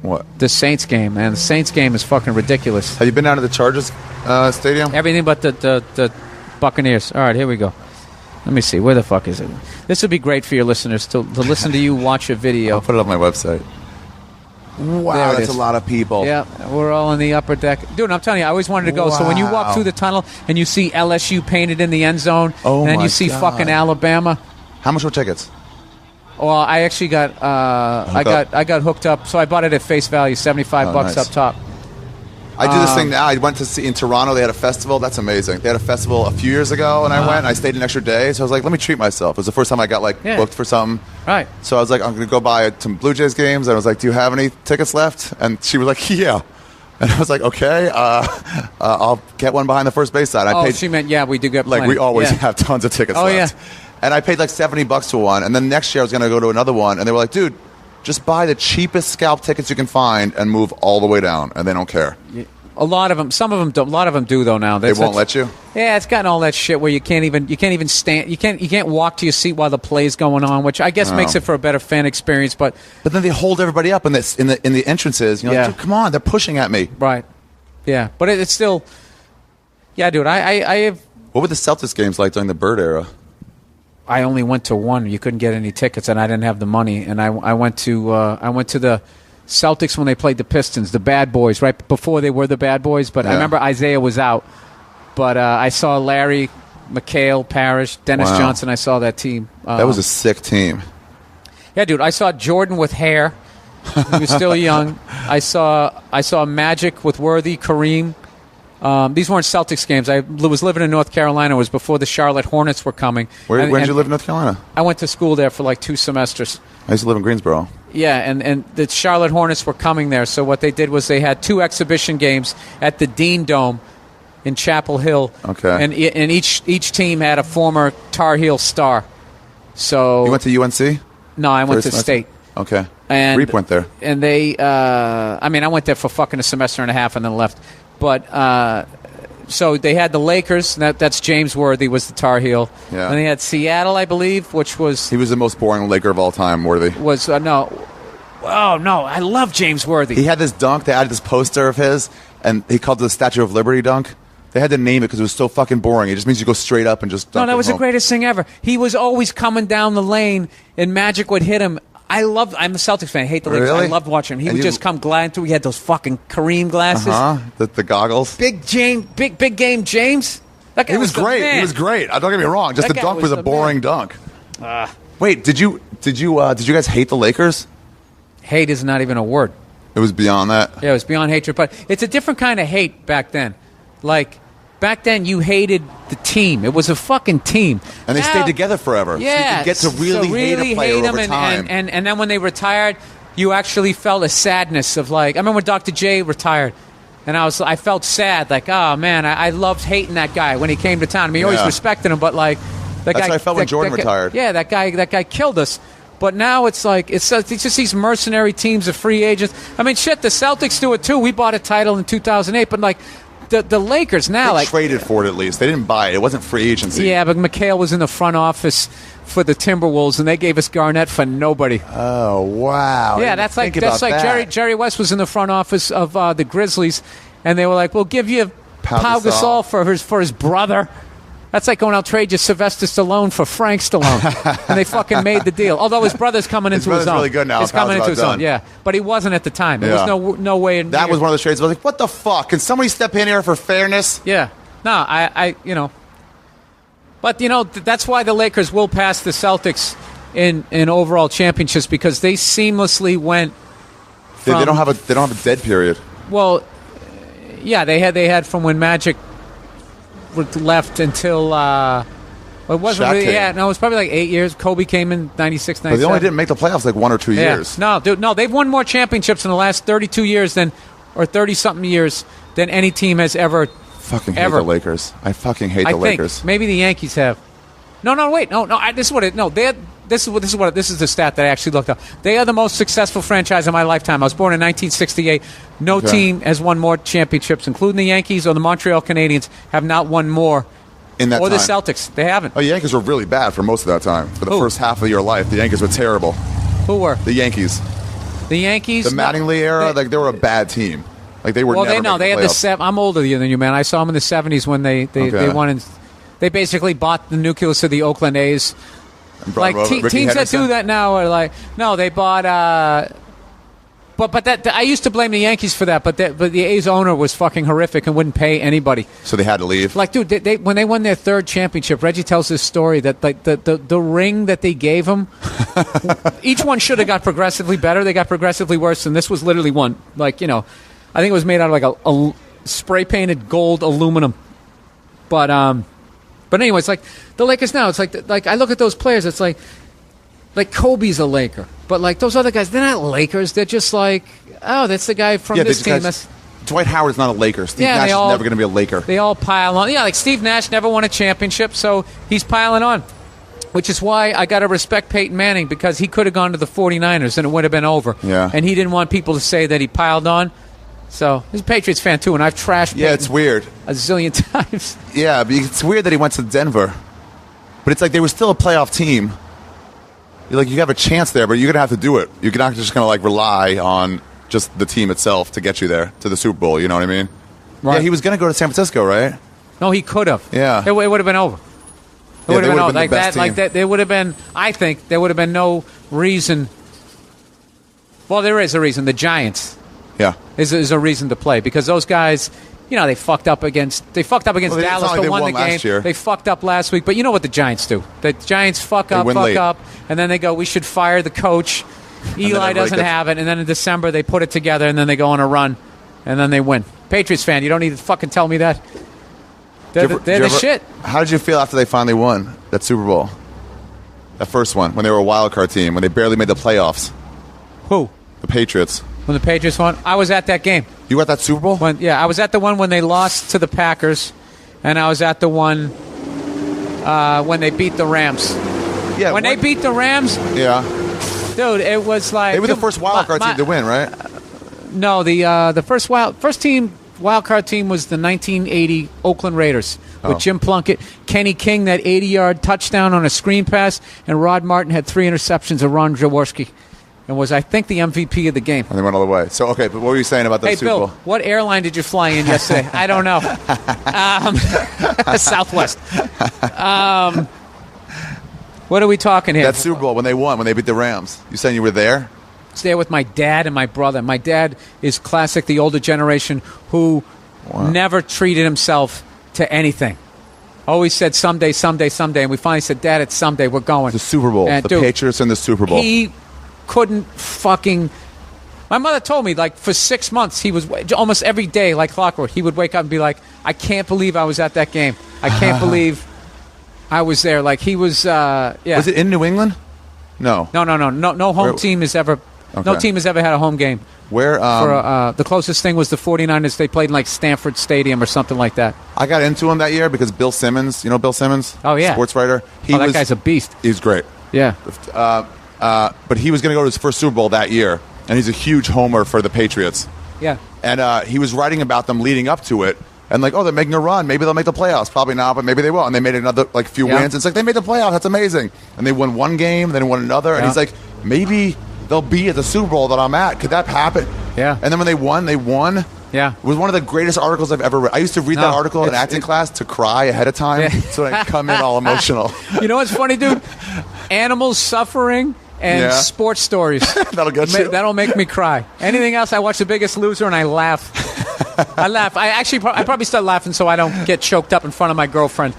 What? the Saints game, man. The Saints game is fucking ridiculous. Have you been down to the Chargers stadium? Everything but the Buccaneers. All right, here we go. Let me see. Where the fuck is it? This would be great for your listeners to listen to you watch a video. I'll put it on my website. Wow, There it that's is. a lot of people. Yeah, we're all in the upper deck. Dude, I'm telling you, I always wanted to go. So when you walk Wow. through the tunnel and you see LSU painted in the end zone, Oh and then my you see God. fucking Alabama. How much were tickets? Well, I actually got I got hooked up. So I bought it at face value, $75 nice. up top. I do this thing now. I went to see in Toronto. They had a festival. That's amazing. They had a festival a few years ago, and I went. And I stayed an extra day, so I was like, let me treat myself. It was the first time I got booked for something. Right. So I was like, I'm going to go buy some Blue Jays games. And I was like, do you have any tickets left? And she was like, yeah. And I was like, okay, I'll get one behind the first base side. She meant, yeah, we do get plenty. Like, we always have tons of tickets left. Yeah. And I paid like $70 for one. And then next year I was going to go to another one. And they were like, dude, just buy the cheapest scalp tickets you can find and move all the way down. And they don't care. Yeah. A lot of them, some of them don't. A lot of them do though now. They won't let you. Yeah, it's gotten all that shit where you can't even stand. You can't walk to your seat while the play's going on, which I guess makes it for a better fan experience. But then they hold everybody up in the entrances. You're like, dude, come on, they're pushing at me. Right. Yeah, but it's still. Yeah, dude. I have. What were the Celtics games like during the Bird era? I only went to one. You couldn't get any tickets, and I didn't have the money. And I went to the Celtics when they played the Pistons, the Bad Boys, right before they were the Bad Boys. But I remember Isaiah was out. But I saw Larry, McHale, Parrish, Dennis Johnson. I saw that team. That was a sick team. Yeah, dude. I saw Jordan with hair. He was still young. I saw Magic with Worthy, Kareem. These weren't Celtics games. I was living in North Carolina. It was before the Charlotte Hornets were coming. Where did you live in North Carolina? I went to school there for like 2 semesters. I used to live in Greensboro. Yeah, and the Charlotte Hornets were coming there. So what they did was they had 2 exhibition games at the Dean Dome in Chapel Hill. Okay. And each team had a former Tar Heel star. So you went to UNC? No, I went to State. Okay. And Reap went there. And they, I went there for fucking a semester and a half and then left. But so they had the Lakers. That's James Worthy was the Tar Heel. Yeah. And they had Seattle, I believe, which was he was the most boring Laker of all time. Worthy was no. Oh no, I love James Worthy. He had this dunk. They added this poster of his, and he called it the Statue of Liberty dunk. They had to name it because it was so fucking boring. It just means you go straight up and just dunk. No, that was the greatest thing ever. He was always coming down the lane, and Magic would hit him. I'm a Celtics fan. I hate the Lakers. Really? I loved watching him. He would just come gliding through. He had those fucking Kareem glasses. The goggles. Big game James. That guy was great. Man. He was great. Don't get me wrong. Just that the dunk was a boring dunk. Wait, did you guys hate the Lakers? Hate is not even a word. It was beyond that. Yeah, it was beyond hatred. But it's a different kind of hate back then. Like, back then you hated the team. It was a fucking team. And they stayed together forever. Yeah. So you could get to really hate a player over time. And then when they retired, you actually felt a sadness of like, I remember when Dr. J retired. And I felt sad, like, oh man, I loved hating that guy when he came to town. I mean, you always respected him, but like, that's how I felt when Jordan retired. Yeah, that guy killed us. But now it's like it's just these mercenary teams of free agents. I mean, shit, the Celtics do it too. We bought a title in 2008, but like the Lakers now, they traded for it at least. They didn't buy it. It wasn't free agency. Yeah, but McHale was in the front office for the Timberwolves, and they gave us Garnett for nobody. Oh wow! Yeah, that's like Jerry West was in the front office of the Grizzlies, and they were like, "We'll give you Pau Gasol for his brother." That's like going out trade you Sylvester Stallone for Frank Stallone, and they fucking made the deal. Although his brother's coming into his own. Really good now. He's coming into his own. Yeah, but he wasn't at the time. There was no way. That was one of those trades. I was like, what the fuck? Can somebody step in here for fairness? Yeah. No, I But that's why the Lakers will pass the Celtics in overall championships because they seamlessly went. They don't have a dead period. Well, yeah, they had from when Magic left until it wasn't Shaq really came. it was probably like 8 years. Kobe came in 96, 97. But they only didn't make the playoffs like 1 or 2 years. No, dude, no, they've won more championships in the last 32 years or 30 something years than any team has ever. Fucking hate the Lakers. I fucking hate the Lakers. Maybe the Yankees have. Wait. This is the stat that I actually looked up. They are the most successful franchise in my lifetime. I was born in 1968. No team has won more championships, including the Yankees or the Montreal Canadiens, have not won more. In that or time. The Celtics. They haven't. Oh, the Yankees were really bad for most of that time. For the first half of your life, the Yankees were terrible. Who were? The Yankees. The Yankees? The Mattingly era, they were a bad team. Like they were. Well, never they had the I'm older than you, man. I saw them in the 70s when they won. They basically bought the nucleus of the Oakland A's. Like teams that do that now are like, no, they bought but that I used to blame the Yankees for that, but the A's owner was fucking horrific and wouldn't pay anybody. So they had to leave. Like, dude, they when they won their third championship, Reggie tells this story that like the ring that they gave him, each one should have got progressively better. They got progressively worse, and this was literally one. Like, you know, I think it was made out of like a spray painted gold aluminum. But anyway, it's like the Lakers now. It's like I look at those players. It's like Kobe's a Laker, but like those other guys, they're not Lakers. They're just like, oh, that's the guy from this team. Dwight Howard's not a Laker. Steve Nash is never going to be a Laker. They all pile on. Yeah, like Steve Nash never won a championship, so he's piling on. Which is why I got to respect Peyton Manning, because he could have gone to the 49ers and it would have been over. Yeah. And he didn't want people to say that he piled on. So he's a Patriots fan too, and I've trashed Peyton it's weird. a zillion times. Yeah, but it's weird that he went to Denver. But it's like they were still a playoff team. You're like, you have a chance there, but you're going to have to do it. You're not just going to like rely on just the team itself to get you there to the Super Bowl. You know what I mean? Right. Yeah, he was going to go to San Francisco, right? No, he could have. Yeah. It would have been over. It would have been over. Like that. Team. Like that. There would have been. I think there would have been no reason. Well, there is a reason. The Giants. Yeah. Is a reason to play, because those guys, you know, they fucked up against Dallas, but won the game. Year. They fucked up last week, but you know what the Giants do? The Giants fuck up, and then they go, we should fire the coach. Eli doesn't have it, and then in December they put it together, and then they go on a run, and then they win. Patriots fan, you don't need to fucking tell me that. They're the shit. How did you feel after they finally won that Super Bowl? That first one, when they were a wild card team, when they barely made the playoffs. Who? The Patriots. When the Patriots won? I was at that game. You were at that Super Bowl? I was at the one when they lost to the Packers, and I was at the one when they beat the Rams. Yeah. They beat the Rams? Yeah. Dude, it was like... They were the first wild card team to win, right? No, the first wild card team was the 1980 Oakland Raiders with Jim Plunkett, Kenny King, that 80-yard touchdown on a screen pass, and Rod Martin had 3 interceptions of Ron Jaworski, and was, I think, the MVP of the game. And they went all the way. So, okay, but what were you saying about the Super Bowl? Hey, Bill, what airline did you fly in yesterday? I don't know. Southwest. What are we talking here? That Super Bowl, when they won, when they beat the Rams. You saying you were there? I was there with my dad and my brother. My dad is classic, the older generation, who never treated himself to anything. Always said someday, someday, someday. And we finally said, Dad, it's someday. We're going. The Super Bowl. And, the Patriots and the Super Bowl. He couldn't fucking... My mother told me, like, for 6 months, he was almost every day, like clockwork, he would wake up and be like, I can't believe I was at that game. I can't believe I was there. Like, he was, yeah. Was it in New England? No. No home team has ever... Okay. No team has ever had a home game. Where the closest thing was the 49ers. They played in like Stanford Stadium or something like that. I got into him that year because Bill Simmons, you know Bill Simmons? Oh, yeah. Sports writer. That guy's a beast. He's great. Yeah. But he was going to go to his first Super Bowl that year, and he's a huge homer for the Patriots. Yeah. And he was writing about them leading up to it, and like, oh, they're making a run. Maybe they'll make the playoffs. Probably not, but maybe they will. And they made another few wins. It's like, they made the playoffs. That's amazing. And they won one game, then won another. And he's like, maybe they'll be at the Super Bowl that I'm at. Could that happen? Yeah. And then when they won. Yeah. It was one of the greatest articles I've ever read. I used to read that article in acting class to cry ahead of time, so I'd come in all emotional. You know what's funny, dude? Animals suffering and sports stories. That'll get you. That'll make me cry. Anything else, I watch The Biggest Loser and I laugh. I probably start laughing so I don't get choked up in front of my girlfriend.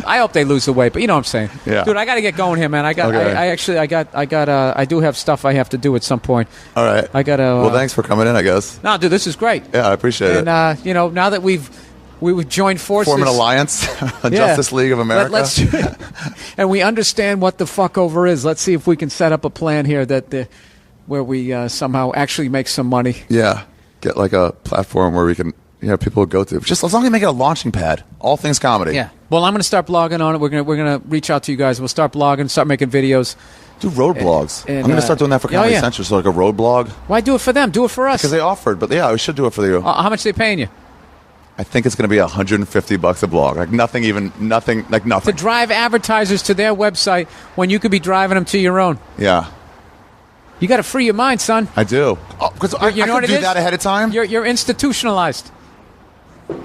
I hope they lose the weight, but you know what I'm saying. Yeah. Dude, I got to get going here, man. I do have stuff I have to do at some point. All right. I got to. Well, thanks for coming in, I guess. No, dude, this is great. Yeah, I appreciate it. And now that we've joined forces, form an alliance, Justice League of America. Let's and we understand what the fuck over is. Let's see if we can set up a plan here where we somehow actually make some money. Yeah, get like a platform where we can. People go to. Just as long as you make it a launching pad. All things comedy. Yeah. Well, I'm going to start blogging on it. We're gonna reach out to you guys. We'll start blogging, start making videos. Do road blogs. I'm going to start doing that for Comedy Central, so like a road blog. Why do it for them? Do it for us. Because they offered, but yeah, we should do it for you. How much are they paying you? I think it's going to be $150 a blog. Like nothing. To drive advertisers to their website when you could be driving them to your own. Yeah. You got to free your mind, son. I do. Because I could do that ahead of time. You're institutionalized.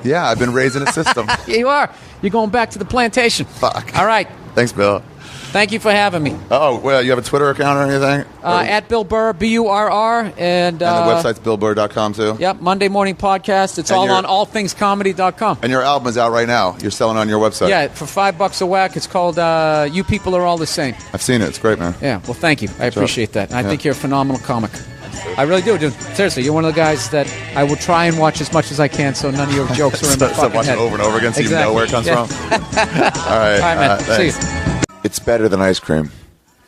Yeah, I've been raised in a system. You are. You're going back to the plantation. Fuck. All right. Thanks, Bill. Thank you for having me. Oh, well, you have a Twitter account or anything? At Bill Burr, BURR. And the website's billburr.com, too? Yep, Monday Morning Podcast. It's all on allthingscomedy.com. And your album is out right now. You're selling on your website. Yeah, for $5 a whack. It's called You People Are All the Same. I've seen it. It's great, man. Yeah, well, thank you. I appreciate that. And I think you're a phenomenal comic. I really do, dude. Seriously, you're one of the guys that I will try and watch as much as I can so none of your jokes are in my fucking watch head. it over and over again so you know where it comes from. All right. All right, man. See you. It's better than ice cream.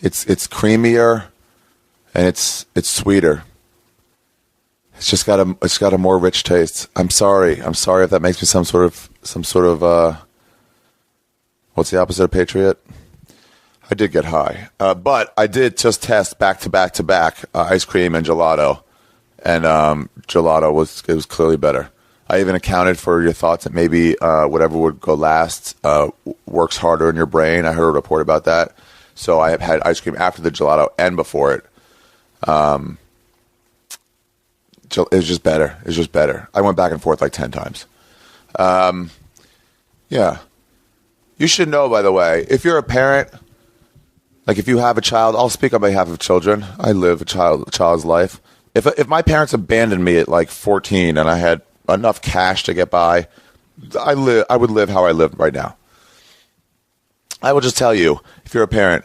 It's creamier and it's sweeter. It's just got a more rich taste. I'm sorry if that makes me some sort of what's the opposite of patriot? I did get high, but I did just test back to back ice cream and gelato, and gelato was clearly better. I even accounted for your thoughts that maybe whatever would go last works harder in your brain. I heard a report about that, so I have had ice cream after the gelato and before it. It was just better. It was just better. I went back and forth like 10 times. Yeah, you should know, by the way, if you're a parent. Like, if you have a child, I'll speak on behalf of children. I live a child's life. If my parents abandoned me at like 14 and I had enough cash to get by, I would live how I live right now. I will just tell you, if you're a parent,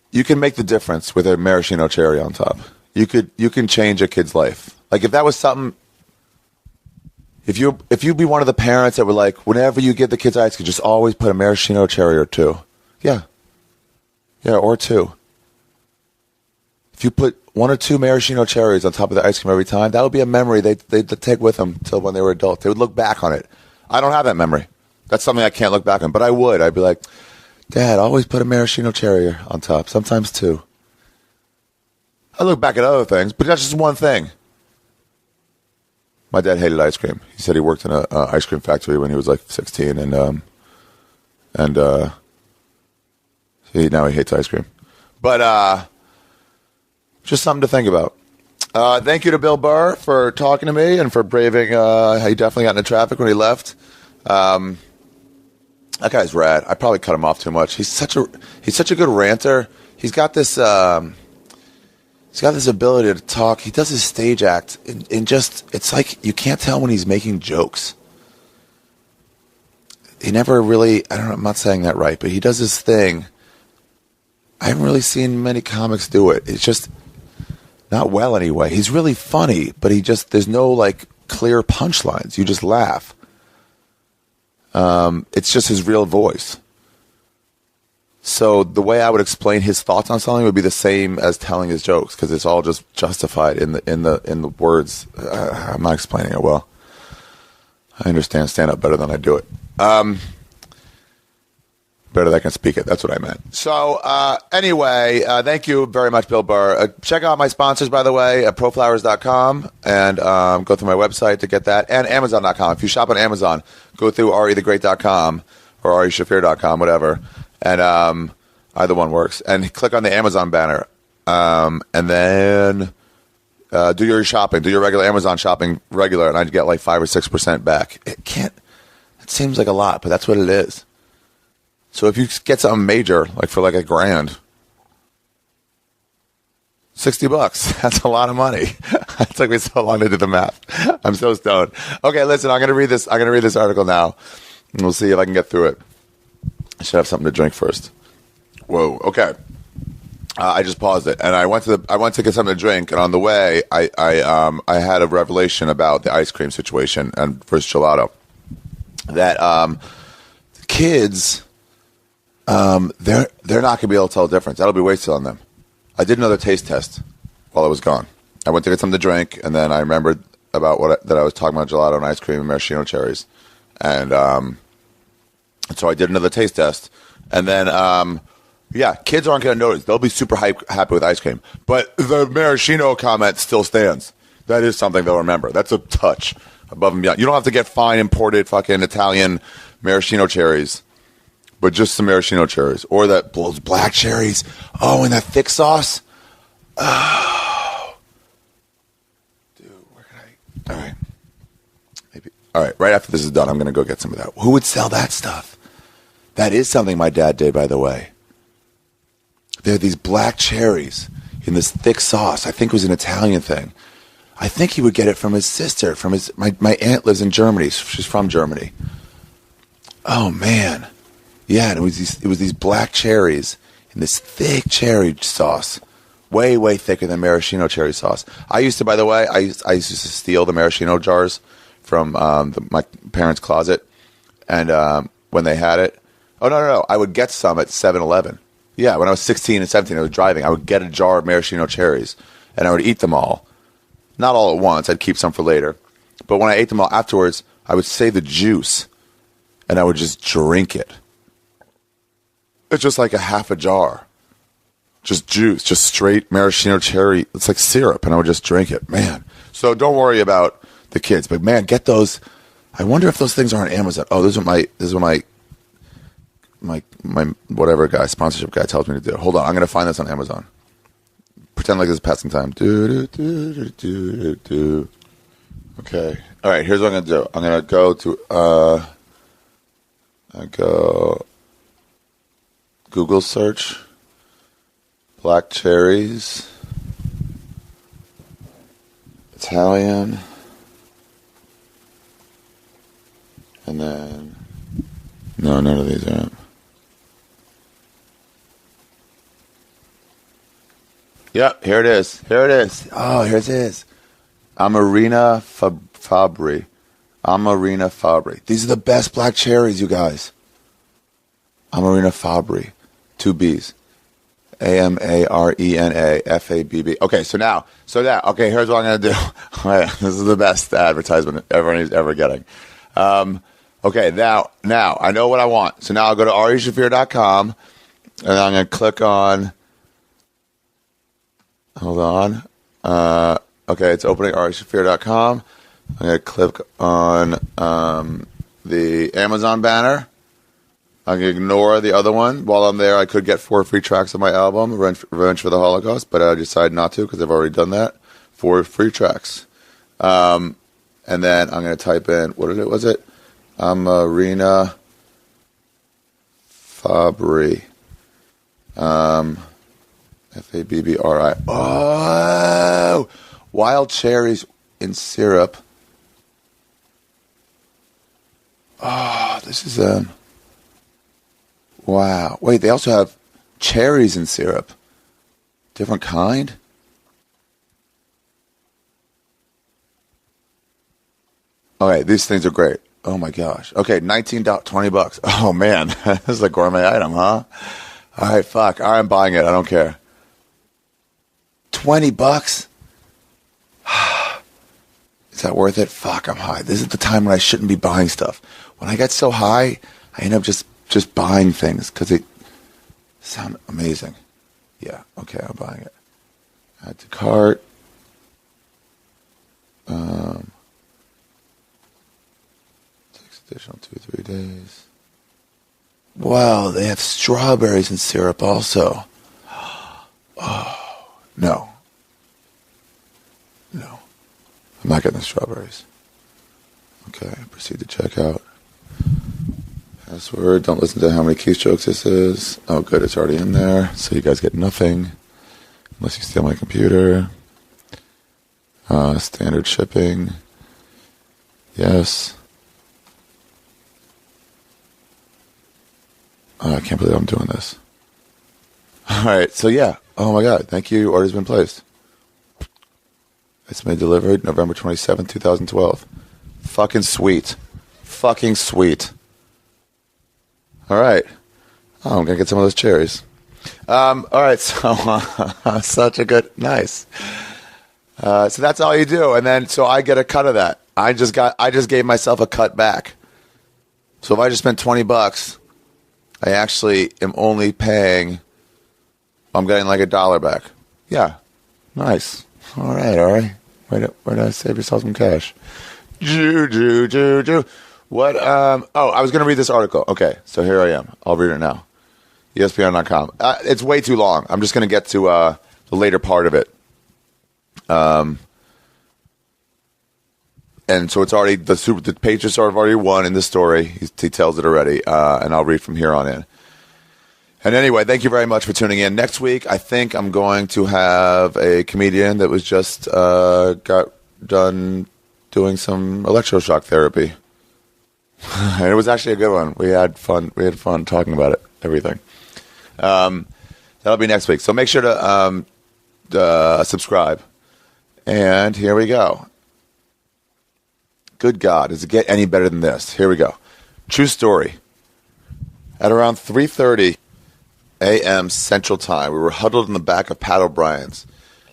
you can make the difference with a maraschino cherry on top. You can change a kid's life. Like, if that was something, if you'd be one of the parents that were like, whenever you give the kids ice cream, just always put a maraschino cherry or two. Yeah. Yeah, or two. If you put 1 or 2 maraschino cherries on top of the ice cream every time, that would be a memory they'd take with them till when they were adults. They would look back on it. I don't have that memory. That's something I can't look back on, but I would. I'd be like, Dad, always put a maraschino cherry on top, sometimes 2. I look back at other things, but that's just one thing. My dad hated ice cream. He said he worked in an ice cream factory when he was like 16, and now he hates ice cream. But just something to think about. Thank you to Bill Burr for talking to me and for braving how he definitely got into traffic when he left. That guy's rad. I probably cut him off too much. He's such a good ranter. He's got this ability to talk. He does his stage act and just, it's like you can't tell when he's making jokes. He never really, I don't know, I'm not saying that right, but he does his thing. I haven't really seen many comics do it. It's just not well anyway. He's really funny, but there's no like clear punchlines. You just laugh. It's just his real voice. So the way I would explain his thoughts on something would be the same as telling his jokes because it's all just justified in the words. I'm not explaining it well. I understand stand up better than I do it. Better than I can speak it. That's what I meant. So anyway, thank you very much, Bill Burr. Check out my sponsors, by the way, at proflowers.com, and go through my website to get that, and amazon.com. If you shop on Amazon, go through arithegreat.com or arishaffirs.com, whatever, and either one works. And click on the Amazon banner, and then do your shopping. Do your regular Amazon shopping regular, and I'd get like 5 or 6% back. It seems like a lot, but that's what it is. So if you get something major, like for like $1,000, $60, that's a lot of money. It took me so long to do the math. I'm so stoned. Okay, listen, I'm gonna read this article now, and we'll see if I can get through it. I should have something to drink first. Whoa. Okay. I just paused it, and I went to get something to drink, and on the way, I had a revelation about the ice cream situation and versus gelato. That kids. They're not going to be able to tell the difference. That'll be wasted on them. I did another taste test while I was gone. I went to get something to drink, and then I remembered about that I was talking about gelato and ice cream and maraschino cherries. And so I did another taste test. And then, kids aren't going to notice. They'll be super happy with ice cream. But the maraschino comment still stands. That is something they'll remember. That's a touch above and beyond. You don't have to get fine imported fucking Italian maraschino cherries. But just some maraschino cherries. Or those black cherries. Oh, and that thick sauce. Oh. Dude, where can I... All right. Maybe. All right, right after this is done, I'm going to go get some of that. Who would sell that stuff? That is something my dad did, by the way. There are these black cherries in this thick sauce. I think it was an Italian thing. I think he would get it from his sister. My aunt lives in Germany. She's from Germany. Oh man, yeah. And it was these black cherries in this thick cherry sauce, way thicker than maraschino cherry sauce. I used to, by the way, I used to steal the maraschino jars from my parents' closet, and when they had it, no, I would get some at 7-Eleven. Yeah, when I was 16 and 17, I was driving. I would get a jar of maraschino cherries, and I would eat them all. Not all at once. I'd keep some for later. But when I ate them all afterwards, I would save the juice, and I would just drink it. It's just like a half a jar. Just juice, just straight maraschino cherry. It's like syrup, and I would just drink it. Man. So don't worry about the kids. But, man, get those. I wonder if those things are on Amazon. Oh, this is what my whatever guy, sponsorship guy tells me to do. Hold on, I'm going to find this on Amazon. Pretend like this is passing time. Okay. All right, here's what I'm going to do. I'm going to go to Google search black cherries Italian, and then no, none of these are. Yep, here it is. Here it is. Oh, here it is. Amarena Fabri. Amarena Fabri. These are the best black cherries, you guys. Amarena Fabri. 2 B's. Amarena Fabbi. Okay, so now, okay, here's what I'm going to do. This is the best advertisement everyone's ever getting. Okay, now, I know what I want. So now I'll go to arishaffirs.com, and I'm going to click on, hold on. Okay, it's opening arishaffirs.com. I'm going to click on the Amazon banner. I'm going to ignore the other one. While I'm there, I could get 4 free tracks of my album, Revenge for the Holocaust, but I decided not to because I've already done that. 4 free tracks. And then I'm going to type in, what was it? Amarena Fabri. Fabbri. Oh! Wild cherries in syrup. Oh, this is wow. Wait, they also have cherries in syrup. Different kind? Okay, these things are great. Oh my gosh. Okay, $19.20. Oh man, this is a gourmet item, huh? All right, fuck. All right, I'm buying it. I don't care. $20? Is that worth it? Fuck, I'm high. This is the time when I shouldn't be buying stuff. When I get so high, I end up just buying things because they sound amazing. Yeah, okay, I'm buying it. Add to cart. Takes additional 2-3 days. Wow, they have strawberries in syrup also. Oh, no. I'm not getting the strawberries. Okay, proceed to checkout. Password, don't listen to how many keystrokes this is. Oh, good, it's already in there. So you guys get nothing. Unless you steal my computer. Standard shipping. Yes. I can't believe I'm doing this. All right, so yeah. Oh my God, thank you. Order's been placed. It's been delivered November 27th, 2012. Fucking sweet. Fucking sweet. All right. Oh, I'm going to get some of those cherries. All right, so such a good, nice. So that's all you do. And then, so I get a cut of that. I just gave myself a cut back. So if I just spent $20, I actually am only paying, I'm getting like $1 back. Yeah. Nice. All right. Way to save yourself some cash. What? I was going to read this article. Okay, so here I am. I'll read it now. ESPN.com. It's way too long. I'm just going to get to the later part of it. And so it's already the Patriots have already won in the story. He tells it already, and I'll read from here on in. And anyway, thank you very much for tuning in. Next week, I think I'm going to have a comedian that was just got done doing some electroshock therapy, and it was actually a good one. We had fun. We had fun talking about it. Everything. That'll be next week. So make sure to subscribe. And here we go. Good God, does it get any better than this? Here we go. True story. At around 3:30 a.m. Central Time, we were huddled in the back of Pat O'Brien's,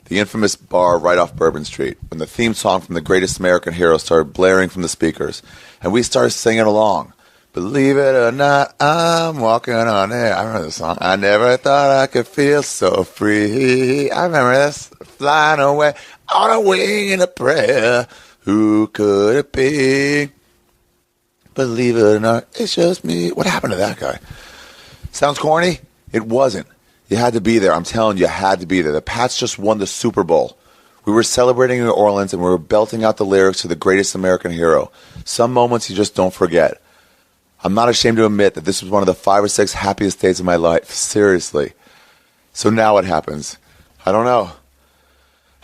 the infamous bar right off Bourbon Street, when the theme song from The Greatest American Hero started blaring from the speakers, and we started singing along. Believe it or not, I'm walking on air. I remember the song. I never thought I could feel so free. I remember this. Flying away on a wing in a prayer. Who could it be? Believe it or not, it's just me. What happened to that guy? Sounds corny? It wasn't. You had to be there. I'm telling you, you had to be there. The Pats just won the Super Bowl. We were celebrating in New Orleans, and we were belting out the lyrics to The Greatest American Hero. Some moments you just don't forget. I'm not ashamed to admit that this was one of the 5 or 6 happiest days of my life. Seriously. So now what happens? I don't know.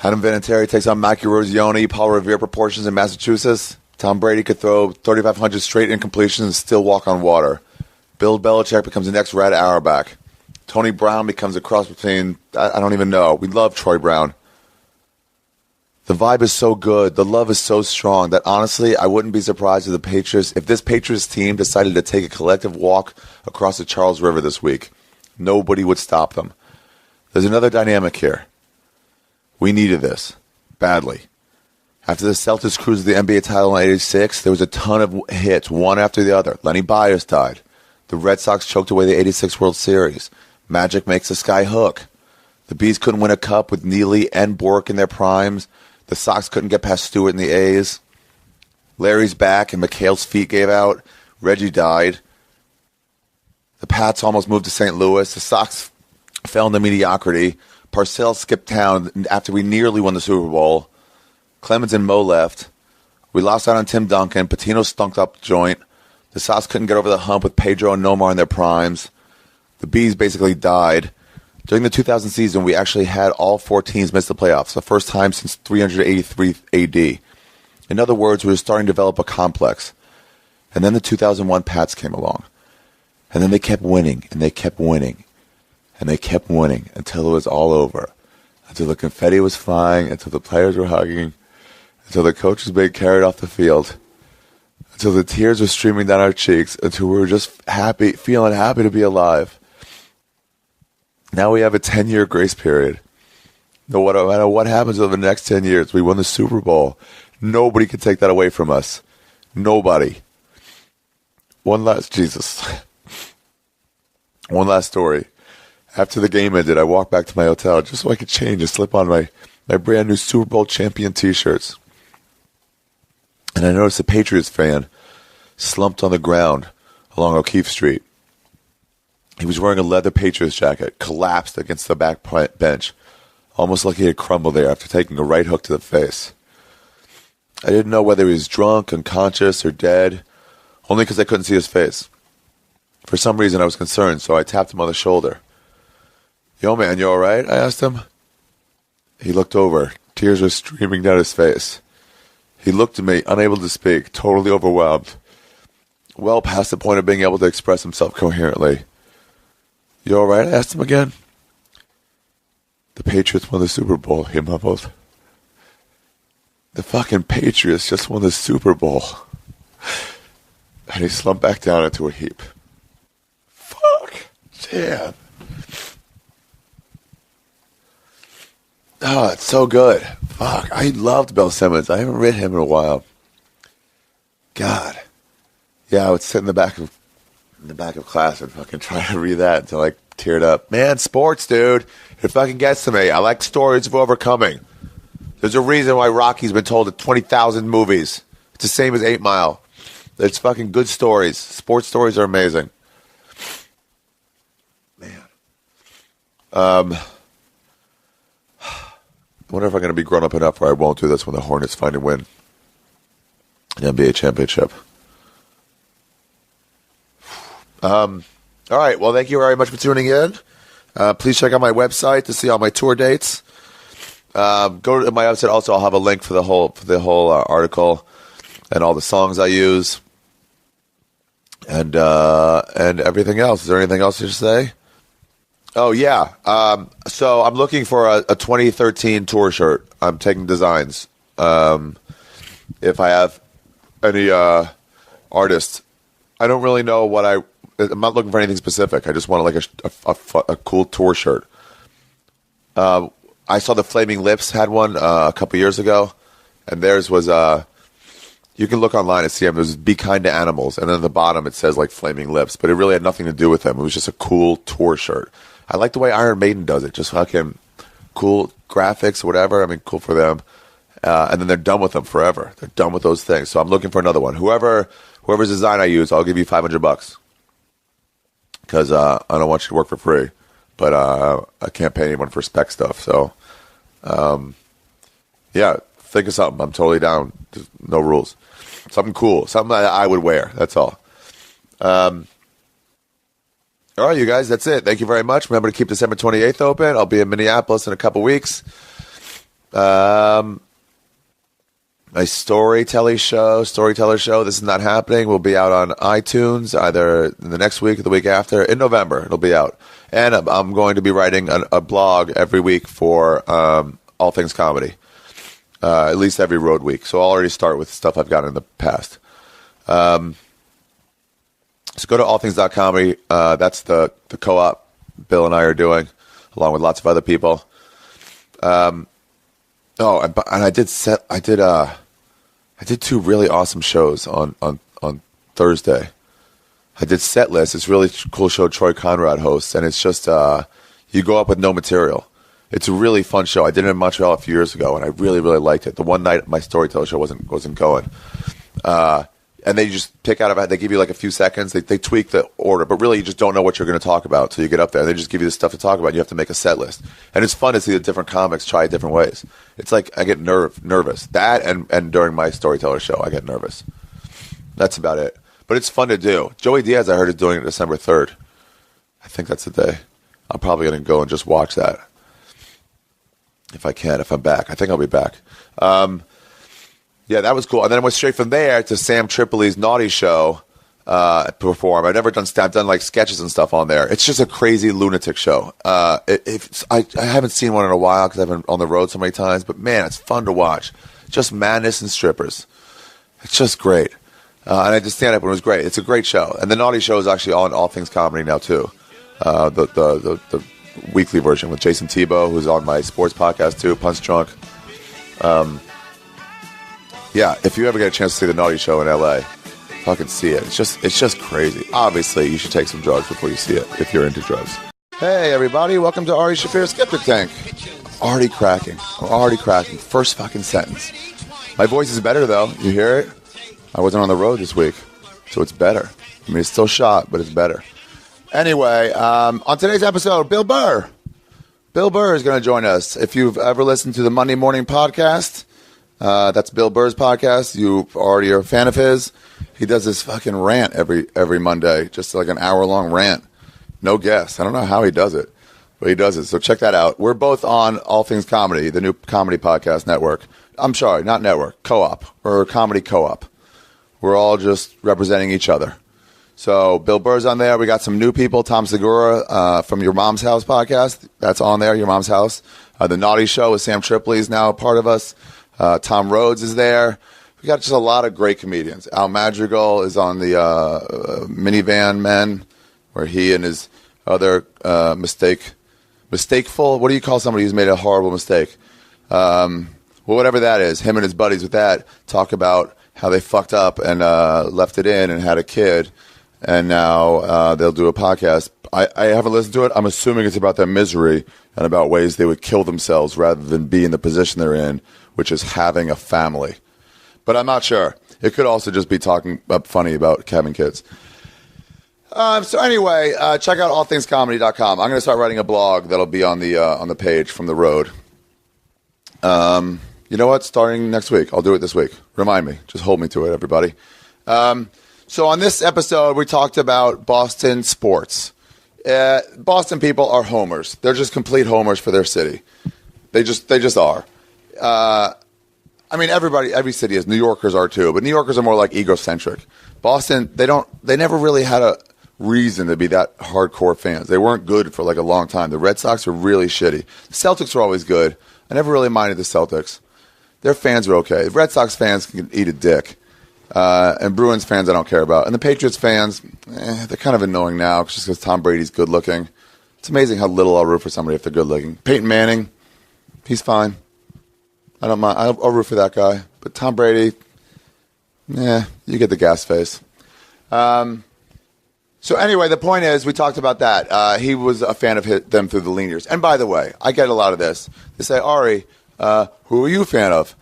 Adam Vinatieri takes on Mackie Rosioni, Paul Revere proportions in Massachusetts. Tom Brady could throw 3,500 straight incompletions and still walk on water. Bill Belichick becomes the next Red Auerbach. Tony Brown becomes a cross between, I don't even know. We love Troy Brown. The vibe is so good. The love is so strong that honestly, I wouldn't be surprised if this Patriots team decided to take a collective walk across the Charles River this week. Nobody would stop them. There's another dynamic here. We needed this badly. After the Celtics cruised the NBA title in '86, there was a ton of hits, one after the other. Lenny Bias died. The Red Sox choked away the '86 World Series. Magic makes the sky hook. The Bees couldn't win a cup with Neely and Bork in their primes. The Sox couldn't get past Stewart and the A's. Larry's back and McHale's feet gave out. Reggie died. The Pats almost moved to St. Louis. The Sox fell into mediocrity. Parcells skipped town after we nearly won the Super Bowl. Clemens and Mo left. We lost out on Tim Duncan. Patino stunk up the joint. The Sox couldn't get over the hump with Pedro and Nomar in their primes. The Bees basically died. During the 2000 season, we actually had all 4 teams miss the playoffs, the first time since 383 AD. In other words, we were starting to develop a complex. And then the 2001 Pats came along. And then they kept winning, and they kept winning. And they kept winning until it was all over, until the confetti was flying, until the players were hugging, until the coach was being carried off the field, until the tears were streaming down our cheeks, until we were just happy, feeling happy to be alive. Now we have a 10-year grace period. No matter what happens over the next 10 years, we won the Super Bowl. Nobody can take that away from us. Nobody. One last story. After the game ended, I walked back to my hotel just so I could change and slip on my brand new Super Bowl champion T-shirts. And I noticed a Patriots fan slumped on the ground along O'Keefe Street. He was wearing a leather Patriots jacket, collapsed against the back bench, almost like he had crumbled there after taking a right hook to the face. I didn't know whether he was drunk, unconscious, or dead, only because I couldn't see his face. For some reason, I was concerned, so I tapped him on the shoulder. "Yo, man, you all right?" I asked him. He looked over. Tears were streaming down his face. He looked at me, unable to speak, totally overwhelmed, well past the point of being able to express himself coherently. "You all right?" I asked him again. "The Patriots won the Super Bowl," he mumbled. "The fucking Patriots just won the Super Bowl." And he slumped back down into a heap. Fuck. Damn. Oh, it's so good. Fuck. I loved Bill Simmons. I haven't read him in a while. God. Yeah, I would sit in the back of class and fucking try to read that until I teared up. Man, sports, dude. It fucking gets to me. I like stories of overcoming. There's a reason why Rocky's been told in 20,000 movies. It's the same as 8 Mile. It's fucking good stories. Sports stories are amazing. Man. I wonder if I'm going to be grown up enough where I won't do this when the Hornets finally win. NBA championship. All right. Well, thank you very much for tuning in. Please check out my website to see all my tour dates. Go to my website. Also, I'll have a link for the whole article and all the songs I use and everything else. Is there anything else to say? Oh yeah. So I'm looking for a 2013 tour shirt. I'm taking designs. If I have any artists, I don't really know what I'm not looking for anything specific. I just want like a cool tour shirt. I saw the Flaming Lips had one a couple years ago, and theirs was you can look online and see them. It was "Be kind to animals," and then at the bottom it says like Flaming Lips, but it really had nothing to do with them. It was just a cool tour shirt. I like the way Iron Maiden does it. Just fucking cool graphics, whatever. I mean, cool for them. And then they're done with them forever. They're done with those things. So I'm looking for another one. Whoever's design I use, I'll give you $500 because I don't want you to work for free. But I can't pay anyone for spec stuff. So, yeah, think of something. I'm totally down. There's no rules. Something cool. Something that I would wear. That's all. All right, you guys, that's it. Thank you very much. Remember to keep December 28th open. I'll be in Minneapolis in a couple weeks. My storyteller show, this is not happening, will be out on iTunes either the next week or the week after. In November, it'll be out. And I'm going to be writing a blog every week for All Things Comedy, at least every road week. So I'll already start with stuff I've gotten in the past. So go to allthings.comedy. That's the co-op Bill and I are doing, along with lots of other people. And I did two really awesome shows on Thursday. I did Set List. It's a really cool show Troy Conrad hosts, and it's just you go up with no material. It's a really fun show. I did it in Montreal a few years ago, and I really, really liked it. The one night my storyteller show wasn't going. And they just pick out of it. They give you like a few seconds. They tweak the order, but really you just don't know what you're going to talk about until you get up there. They just give you the stuff to talk about. And you have to make a set list, and it's fun to see the different comics try it different ways. It's like I get nervous. That and during my storyteller show, I get nervous. That's about it. But it's fun to do. Joey Diaz, I heard, is doing it December 3rd. I think that's the day. I'm probably going to go and just watch that if I can. If I'm back, I think I'll be back. Yeah, that was cool. And then I went straight from there to Sam Tripoli's Naughty Show perform. I've never done I've done like sketches and stuff on there. It's just a crazy lunatic show. I haven't seen one in a while because I've been on the road so many times. But man, it's fun to watch. Just madness and strippers. It's just great. And I just stand up and it was great. It's a great show. And the Naughty Show is actually on All Things Comedy now too. The weekly version with Jason Tebow, who's on my sports podcast too, Punch Drunk. Yeah, if you ever get a chance to see the Naughty Show in LA, fucking see it. It's just crazy. Obviously, you should take some drugs before you see it if you're into drugs. Hey, everybody. Welcome to Ari Shaffirs Skeptic Tank. Already cracking. First fucking sentence. My voice is better, though. You hear it? I wasn't on the road this week, so it's better. I mean, it's still shot, but it's better. Anyway, on today's episode, Bill Burr. Bill Burr is going to join us. If you've ever listened to the Monday Morning Podcast, that's Bill Burr's podcast. You already are a fan of his. He does this fucking rant every Monday, just like an hour-long rant. No guess. I don't know how he does it, but he does it. So check that out. We're both on All Things Comedy, the new comedy podcast network. I'm sorry, not network, co-op, or comedy co-op. We're all just representing each other. So Bill Burr's on there. We got some new people. Tom Segura from Your Mom's House podcast. That's on there, Your Mom's House. The Naughty Show with Sam Tripoli is now a part of us. Tom Rhodes is there. We got just a lot of great comedians. Al Madrigal is on the Minivan Men, where he and his other mistakeful. What do you call somebody who's made a horrible mistake? Well, whatever that is, him and his buddies with that talk about how they fucked up and left it in and had a kid, and now they'll do a podcast. I haven't listened to it. I'm assuming it's about their misery and about ways they would kill themselves rather than be in the position they're in, which is having a family. But I'm not sure. It could also just be talking funny about having kids. So anyway, check out allthingscomedy.com. I'm going to start writing a blog that'll be on the page from the road. You know what? Starting next week. I'll do it this week. Remind me. Just hold me to it, everybody. So on this episode, we talked about Boston sports. Boston people are homers. They're just complete homers for their city. They just are. I mean, every city is. New Yorkers are too, but New Yorkers are more like egocentric. Boston, they never really had a reason to be that hardcore fans. They weren't good for like a long time. The Red Sox were really shitty. The Celtics were always good. I never really minded the Celtics. Their fans are okay. The Red Sox fans can eat a dick. And Bruins fans I don't care about. And the Patriots fans, they're kind of annoying now just because Tom Brady's good looking. It's amazing how little I'll root for somebody if they're good looking. Peyton Manning, he's fine. I don't mind. I'll root for that guy. But Tom Brady, you get the gas face. So anyway, the point is, we talked about that. He was a fan of them through the lean years. And by the way, I get a lot of this. They say, Ari, who are you a fan of?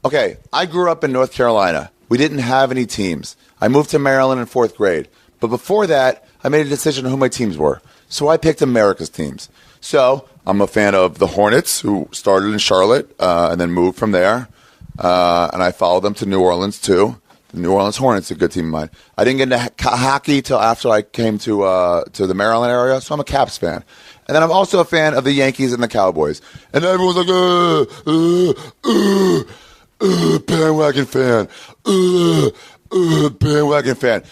Okay, I grew up in North Carolina. We didn't have any teams. I moved to Maryland in 4th grade. But before that, I made a decision on who my teams were. So I picked America's teams. So I'm a fan of the Hornets, who started in Charlotte and then moved from there. And I followed them to New Orleans, too. The New Orleans Hornets, a good team of mine. I didn't get into hockey till after I came to the Maryland area, so I'm a Caps fan. And then I'm also a fan of the Yankees and the Cowboys. And everyone's like, bandwagon fan. Bandwagon fan.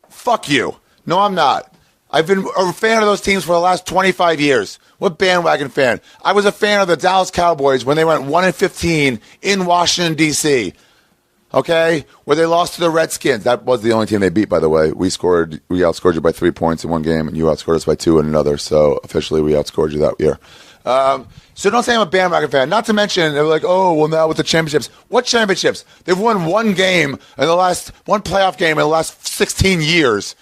Fuck you. No, I'm not. I've been a fan of those teams for the last 25 years. What bandwagon fan? I was a fan of the Dallas Cowboys when they went 1-15 in Washington, D.C., okay, where they lost to the Redskins. That was the only team they beat, by the way. We outscored you by 3 points in one game, and you outscored us by 2 in another. So officially, we outscored you that year. So don't say I'm a bandwagon fan. Not to mention, they're like, oh, well, now with the championships. What championships? They've won one playoff game in the last 16 years.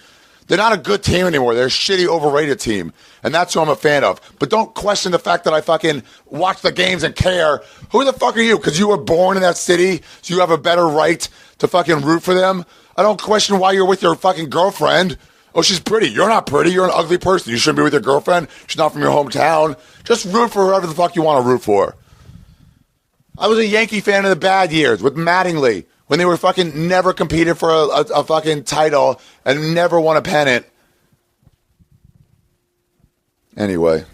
They're not a good team anymore. They're a shitty, overrated team. And that's who I'm a fan of. But don't question the fact that I fucking watch the games and care. Who the fuck are you? Because you were born in that city, so you have a better right to fucking root for them? I don't question why you're with your fucking girlfriend. Oh, she's pretty. You're not pretty. You're an ugly person. You shouldn't be with your girlfriend. She's not from your hometown. Just root for whoever the fuck you want to root for. I was a Yankee fan in the bad years with Mattingly, when they were fucking never competed for a fucking title and never won a pennant. Anyway,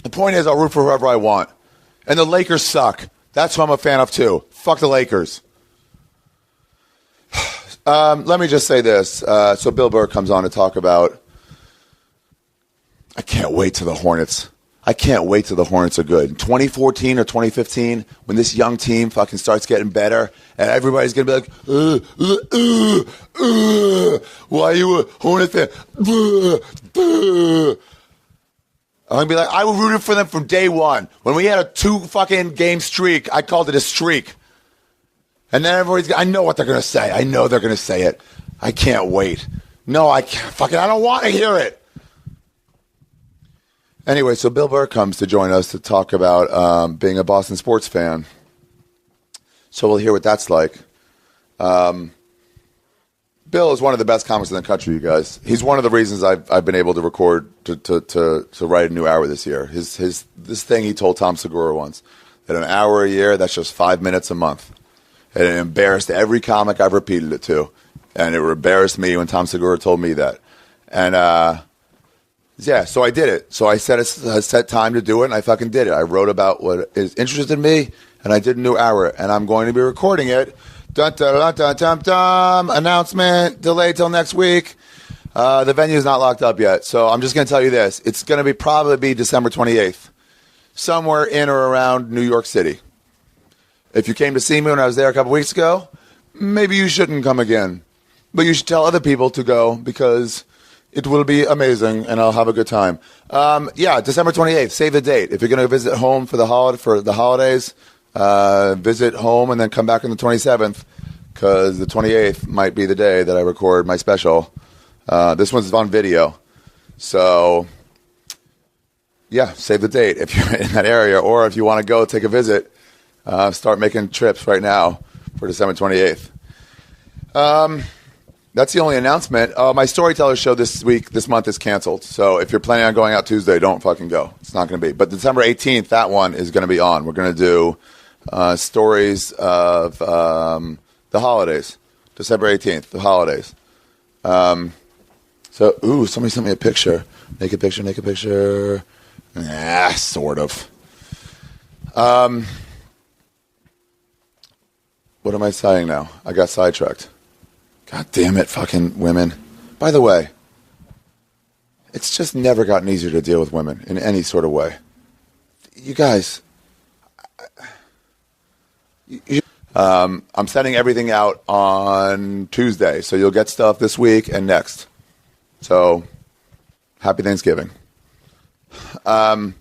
the point is I'll root for whoever I want. And the Lakers suck. That's who I'm a fan of too. Fuck the Lakers. Let me just say this. So Bill Burr comes on to talk about, I can't wait till the Hornets. I can't wait till the Hornets are good. In 2014 or 2015, when this young team fucking starts getting better, and everybody's going to be like, why are you a Hornets fan? I'm going to be like, I was rooting for them from day one. When we had a 2 fucking game streak, I called it a streak. And then I know what they're going to say. I know they're going to say it. I can't wait. No, I can't. I don't want to hear it. Anyway, so Bill Burr comes to join us to talk about being a Boston sports fan. So we'll hear what that's like. Bill is one of the best comics in the country, you guys. He's one of the reasons I've been able to record to write a new hour this year. This thing he told Tom Segura once, that an hour a year, that's just 5 minutes a month. And it embarrassed every comic I've repeated it to. And it embarrassed me when Tom Segura told me that. And yeah, so I did it. So I set time to do it, and I fucking did it. I wrote about what is interested in me, and I did a new hour. And I'm going to be recording it. Dun, dun, dun, dun, dun, dun. Announcement, delayed till next week. The venue is not locked up yet. So I'm just going to tell you this. It's going to probably be December 28th. Somewhere in or around New York City. If you came to see me when I was there a couple weeks ago, maybe you shouldn't come again. But you should tell other people to go, because it will be amazing, and I'll have a good time. Yeah, December 28th. Save the date. If you're going to visit home for the holidays, visit home and then come back on the 27th, because the 28th might be the day that I record my special. This one's on video. So, yeah, save the date if you're in that area. Or if you want to go take a visit, start making trips right now for December 28th. That's the only announcement. My storyteller show this month is canceled. So if you're planning on going out Tuesday, don't fucking go. It's not going to be. But December 18th, that one is going to be on. We're going to do stories of the holidays, December 18th, the holidays. Somebody sent me a picture. Naked picture. Sort of. What am I saying now? I got sidetracked. God damn it, fucking women. By the way, it's just never gotten easier to deal with women in any sort of way. You guys, I'm sending everything out on Tuesday, so you'll get stuff this week and next. So, happy Thanksgiving. And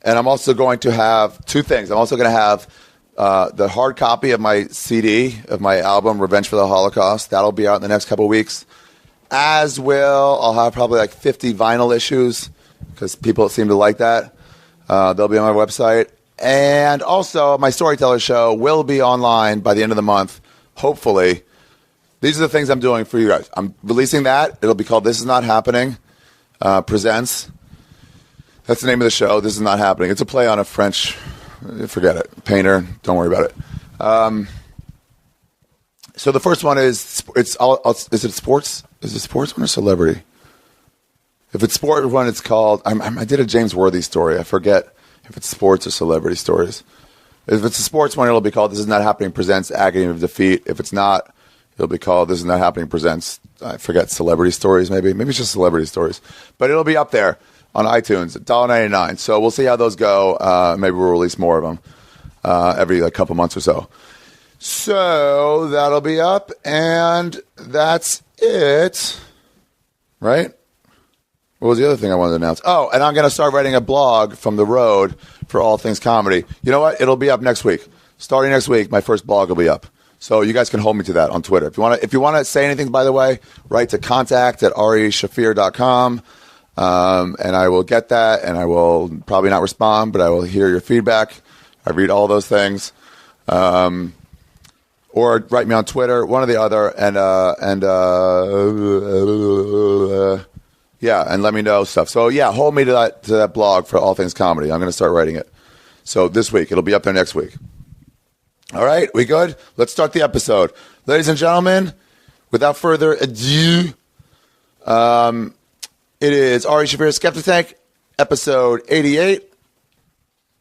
I'm also going to have two things. I'm also going to have the hard copy of my CD, of my album, Revenge for the Holocaust. That'll be out in the next couple of weeks. As will, I'll have probably like 50 vinyl issues, because people seem to like that. They'll be on my website. And also, my Storyteller show will be online by the end of the month, hopefully. These are the things I'm doing for you guys. I'm releasing that. It'll be called This Is Not Happening Presents. That's the name of the show. This Is Not Happening. It's a play on a French, forget it, painter. Don't worry about it. So the first one is, is it sports? Is it sports one or celebrity? If it's sport one, it's called, I did a James Worthy story. I forget if it's sports or celebrity stories. If it's a sports one, it'll be called This Is Not Happening Presents Agony of Defeat. If it's not, it'll be called This Is Not Happening Presents, I forget, celebrity stories maybe. Maybe it's just celebrity stories. But it'll be up there on iTunes, $1.99. So we'll see how those go. Maybe we'll release more of them every couple months or so. So that'll be up, and that's it. Right? What was the other thing I wanted to announce? Oh, and I'm going to start writing a blog from the road for all things comedy. You know what? It'll be up next week. Starting next week, my first blog will be up. So you guys can hold me to that on Twitter. If you want to say anything, by the way, write to contact@arishaffir.com. And I will get that, and I will probably not respond, but I will hear your feedback. I read all those things. Or write me on Twitter, one or the other, and let me know stuff. So yeah, hold me to that blog for all things comedy. I'm going to start writing it. So this week, it'll be up there next week. All right, we good? Let's start the episode. Ladies and gentlemen, without further ado, it is Ari Shaffirs Skeptic, episode 88.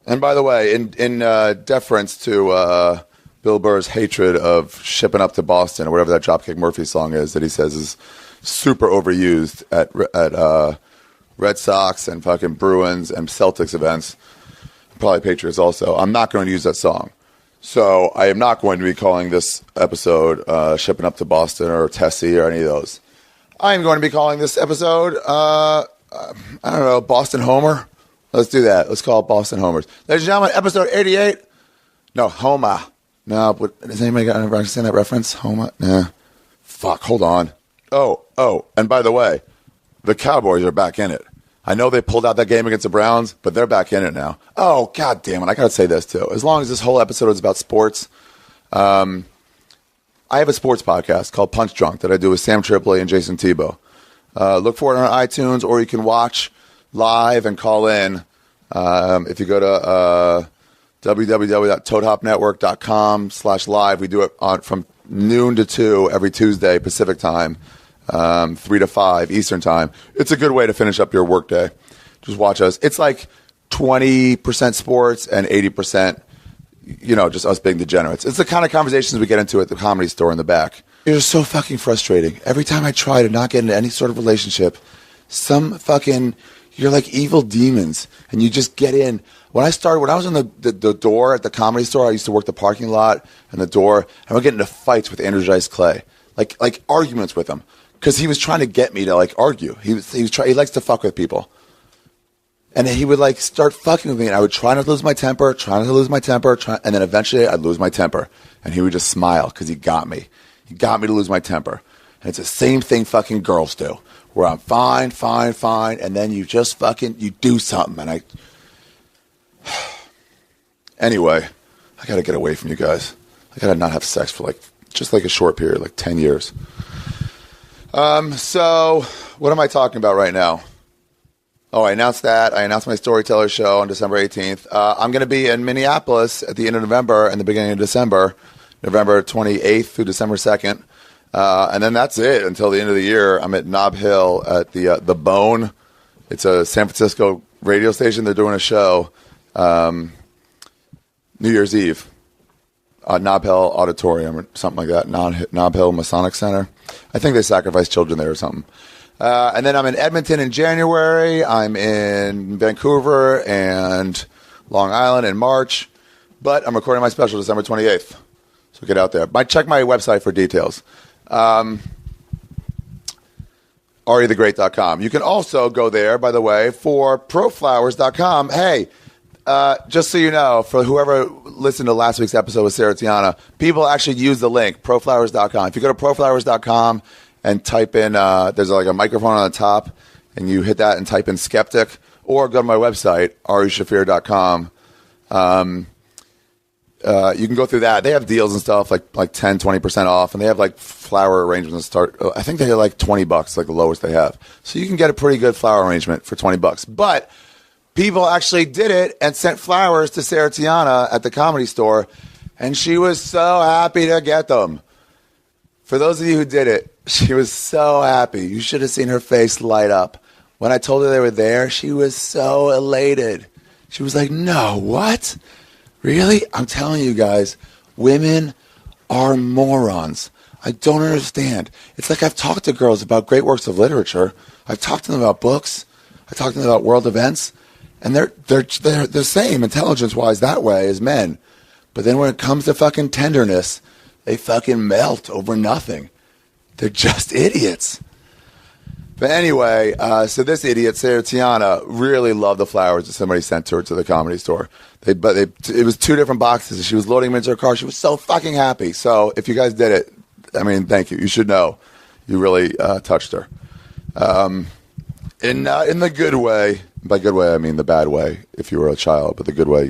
And by the way, in deference to Bill Burr's hatred of shipping up to Boston, or whatever that Dropkick Murphys song is that he says is super overused at Red Sox and fucking Bruins and Celtics events, probably Patriots also, I'm not going to use that song. So I am not going to be calling this episode Shipping Up to Boston or Tessie or any of those. I am going to be calling this episode, I don't know, Boston Homer. Let's do that. Let's call it Boston Homers. Ladies and gentlemen, episode 88. No, Homer. No, but does anybody understand that reference? Homer? Nah. Fuck, hold on. Oh, and by the way, the Cowboys are back in it. I know they pulled out that game against the Browns, but they're back in it now. Oh, God damn it. I got to say this, too. As long as this whole episode is about sports, I have a sports podcast called Punch Drunk that I do with Sam Tripoli and Jason Tebow. Look for it on iTunes, or you can watch live and call in. If you go to www.toadhopnetwork.com/live, we do it from noon to 2 every Tuesday Pacific time, 3 to 5 Eastern time. It's a good way to finish up your workday. Just watch us. It's like 20% sports and 80%, just us being degenerates. It's the kind of conversations we get into at the Comedy Store in the back. It's so fucking frustrating. Every time I try to not get into any sort of relationship, you're like evil demons, and you just get in. When I was in the door at the Comedy Store, I used to work the parking lot and the door, and I would get into fights with Andrew Dice Clay, like arguments with him, because he was trying to get me to argue. He likes to fuck with people, and then he would start fucking with me, and I would try not to lose my temper, and then eventually I'd lose my temper, and he would just smile because he got me. He got me to lose my temper, and it's the same thing fucking girls do, where I'm fine, and then you just you do something, and Anyway, I gotta get away from you guys. I gotta not have sex for just a short period, 10 years. So what am I talking about right now? Oh, I announced that. I announced my storyteller show on December 18th. I'm going to be in Minneapolis at the end of November and the beginning of December, November 28th through December 2nd. And then that's it until the end of the year. I'm at Nob Hill at the Bone. It's a San Francisco radio station. They're doing a show New Year's Eve. Nob Hill Auditorium or something like that. Nob Hill Masonic Center. I think they sacrifice children there or something. And then I'm in Edmonton in January. I'm in Vancouver and Long Island in March. But I'm recording my special December 28th. So get out there. Check my website for details. AriTheGreat.com. You can also go there, by the way, for proflowers.com. Hey, just so you know, for whoever listened to last week's episode with Sarah Tiana, people actually use the link, proflowers.com. If you go to proflowers.com and type in, there's like a microphone on the top, and you hit that and type in skeptic, or go to my website, arishaffir.com. You can go through that. They have deals and stuff like 10, 20% off, and they have like flower arrangements start. I think they are like $20, like the lowest they have. So you can get a pretty good flower arrangement for $20. But people actually did it and sent flowers to Sarah Tiana at the Comedy Store, and she was so happy to get them. For those of you who did it, she was so happy. You should have seen her face light up. When I told her they were there, she was so elated. She was like, no, what? Really? I'm telling you guys, women are morons. I don't understand. It's like I've talked to girls about great works of literature. I've talked to them about books. I've talked to them about world events. And they're the same intelligence-wise that way as men. But then when it comes to fucking tenderness, they fucking melt over nothing. They're just idiots. But anyway, so this idiot, Sarah Tiana, really loved the flowers that somebody sent her to the Comedy Store. It was 2 different boxes. She was loading them into her car. She was so fucking happy. So if you guys did it, I mean, thank you. You should know. You really touched her. In the good way. By good way, I mean the bad way if you were a child. But the good way,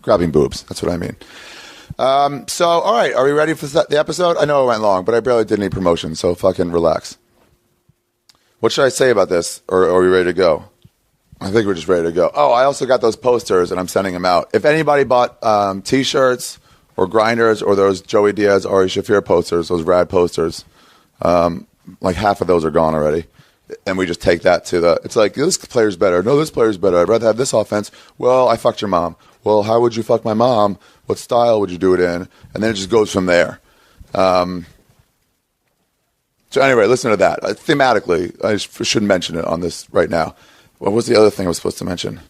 grabbing boobs. That's what I mean. So, all right. Are we ready for the episode? I know it went long, but I barely did any promotion. So fucking relax. What should I say about this? Or are we ready to go? I think we're just ready to go. Oh, I also got those posters, and I'm sending them out. If anybody bought T-shirts or grinders or those Joey Diaz, Ari Shaffir posters, those rad posters, like half of those are gone already. And we just take that to it's like, this player's better. No, this player's better. I'd rather have this offense. Well, I fucked your mom. Well, how would you fuck my mom? What style would you do it in? And then it just goes from there. So anyway, listen to that. Thematically, I shouldn't mention it on this right now. What was the other thing I was supposed to mention?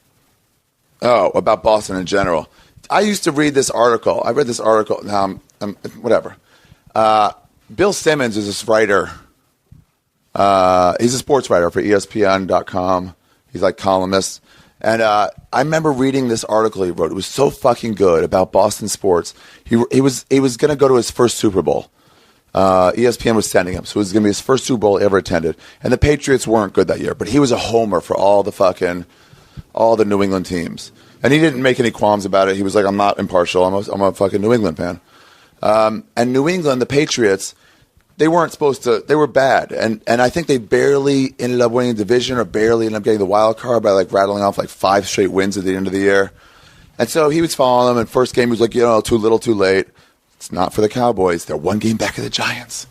Oh, about Boston in general. I used to read this article. I read this article. Now, whatever. Bill Simmons is this writer. He's a sports writer for ESPN.com. He's like columnist. And I remember reading this article he wrote. It was so fucking good about Boston sports. He was going to go to his first Super Bowl. ESPN was sending him, so it was going to be his first Super Bowl he ever attended. And the Patriots weren't good that year, but he was a homer for all the New England teams. And he didn't make any qualms about it. He was like, I'm not impartial. I'm a fucking New England fan. And New England, the Patriots, they weren't supposed to. They were bad, and I think they barely ended up winning the division or barely ended up getting the wild card by like rattling off like 5 straight wins at the end of the year. And so he was following them. And first game he was like, too little, too late. It's not for the Cowboys. They're 1 game back of the Giants.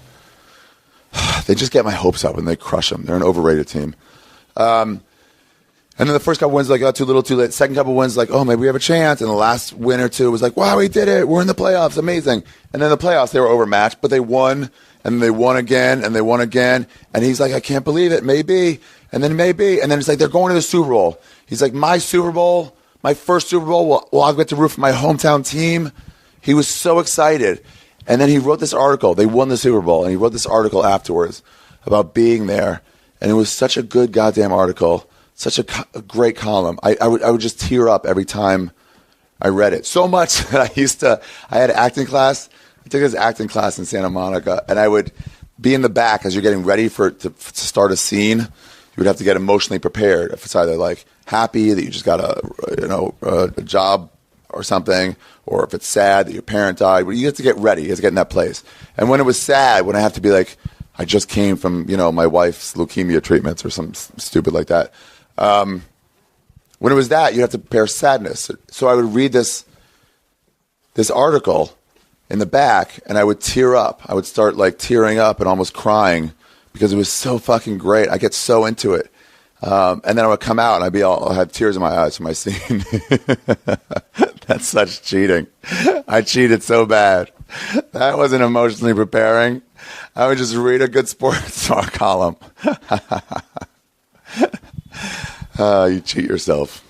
They just get my hopes up and they crush them. They're an overrated team. And then the first couple wins like, too little, too late. Second couple wins like, oh, maybe we have a chance. And the last win or two was like, wow, we did it. We're in the playoffs. Amazing. And then the playoffs, they were overmatched, but they won. And they won again, and they won again. And he's like, I can't believe it. Maybe. And then maybe. And then it's like, they're going to the Super Bowl. He's like, my Super Bowl, my first Super Bowl, I'll get to root for my hometown team. He was so excited. And then he wrote this article. They won the Super Bowl. And he wrote this article afterwards about being there. And it was such a good goddamn article. Such a great column. I would just tear up every time I read it. So much that I had acting class. I took this acting class in Santa Monica. And I would be in the back as you're getting ready to start a scene. You would have to get emotionally prepared. If it's either like happy that you just got a job or something, or if it's sad that your parent died, you have to get ready. You have to get in that place. And when it was sad, when I have to be like, I just came from, my wife's leukemia treatments or something stupid like that, When it was that, you have to prepare sadness. So I would read this article in the back, and I would tear up. I would start like tearing up and almost crying because it was so fucking great. I get so into it. And then I would come out, and I'll have tears in my eyes from my scene. That's such cheating. I cheated so bad. That wasn't emotionally preparing. I would just read a good sports column. You cheat yourself.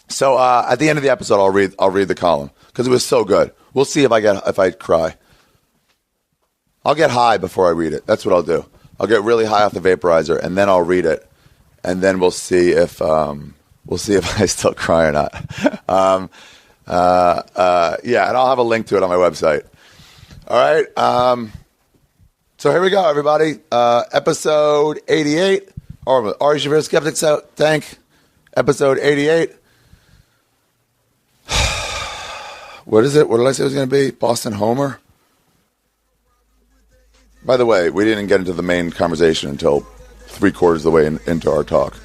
So at the end of the episode, I'll read the column because it was so good. We'll see if I cry. I'll get high before I read it. That's what I'll do. I'll get really high off the vaporizer, and then I'll read it, and then we'll see if I still cry or not. Yeah, and I'll have a link to it on my website. All right. So here we go, everybody. Episode 88. Ari Shaffirs Skeptic Tank. Episode 88. What is it? What did I say it was going to be? Boston Homer? By the way, we didn't get into the main conversation until 3/4 of the way into our talk.